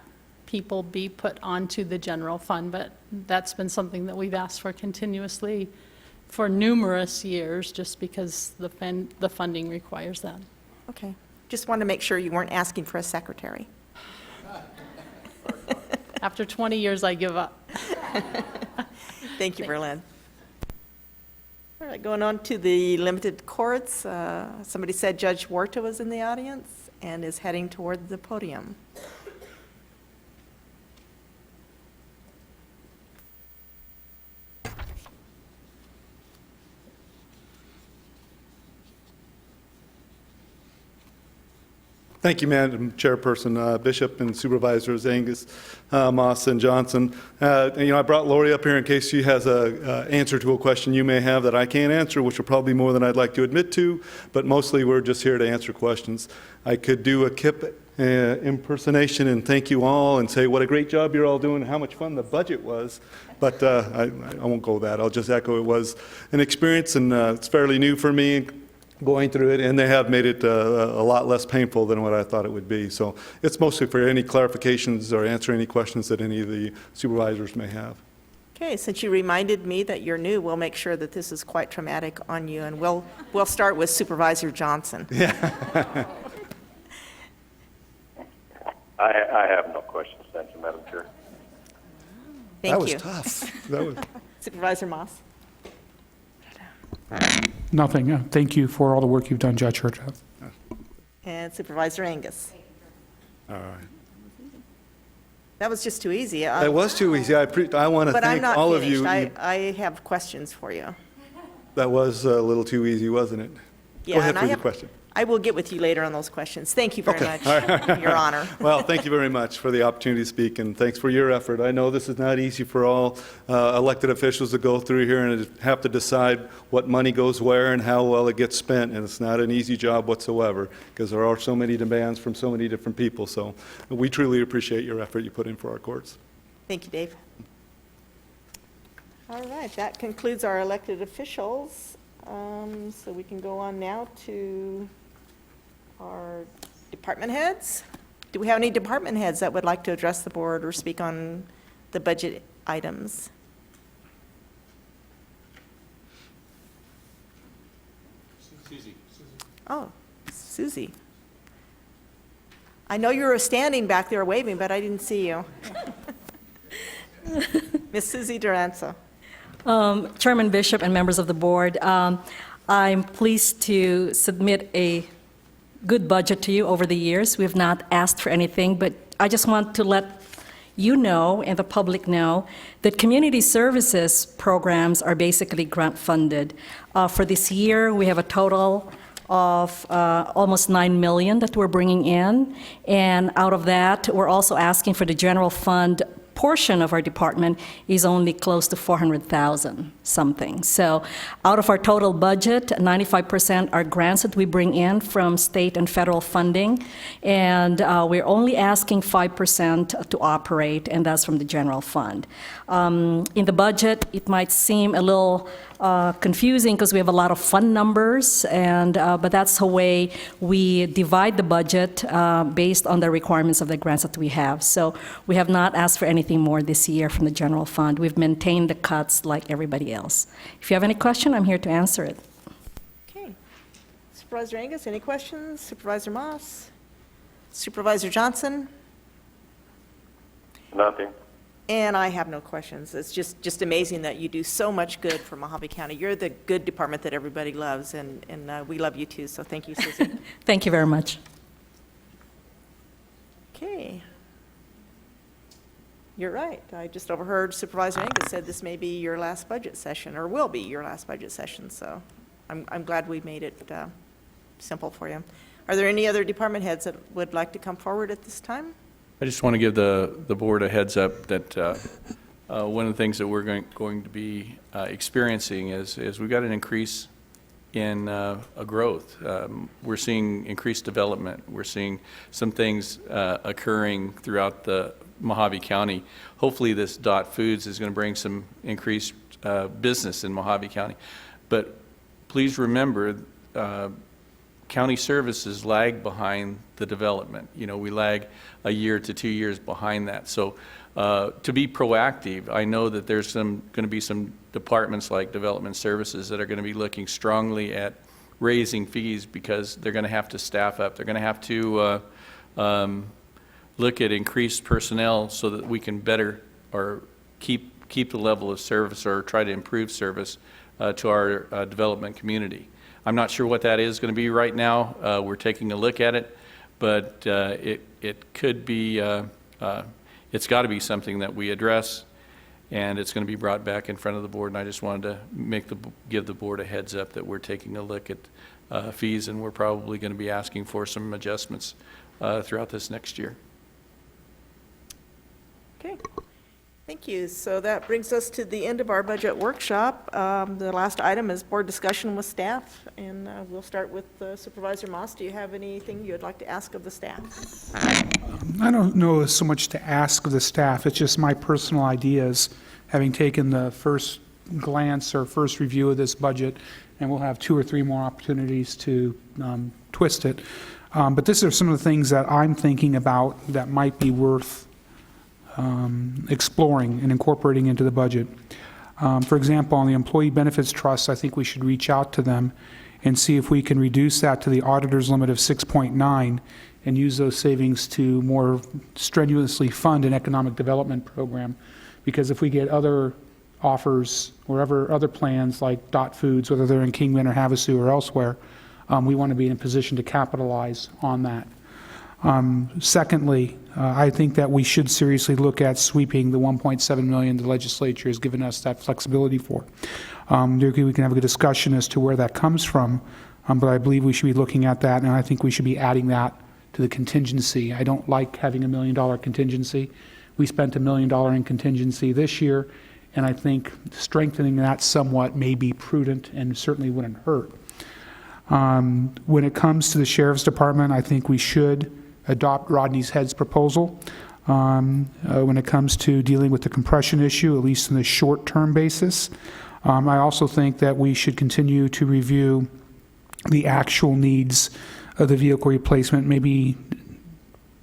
people be put onto the general fund, but that's been something that we've asked for continuously for numerous years, just because the funding requires that. Okay. Just wanted to make sure you weren't asking for a secretary. After 20 years, I give up. Thank you, Verlin. All right, going on to the limited courts. Somebody said Judge Huerta was in the audience and is heading toward the podium. Thank you, Madam Chairperson, Bishop, and Supervisors Angus, Moss, and Johnson. I brought Lori up here in case she has an answer to a question you may have that I can't answer, which will probably be more than I'd like to admit to, but mostly we're just here to answer questions. I could do a KIP impersonation and thank you all and say what a great job you're all doing and how much fun the budget was, but I won't go that. I'll just echo it was an experience, and it's fairly new for me going through it, and they have made it a lot less painful than what I thought it would be. So it's mostly for any clarifications or answer any questions that any of the supervisors may have. Okay, since you reminded me that you're new, we'll make sure that this is quite traumatic on you, and we'll start with Supervisor Johnson. Yeah. I have no questions. Thank you, Madam Chair. Thank you. That was tough. That was... Supervisor Moss? Nothing. Thank you for all the work you've done, Judge Huerta. And Supervisor Angus? All right. That was just too easy. That was too easy. I want to But I'm thank not all finished. of you. I have questions for you. That was a little too easy, wasn't it? Yeah, Go ahead and with your question. I will get with you later on those questions. Thank you very Okay. much, Your Honor. Well, thank you very much for the opportunity to speak, and thanks for your effort. I know this is not easy for all elected officials to go through here and have to decide what money goes where and how well it gets spent, and it's not an easy job whatsoever, because there are so many demands from so many different people. So we truly appreciate your effort you put in for our courts. Thank you, Dave. All right, that concludes our elected officials. So we can go on now to our department heads. Do we have any department heads that would like to address the board or speak on the budget items? Susie. Oh, Susie. I know you were standing back there waving, but I didn't see you. Miss Susie Duranzo. Chairman Bishop and members of the board, I'm pleased to submit a good budget to you over the years. We have not asked for anything, but I just want to let you know and the public know that community services programs are basically grant funded. For this year, we have a total of almost $9 million that we're bringing in, and out of that, we're also asking for the general fund portion of our department is only close to $400,000 something. So out of our total budget, 95% are grants that we bring in from state and federal funding, and we're only asking 5% to operate, and that's from the general fund. In the budget, it might seem a little confusing because we have a lot of fund numbers, and but that's the way we divide the budget based on the requirements of the grants that we have. So we have not asked for anything more this year from the general fund. We've maintained the cuts like everybody else. If you have any question, I'm here to answer it. Okay. Supervisor Angus, any questions? Supervisor Moss? Supervisor Johnson? Nothing. And I have no questions. It's just amazing that you do so much good for Mojave County. You're the good department that everybody loves, and we love you too, so thank you, Susan. Thank you very much. Okay. You're right. I just overheard Supervisor Angus said this may be your last budget session, or will be your last budget session, so I'm glad we made it simple for you. Are there any other department heads that would like to come forward at this time? I just want to give the board a heads up that one of the things that we're going to be experiencing is we've got an increase in a growth. We're seeing increased development. We're seeing some things occurring throughout the Mojave County. Hopefully this Dot Foods is going to bring some increased business in Mojave County. But please remember, county services lag behind the development. You know, we lag a year to 2 years behind that. So to be proactive, I know that there's going to be some departments like Development Services that are going to be looking strongly at raising fees because they're going to have to staff up. They're going to have to look at increased personnel so that we can better or keep the level of service or try to improve service to our development community. I'm not sure what that is going to be right now. We're taking a look at it, but it could be, it's got to be something that we address, and it's going to be brought back in front of the board. And I just wanted to give the board a heads up that we're taking a look at fees, and we're probably going to be asking for some adjustments throughout this next year. Okay. Thank you. So that brings us to the end of our budget workshop. The last item is board discussion with staff, and we'll start with Supervisor Moss. Do you have anything you'd like to ask of the staff? I don't know so much to ask of the staff. It's just my personal ideas, having taken the first glance or first review of this budget, and we'll have 2 or 3 more opportunities to twist it. But these are some of the things that I'm thinking about that might be worth exploring and incorporating into the budget. For example, on the Employee Benefits Trust, I think we should reach out to them and see if we can reduce that to the auditor's limit of 6.9 and use those savings to more strenuously fund an economic development program. Because if we get other offers or other plans like Dot Foods, whether they're in Kingman or Havasu or elsewhere, we want to be in a position to capitalize on that. Secondly, I think that we should seriously look at sweeping the $1.7 million the legislature has given us that flexibility for. We can have a good discussion as to where that comes from, but I believe we should be looking at that, and I think we should be adding that to the contingency. I don't like having $1 million contingency. We spent $1 million in contingency this year, and I think strengthening that somewhat may be prudent and certainly wouldn't hurt. When it comes to the Sheriff's Department, I think we should adopt Rodney's Head's proposal when it comes to dealing with the compression issue, at least in the short-term basis. I also think that we should continue to review the actual needs of the vehicle replacement, maybe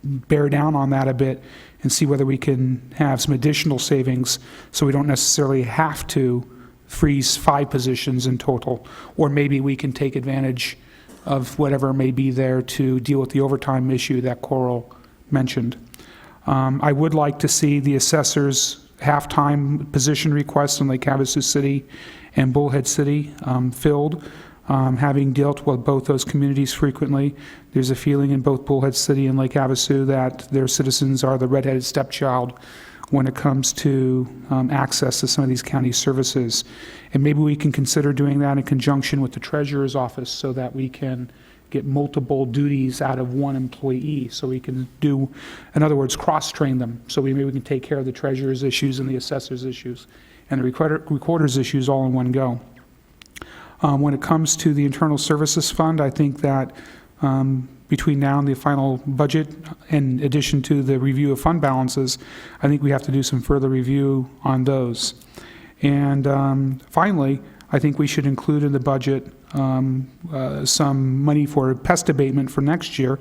bear down on that a bit and see whether we can have some additional savings so we don't necessarily have to freeze 5 positions in total, or maybe we can take advantage of whatever may be there to deal with the overtime issue that Coral mentioned. I would like to see the assessor's half-time position requests in Lake Havasu City and Bullhead City filled. Having dealt with both those communities frequently, there's a feeling in both Bullhead City and Lake Havasu that their citizens are the redheaded stepchild when it comes to access to some of these county services. And maybe we can consider doing that in conjunction with the treasurer's office so that we can get multiple duties out of one employee. So we can do, in other words, cross-train them. So maybe we can take care of the treasurer's issues and the assessor's issues and the recorder's issues all in one go. When it comes to the Internal Services Fund, I think that between now and the final budget, in addition to the review of fund balances, I think we have to do some further review on those. And finally, I think we should include in the budget some money for pest abatement for next year.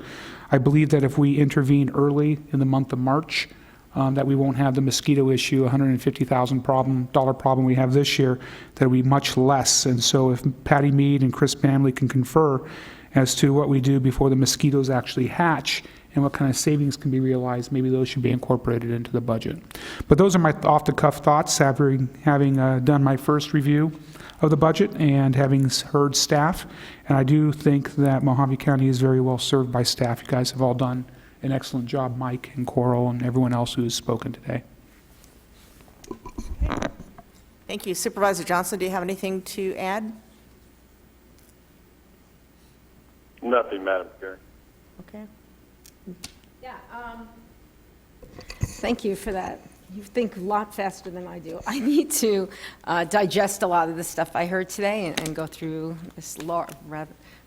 I believe that if we intervene early in the month of March, that we won't have the mosquito issue, $150,000 problem we have this year, that will be much less. And so if Patty Mead and Chris Bamley can confer as to what we do before the mosquitoes actually hatch and what kind of savings can be realized, maybe those should be incorporated into the budget. But those are my off-the-cuff thoughts, having done my first review of the budget and having heard staff. And I do think that Mojave County is very well served by staff. You guys have all done an excellent job, Mike and Coral and everyone else who has spoken today. Thank you. Supervisor Johnson, do you have anything to add? Nothing, Madam Chair. Okay. Yeah, thank you for that. You think a lot faster than I do. I need to digest a lot of the stuff I heard today and go through this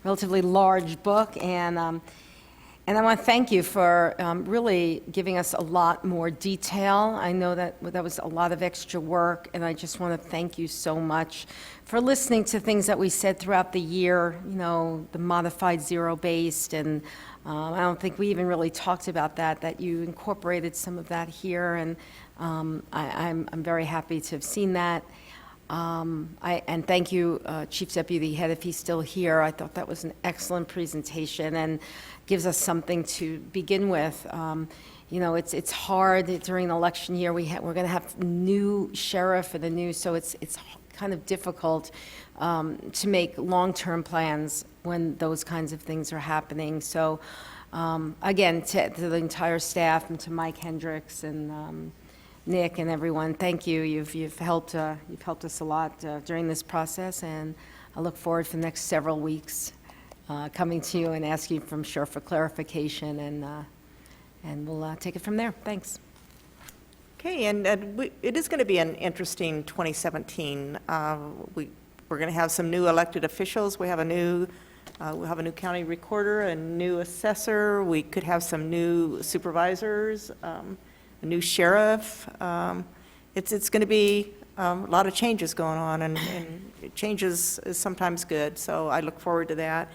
relatively large book. And I want to thank you for really giving us a lot more detail. I know that was a lot of extra work, and I just want to thank you so much for listening to things that we said throughout the year, you know, the modified zero-based, and I don't think we even really talked about that you incorporated some of that here, and I'm very happy to have seen that. And thank you, Chief Deputy Head, if he's still here. I thought that was an excellent presentation and gives us something to begin with. You know, it's hard during an election year. We're going to have new sheriff and a new, so it's kind of difficult to make long-term plans when those kinds of things are happening. So, again, to the entire staff and to Mike Hendricks and Nick and everyone, thank you. You've helped us a lot during this process, and I look forward for the next several weeks coming to you and asking, I'm sure, for clarification, and we'll take it from there. Thanks. Okay, and it is going to be an interesting 2017. We're going to have some new elected officials. We'll have a new county recorder, a new assessor. We could have some new supervisors, a new sheriff. It's going to be a lot of changes going on, and changes is sometimes good, so I look forward to that.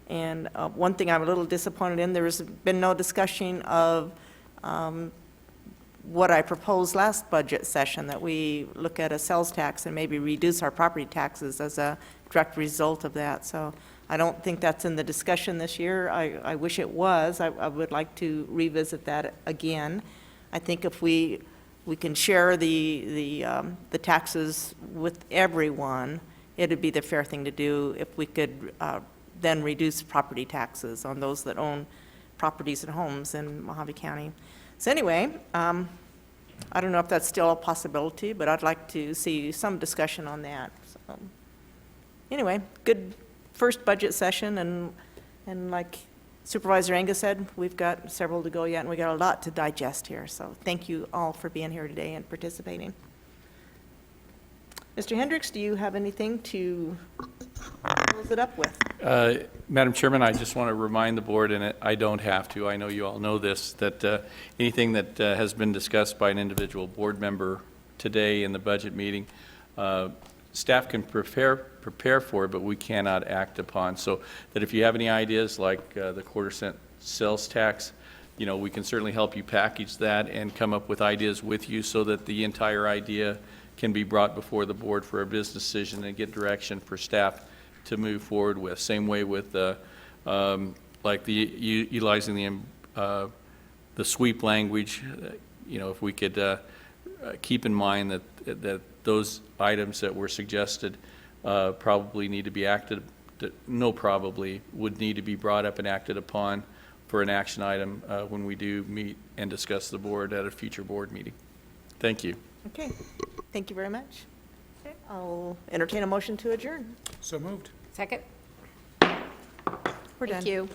And one thing I'm a little disappointed in, there's been no discussion of what I proposed last budget session, that we look at a sales tax and maybe reduce our property taxes as a direct result of that. So I don't think that's in the discussion this year. I wish it was. I would like to revisit that again. I think if we can share the taxes with everyone, it'd be the fair thing to do if we could then reduce property taxes on those that own properties and homes in Mojave County. So anyway, I don't know if that's still a possibility, but I'd like to see some discussion on that. So, anyway, good first budget session, and like Supervisor Angus said, we've got several to go yet, and we got a lot to digest here. So thank you all for being here today and participating. Mr. Hendricks, do you have anything to close it up with? Madam Chairman, I just want to remind the board, and I don't have to, I know you all know this, that anything that has been discussed by an individual board member today in the budget meeting, staff can prepare for it, but we cannot act upon. So that if you have any ideas like the quarter-cent sales tax, you know, we can certainly help you package that and come up with ideas with you so that the entire idea can be brought before the board for a business decision and get direction for staff to move forward with. Same way with like utilizing the sweep language. You know, if we could keep in mind that those items that were suggested probably need to be would need to be brought up and acted upon for an action item when we do meet and discuss the board at a future board meeting. Thank you. Okay, thank you very much. Okay, I'll entertain a motion to adjourn. So moved. Second? We're done. Thank you.